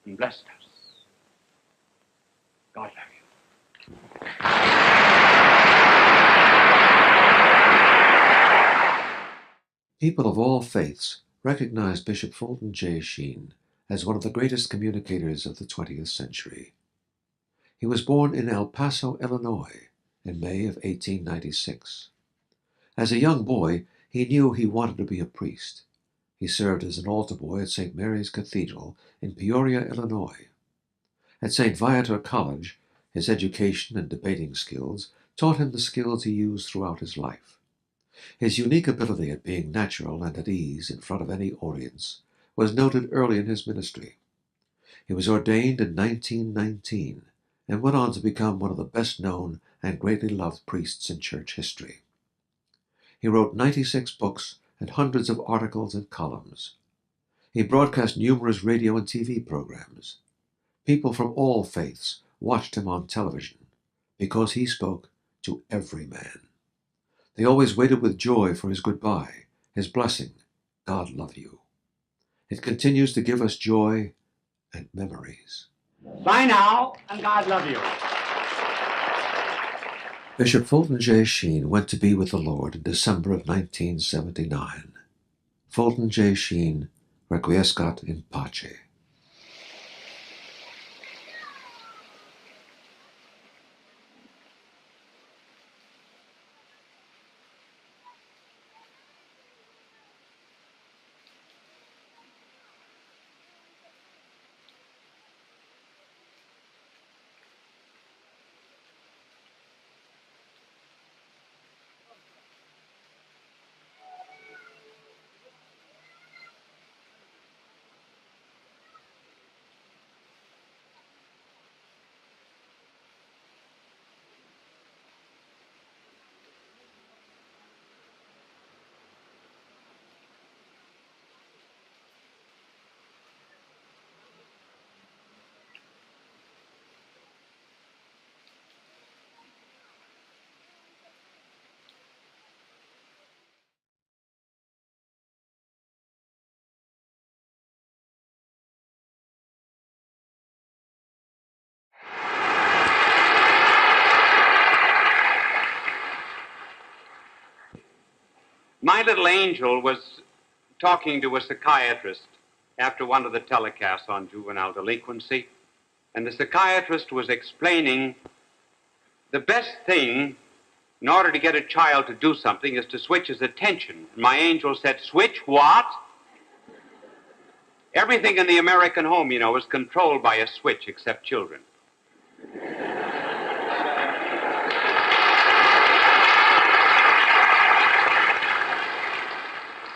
and blessed us. God love you. People of all faiths recognize Bishop Fulton J. Sheen as one of the greatest communicators of the 20th century. He was born in El Paso, Illinois, in May of 1896. As a young boy, he knew he wanted to be a priest. He served as an altar boy at St. Mary's Cathedral in Peoria, Illinois. At St. Viator College, his education and debating skills taught him the skills he used throughout his life. His unique ability at being natural and at ease in front of any audience was noted early in his ministry. He was ordained in 1919 and went on to become one of the best-known and greatly loved priests in church history. He wrote 96 books and hundreds of articles and columns. He broadcast numerous radio and TV programs. People from all faiths watched him on television because he spoke to every man. They always waited with joy for his goodbye, his blessing, God love you. It continues to give us joy and memories. Bye now, and God love you. Bishop Fulton J. Sheen went to be with the Lord in December of 1979. Fulton J. Sheen, requiescat in pace. My little angel was talking to a psychiatrist after one of the telecasts on juvenile delinquency, and the psychiatrist was explaining the best thing in order to get a child to do something is to switch his attention. And my angel said, switch what? Everything in the American home, you know, is controlled by a switch except children.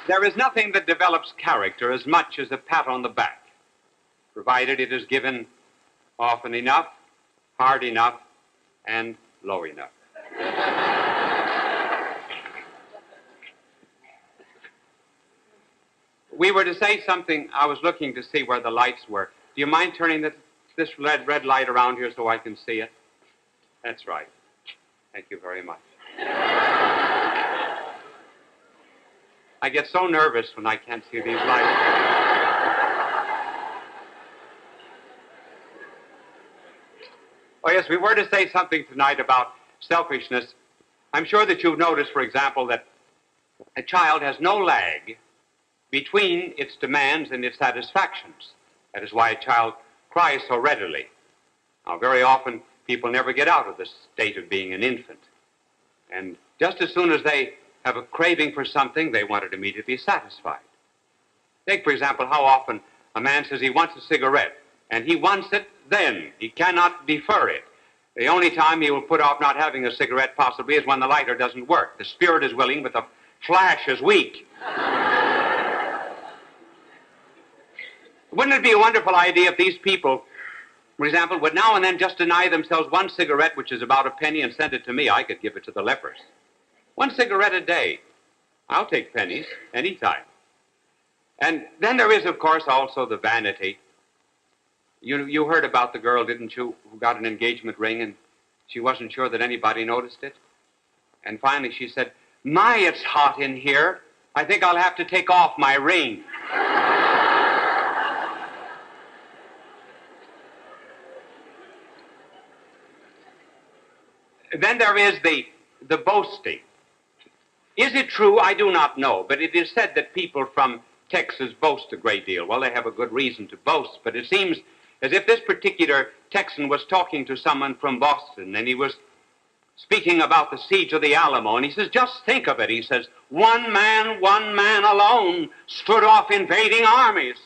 There is nothing that develops character as much as a pat on the back, provided it is given often enough, hard enough, and low enough. We were to say something. I was looking to see where the lights were. Do you mind turning this red light around here so I can see it? That's right. Thank you very much. I get so nervous when I can't see these lights. Oh, yes, we were to say something tonight about selfishness. I'm sure that you've noticed, for example, that a child has no lag between its demands and its satisfactions. That is why a child cries so readily. Now, very often, people never get out of the state of being an infant. And just as soon as they have a craving for something, they want it immediately satisfied. Take, for example, how often a man says he wants a cigarette, and he wants it then. He cannot defer it. The only time he will put off not having a cigarette possibly is when the lighter doesn't work. The spirit is willing, but the flash is weak. Wouldn't it be a wonderful idea if these people, for example, would now and then just deny themselves one cigarette, which is about a penny, and send it to me? I could give it to the lepers. One cigarette a day. I'll take pennies anytime. And then there is, of course, also the vanity. You heard about the girl, didn't you, who got an engagement ring and she wasn't sure that anybody noticed it? And finally she said, "My, it's hot in here. I think I'll have to take off my ring." Then there is the boasting. Is it true? I do not know, but it is said that people from Texas boast a great deal. Well, they have a good reason to boast, but it seems as if this particular Texan was talking to someone from Boston, and he was speaking about the siege of the Alamo, and he says, "Just think of it," he says, one man alone stood off invading armies."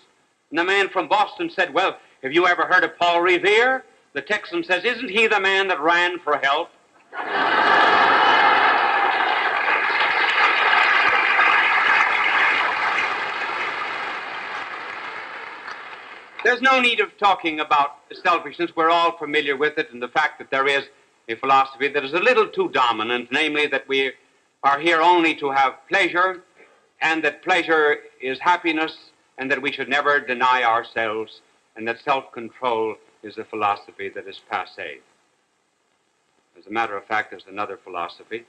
And the man from Boston said, "Well, have you ever heard of Paul Revere?" The Texan says, "Isn't he the man that ran for help?" There's no need of talking about selfishness. We're all familiar with it, and the fact that there is a philosophy that is a little too dominant, namely that we are here only to have pleasure, and that pleasure is happiness, and that we should never deny ourselves, and that self-control is a philosophy that is passé. As a matter of fact, there's another philosophy,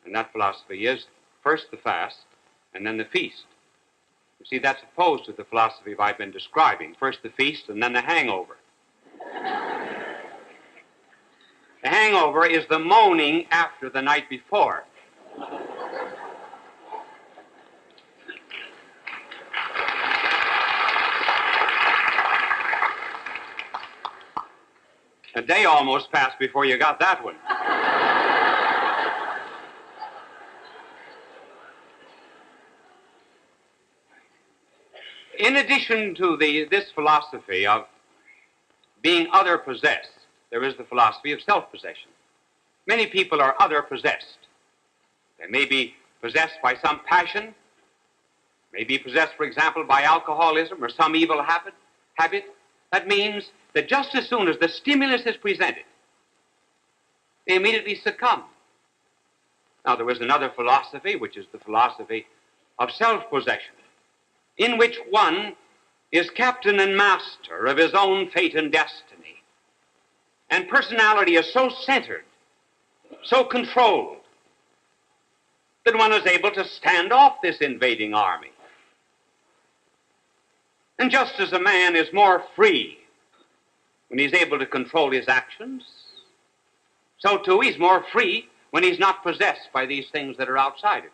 and that philosophy is first the fast, and then the feast. You see, that's opposed to the philosophy I've been describing. First the feast, and then the hangover. The hangover is the moaning after the night before. A day almost passed before you got that one. In addition to this philosophy of being other-possessed, there is the philosophy of self-possession. Many people are other-possessed. They may be possessed by some passion, may be possessed, for example, by alcoholism or some evil habit. That means that just as soon as the stimulus is presented, they immediately succumb. Now, there is another philosophy, which is the philosophy of self-possession, in which one is captain and master of his own fate and destiny. And personality is so centered, so controlled, that one is able to stand off this invading army. And just as a man is more free when he's able to control his actions, so too he's more free when he's not possessed by these things that are outside of him.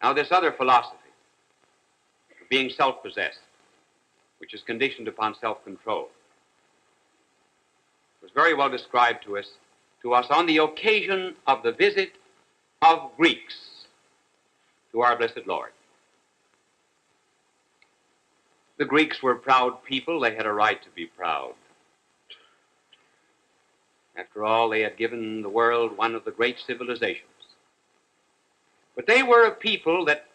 Now, this other philosophy, being self-possessed, which is conditioned upon self-control, was very well described to us on the occasion of the visit of Greeks to our blessed Lord. The Greeks were proud people. They had a right to be proud. After all, they had given the world one of the great civilizations. But they were a people that,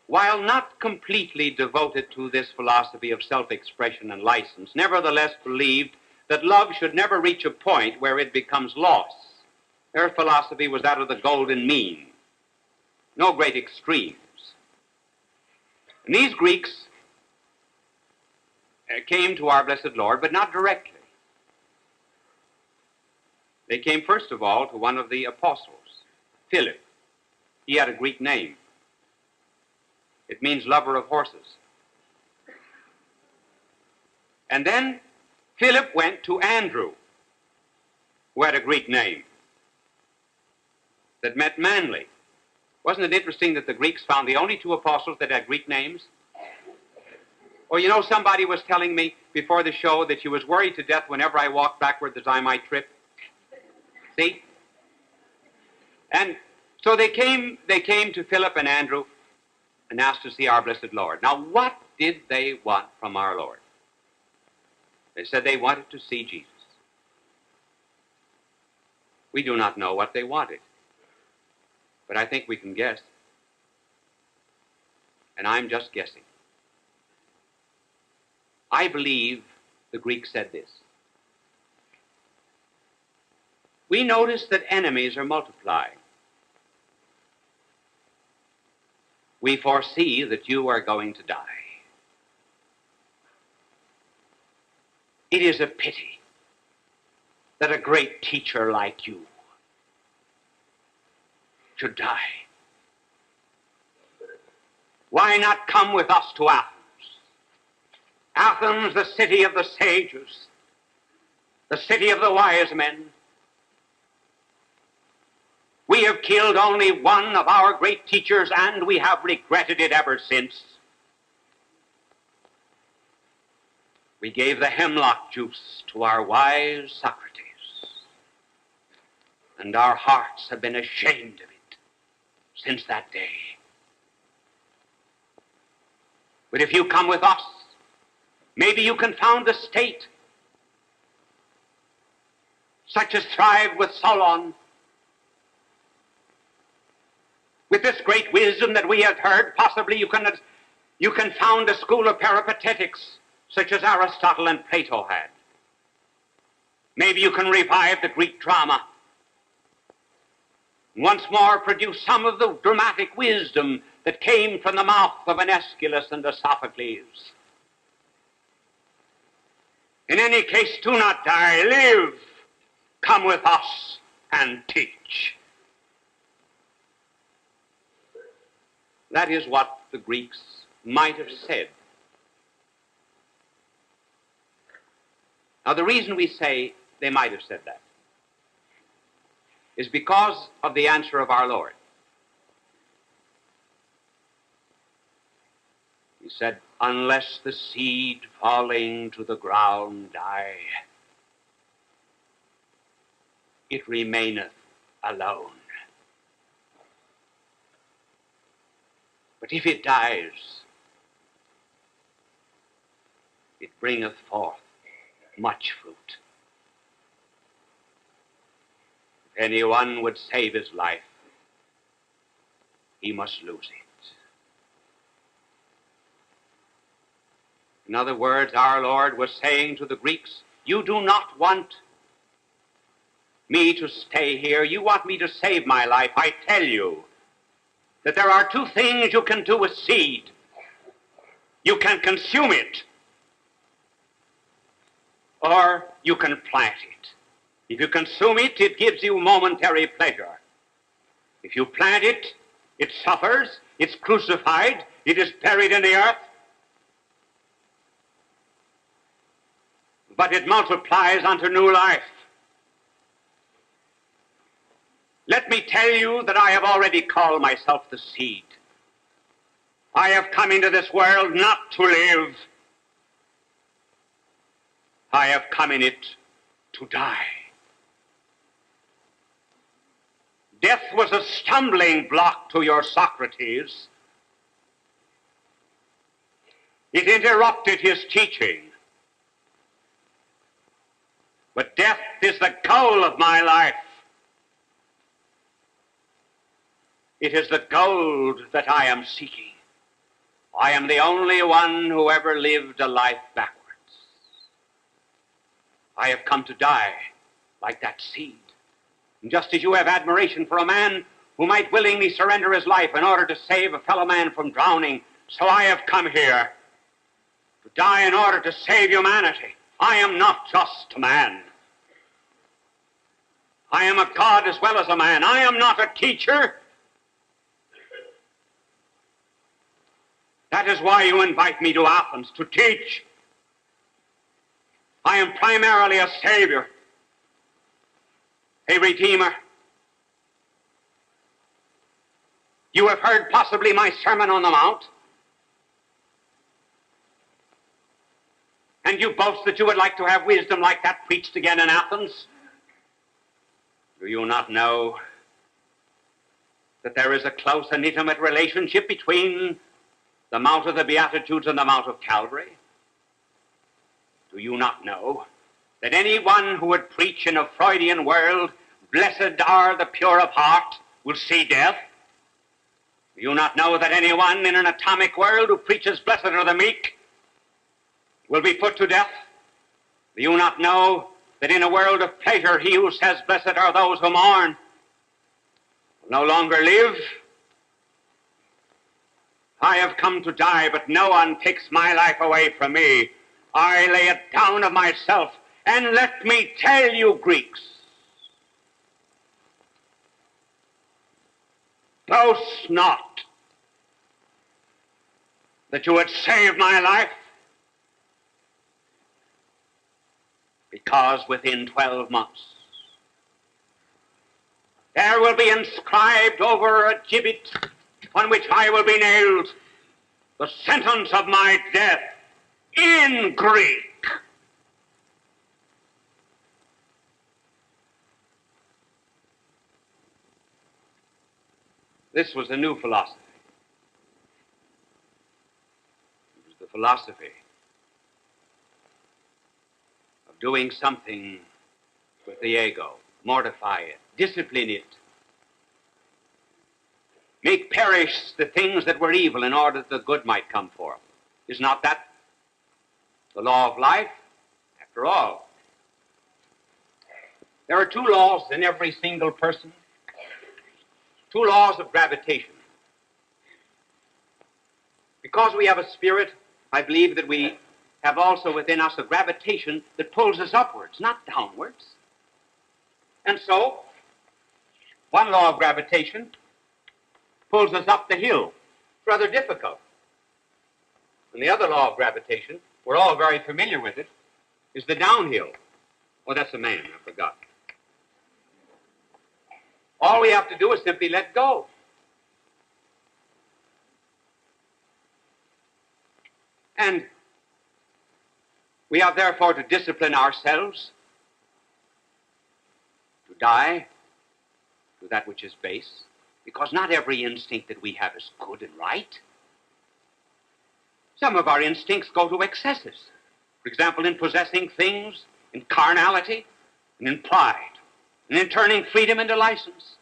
while not completely devoted to this philosophy of self-expression and license, nevertheless believed that love should never reach a point where it becomes loss. Their philosophy was that of the golden mean, no great extremes. And these Greeks came to our blessed Lord, but not directly. They came first of all to one of the apostles, Philip. He had a Greek name. It means lover of horses. And then Philip went to Andrew, who had a Greek name that meant manly. Wasn't it interesting that the Greeks found the only two apostles that had Greek names? Oh, you know, somebody was telling me before the show that she was worried to death whenever I walked backward that I might trip. See? And so they came to Philip and Andrew and asked to see our blessed Lord. Now, what did they want from our Lord? They said they wanted to see Jesus. We do not know what they wanted, but I think we can guess. And I'm just guessing. I believe the Greeks said this. We notice that enemies are multiplying. We foresee that you are going to die. It is a pity that a great teacher like you should die. Why not come with us to Athens? Athens, the city of the sages, the city of the wise men. We have killed only one of our great teachers, and we have regretted it ever since. We gave the hemlock juice to our wise Socrates, and our hearts have been ashamed of it since that day. But if you come with us, maybe you can found a state such as thrived with Solon. With this great wisdom that we have heard, possibly you can found a school of peripatetics such as Aristotle and Plato had. Maybe you can revive the Greek drama. Once more produce some of the dramatic wisdom that came from the mouth of an Aeschylus and a Sophocles. In any case, do not die, live. Come with us and teach. That is what the Greeks might have said. Now, the reason we say they might have said that is because of the answer of our Lord. He said, unless the seed falling to the ground die, it remaineth alone. But if it dies, it bringeth forth much fruit. If anyone would save his life, he must lose it. In other words, our Lord was saying to the Greeks, you do not want me to stay here. You want me to save my life. I tell you that there are two things you can do with seed. You can consume it, or you can plant it. If you consume it, it gives you momentary pleasure. If you plant it, it suffers, it's crucified, it is buried in the earth, but it multiplies unto new life. Let me tell you that I have already called myself the seed. I have come into this world not to live. I have come in it to die. Death was a stumbling block to your Socrates. It interrupted his teaching. But death is the goal of my life. It is the gold that I am seeking. I am the only one who ever lived a life backwards. I have come to die like that seed. And just as you have admiration for a man who might willingly surrender his life in order to save a fellow man from drowning, so I have come here to die in order to save humanity. I am not just a man. I am a God as well as a man. I am not a teacher. That is why you invite me to Athens to teach. I am primarily a savior, a redeemer. You have heard possibly my Sermon on the Mount, and you boast that you would like to have wisdom like that preached again in Athens. Do you not know that there is a close and intimate relationship between the Mount of the Beatitudes and the Mount of Calvary? Do you not know that anyone who would preach in a Freudian world, blessed are the pure of heart, will see death? Do you not know that anyone in an atomic world who preaches blessed are the meek will be put to death? Do you not know that in a world of pleasure he who says blessed are those who mourn will no longer live? I have come to die, but no one takes my life away from me. I lay it down of myself, and let me tell you, Greeks, boast not that you would save my life, because within 12 months there will be inscribed over a gibbet on which I will be nailed the sentence of my death in Greek. This was a new philosophy. It was the philosophy of doing something with the ego, mortify it, discipline it, make perish the things that were evil in order that the good might come forth. Is not that the law of life? After all, there are two laws in every single person, two laws of gravitation. Because we have a spirit, I believe that we have also within us a gravitation that pulls us upwards, not downwards. And so, one law of gravitation pulls us up the hill. It's rather difficult. And the other law of gravitation, we're all very familiar with it, is the downhill. Oh, that's a man, I forgot. All we have to do is simply let go. And we have therefore to discipline ourselves to die to that which is base, because not every instinct that we have is good and right. Some of our instincts go to excesses. For example, in possessing things, in carnality, and in pride, and in turning freedom into license.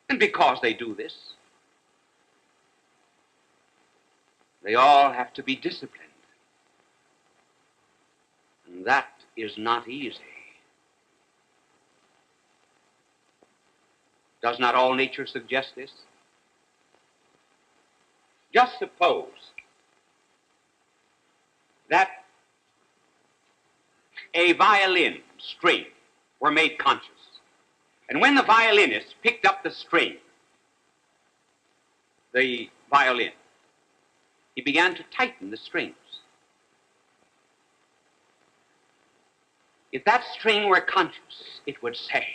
And because they do this, they all have to be disciplined. And that is not easy. Does not all nature suggest this? Just suppose that a violin string were made conscious, and when the violinist picked up the string, the violin, he began to tighten the strings. If that string were conscious, it would say,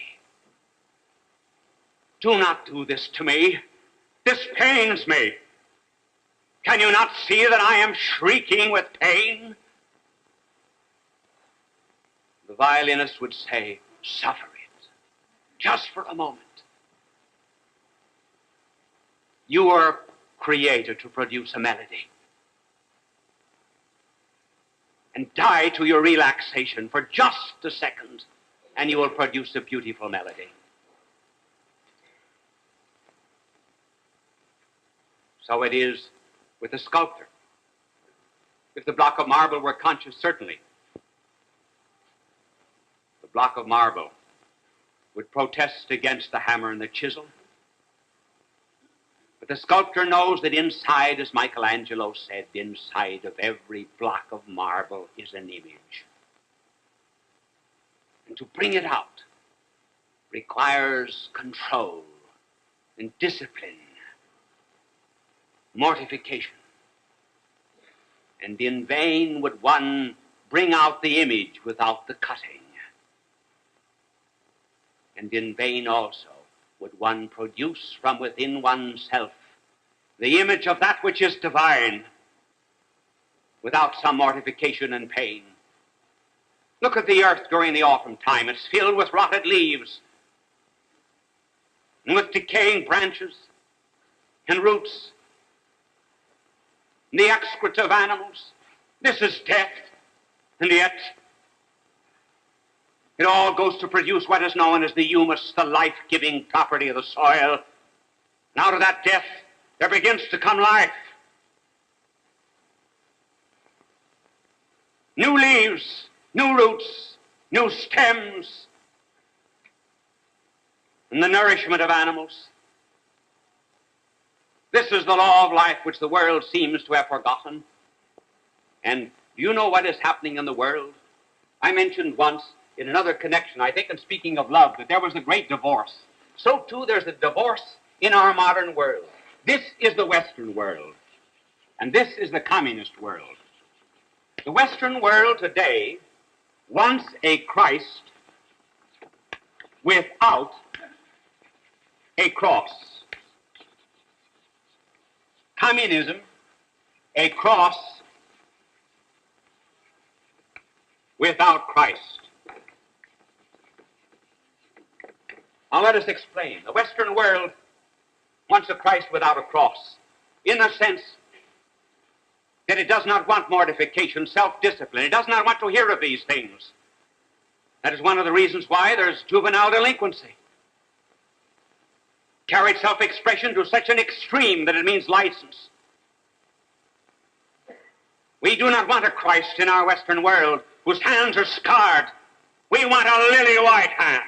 "Do not do this to me. This pains me. Can you not see that I am shrieking with pain?" The violinist would say, "Suffer it, just for a moment. You are created to produce a melody. And die to your relaxation for just a second, and you will produce a beautiful melody. So it is with the sculptor. If the block of marble were conscious, certainly the block of marble would protest against the hammer and the chisel. But the sculptor knows that inside, as Michelangelo said, inside of every block of marble is an image. And to bring it out requires control and discipline, mortification. And in vain would one bring out the image without the cutting. And in vain also would one produce from within oneself the image of that which is divine without some mortification and pain. Look at the earth during the autumn time. It's filled with rotted leaves and with decaying branches and roots and the excreta of animals. This is death, and yet it all goes to produce what is known as the humus, the life-giving property of the soil. And out of that death, there begins to come life. New leaves, new roots, new stems, and the nourishment of animals. This is the law of life which the world seems to have forgotten. And do you know what is happening in the world? I mentioned once in another connection, I think in speaking of love, that there was a great divorce. So too there's a divorce in our modern world. This is the Western world, and this is the communist world. The Western world today wants a Christ without a cross. Communism, a cross without Christ. Now let us explain. The Western world wants a Christ without a cross, in the sense that it does not want mortification, self-discipline. It does not want to hear of these things. That is one of the reasons why there's juvenile delinquency. Carried self-expression to such an extreme that it means license. We do not want a Christ in our Western world whose hands are scarred. We want a lily-white hand.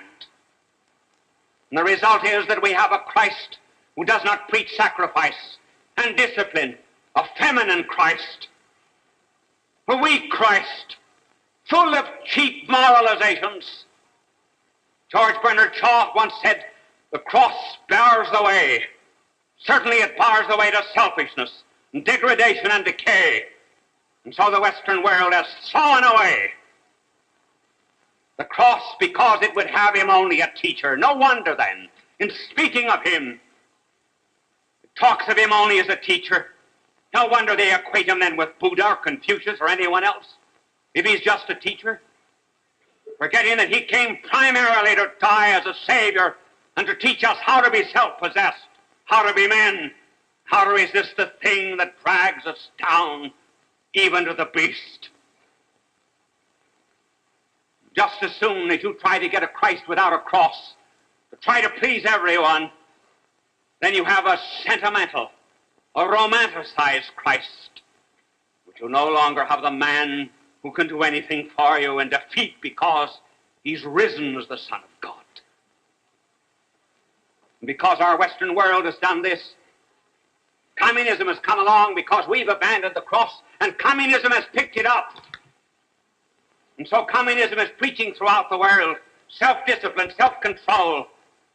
And the result is that we have a Christ who does not preach sacrifice and discipline, a feminine Christ, a weak Christ, full of cheap moralizations. George Bernard Shaw once said, "The cross bars the way. Certainly it bars the way to selfishness and degradation and decay." And so the Western world has sawn away the cross because it would have him only a teacher. No wonder then, in speaking of him, it talks of him only as a teacher. No wonder they equate him then with Buddha or Confucius or anyone else, if he's just a teacher, forgetting that he came primarily to die as a savior and to teach us how to be self-possessed, how to be men, how to resist the thing that drags us down, even to the beast. Just as soon as you try to get a Christ without a cross, to try to please everyone, then you have a sentimental, a romanticized Christ, which will no longer have the man who can do anything for you and defeat because he's risen as the Son of God. And because our Western world has done this, communism has come along because we've abandoned the cross, and communism has picked it up. And so communism is preaching throughout the world self-discipline, self-control,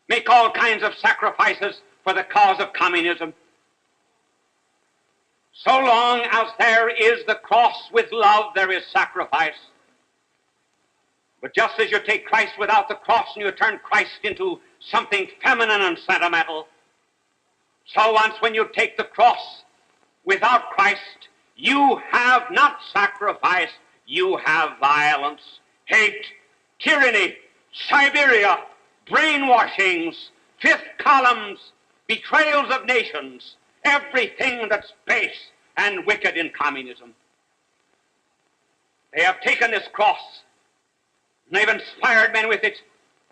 make all kinds of sacrifices for the cause of communism. So long as there is the cross with love, there is sacrifice. But just as you take Christ without the cross and you turn Christ into something feminine and sentimental, so once when you take the cross without Christ, you have not sacrifice, you have violence, hate, tyranny, Siberia, brainwashings, fifth columns, betrayals of nations, everything that's base and wicked in communism. They have taken this cross, and they've inspired men with it.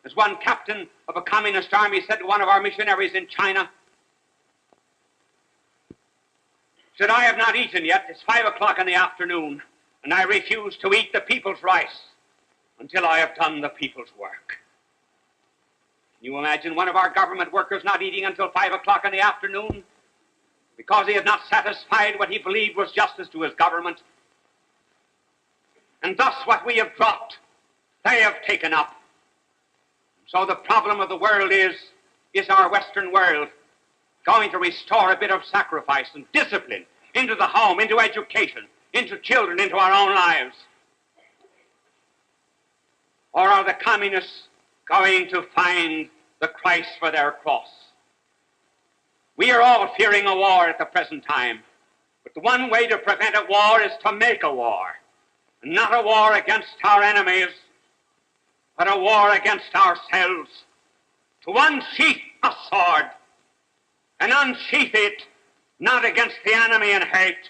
As one captain of a communist army said to one of our missionaries in China, said, I have not eaten yet. It's 5 o'clock in the afternoon, and I refuse to eat the people's rice until I have done the people's work. Can you imagine one of our government workers not eating until 5 o'clock in the afternoon because he had not satisfied what he believed was justice to his government? And thus what we have dropped, they have taken up. So the problem of the world is our Western world going to restore a bit of sacrifice and discipline into the home, into education, into children, into our own lives? Or are the communists going to find the Christ for their cross? We are all fearing a war at the present time, but the one way to prevent a war is to make a war. Not a war against our enemies, but a war against ourselves. To unsheath a sword, and unsheath it not against the enemy in hate,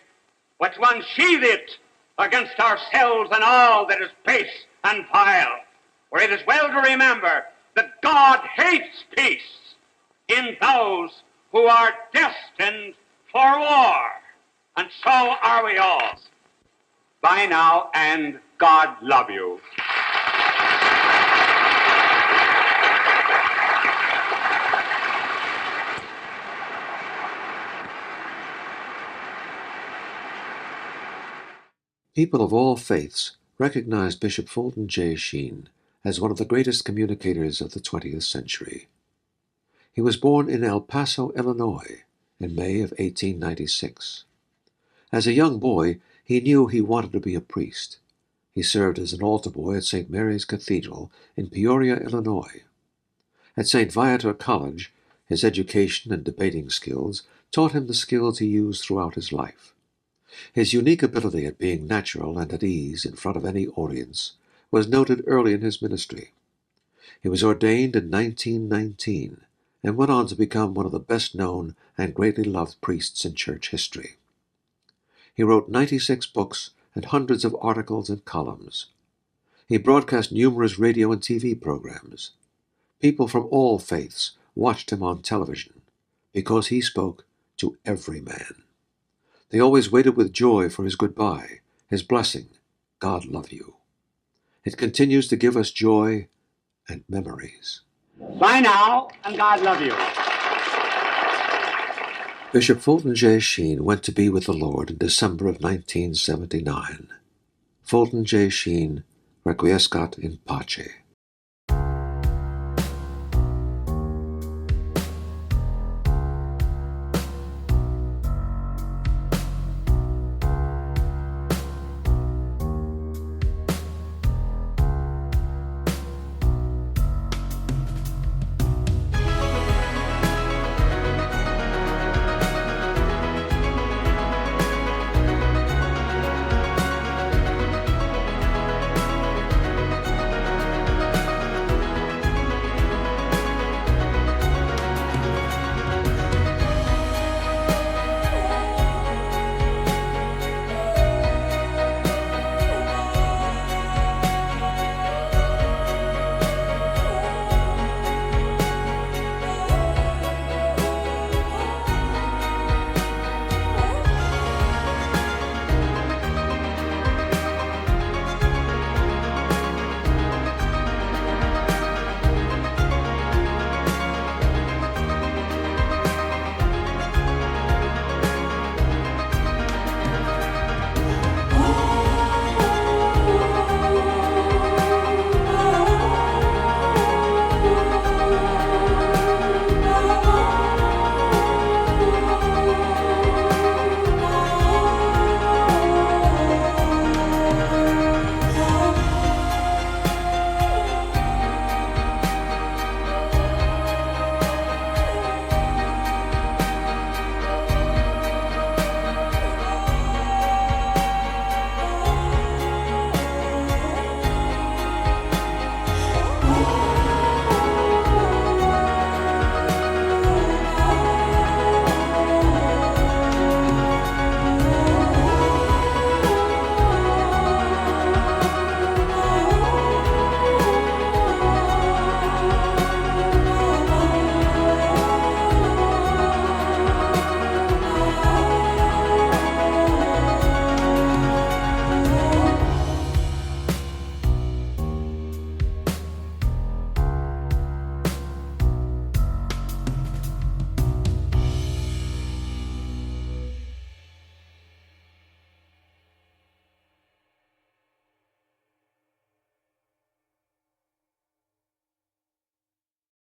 but to unsheath it against ourselves and all that is base and vile. For it is well to remember that God hates peace in those who are destined for war. And so are we all. Bye now, and God love you. People of all faiths recognized Bishop Fulton J. Sheen as one of the greatest communicators of the 20th century. He was born in El Paso, Illinois, in May of 1896. As a young boy, he knew he wanted to be a priest. He served as an altar boy at St. Mary's Cathedral in Peoria, Illinois. At St. Viator College, his education and debating skills taught him the skills he used throughout his life. His unique ability at being natural and at ease in front of any audience was noted early in his ministry. He was ordained in 1919 and went on to become one of the best-known and greatly loved priests in church history. He wrote 96 books and hundreds of articles and columns. He broadcast numerous radio and TV programs. People from all faiths watched him on television because he spoke to every man. They always waited with joy for his goodbye, his blessing, God love you. It continues to give us joy and memories. Bye now, and God love you. Bishop Fulton J. Sheen went to be with the Lord in December of 1979. Fulton J. Sheen, requiescat in pace.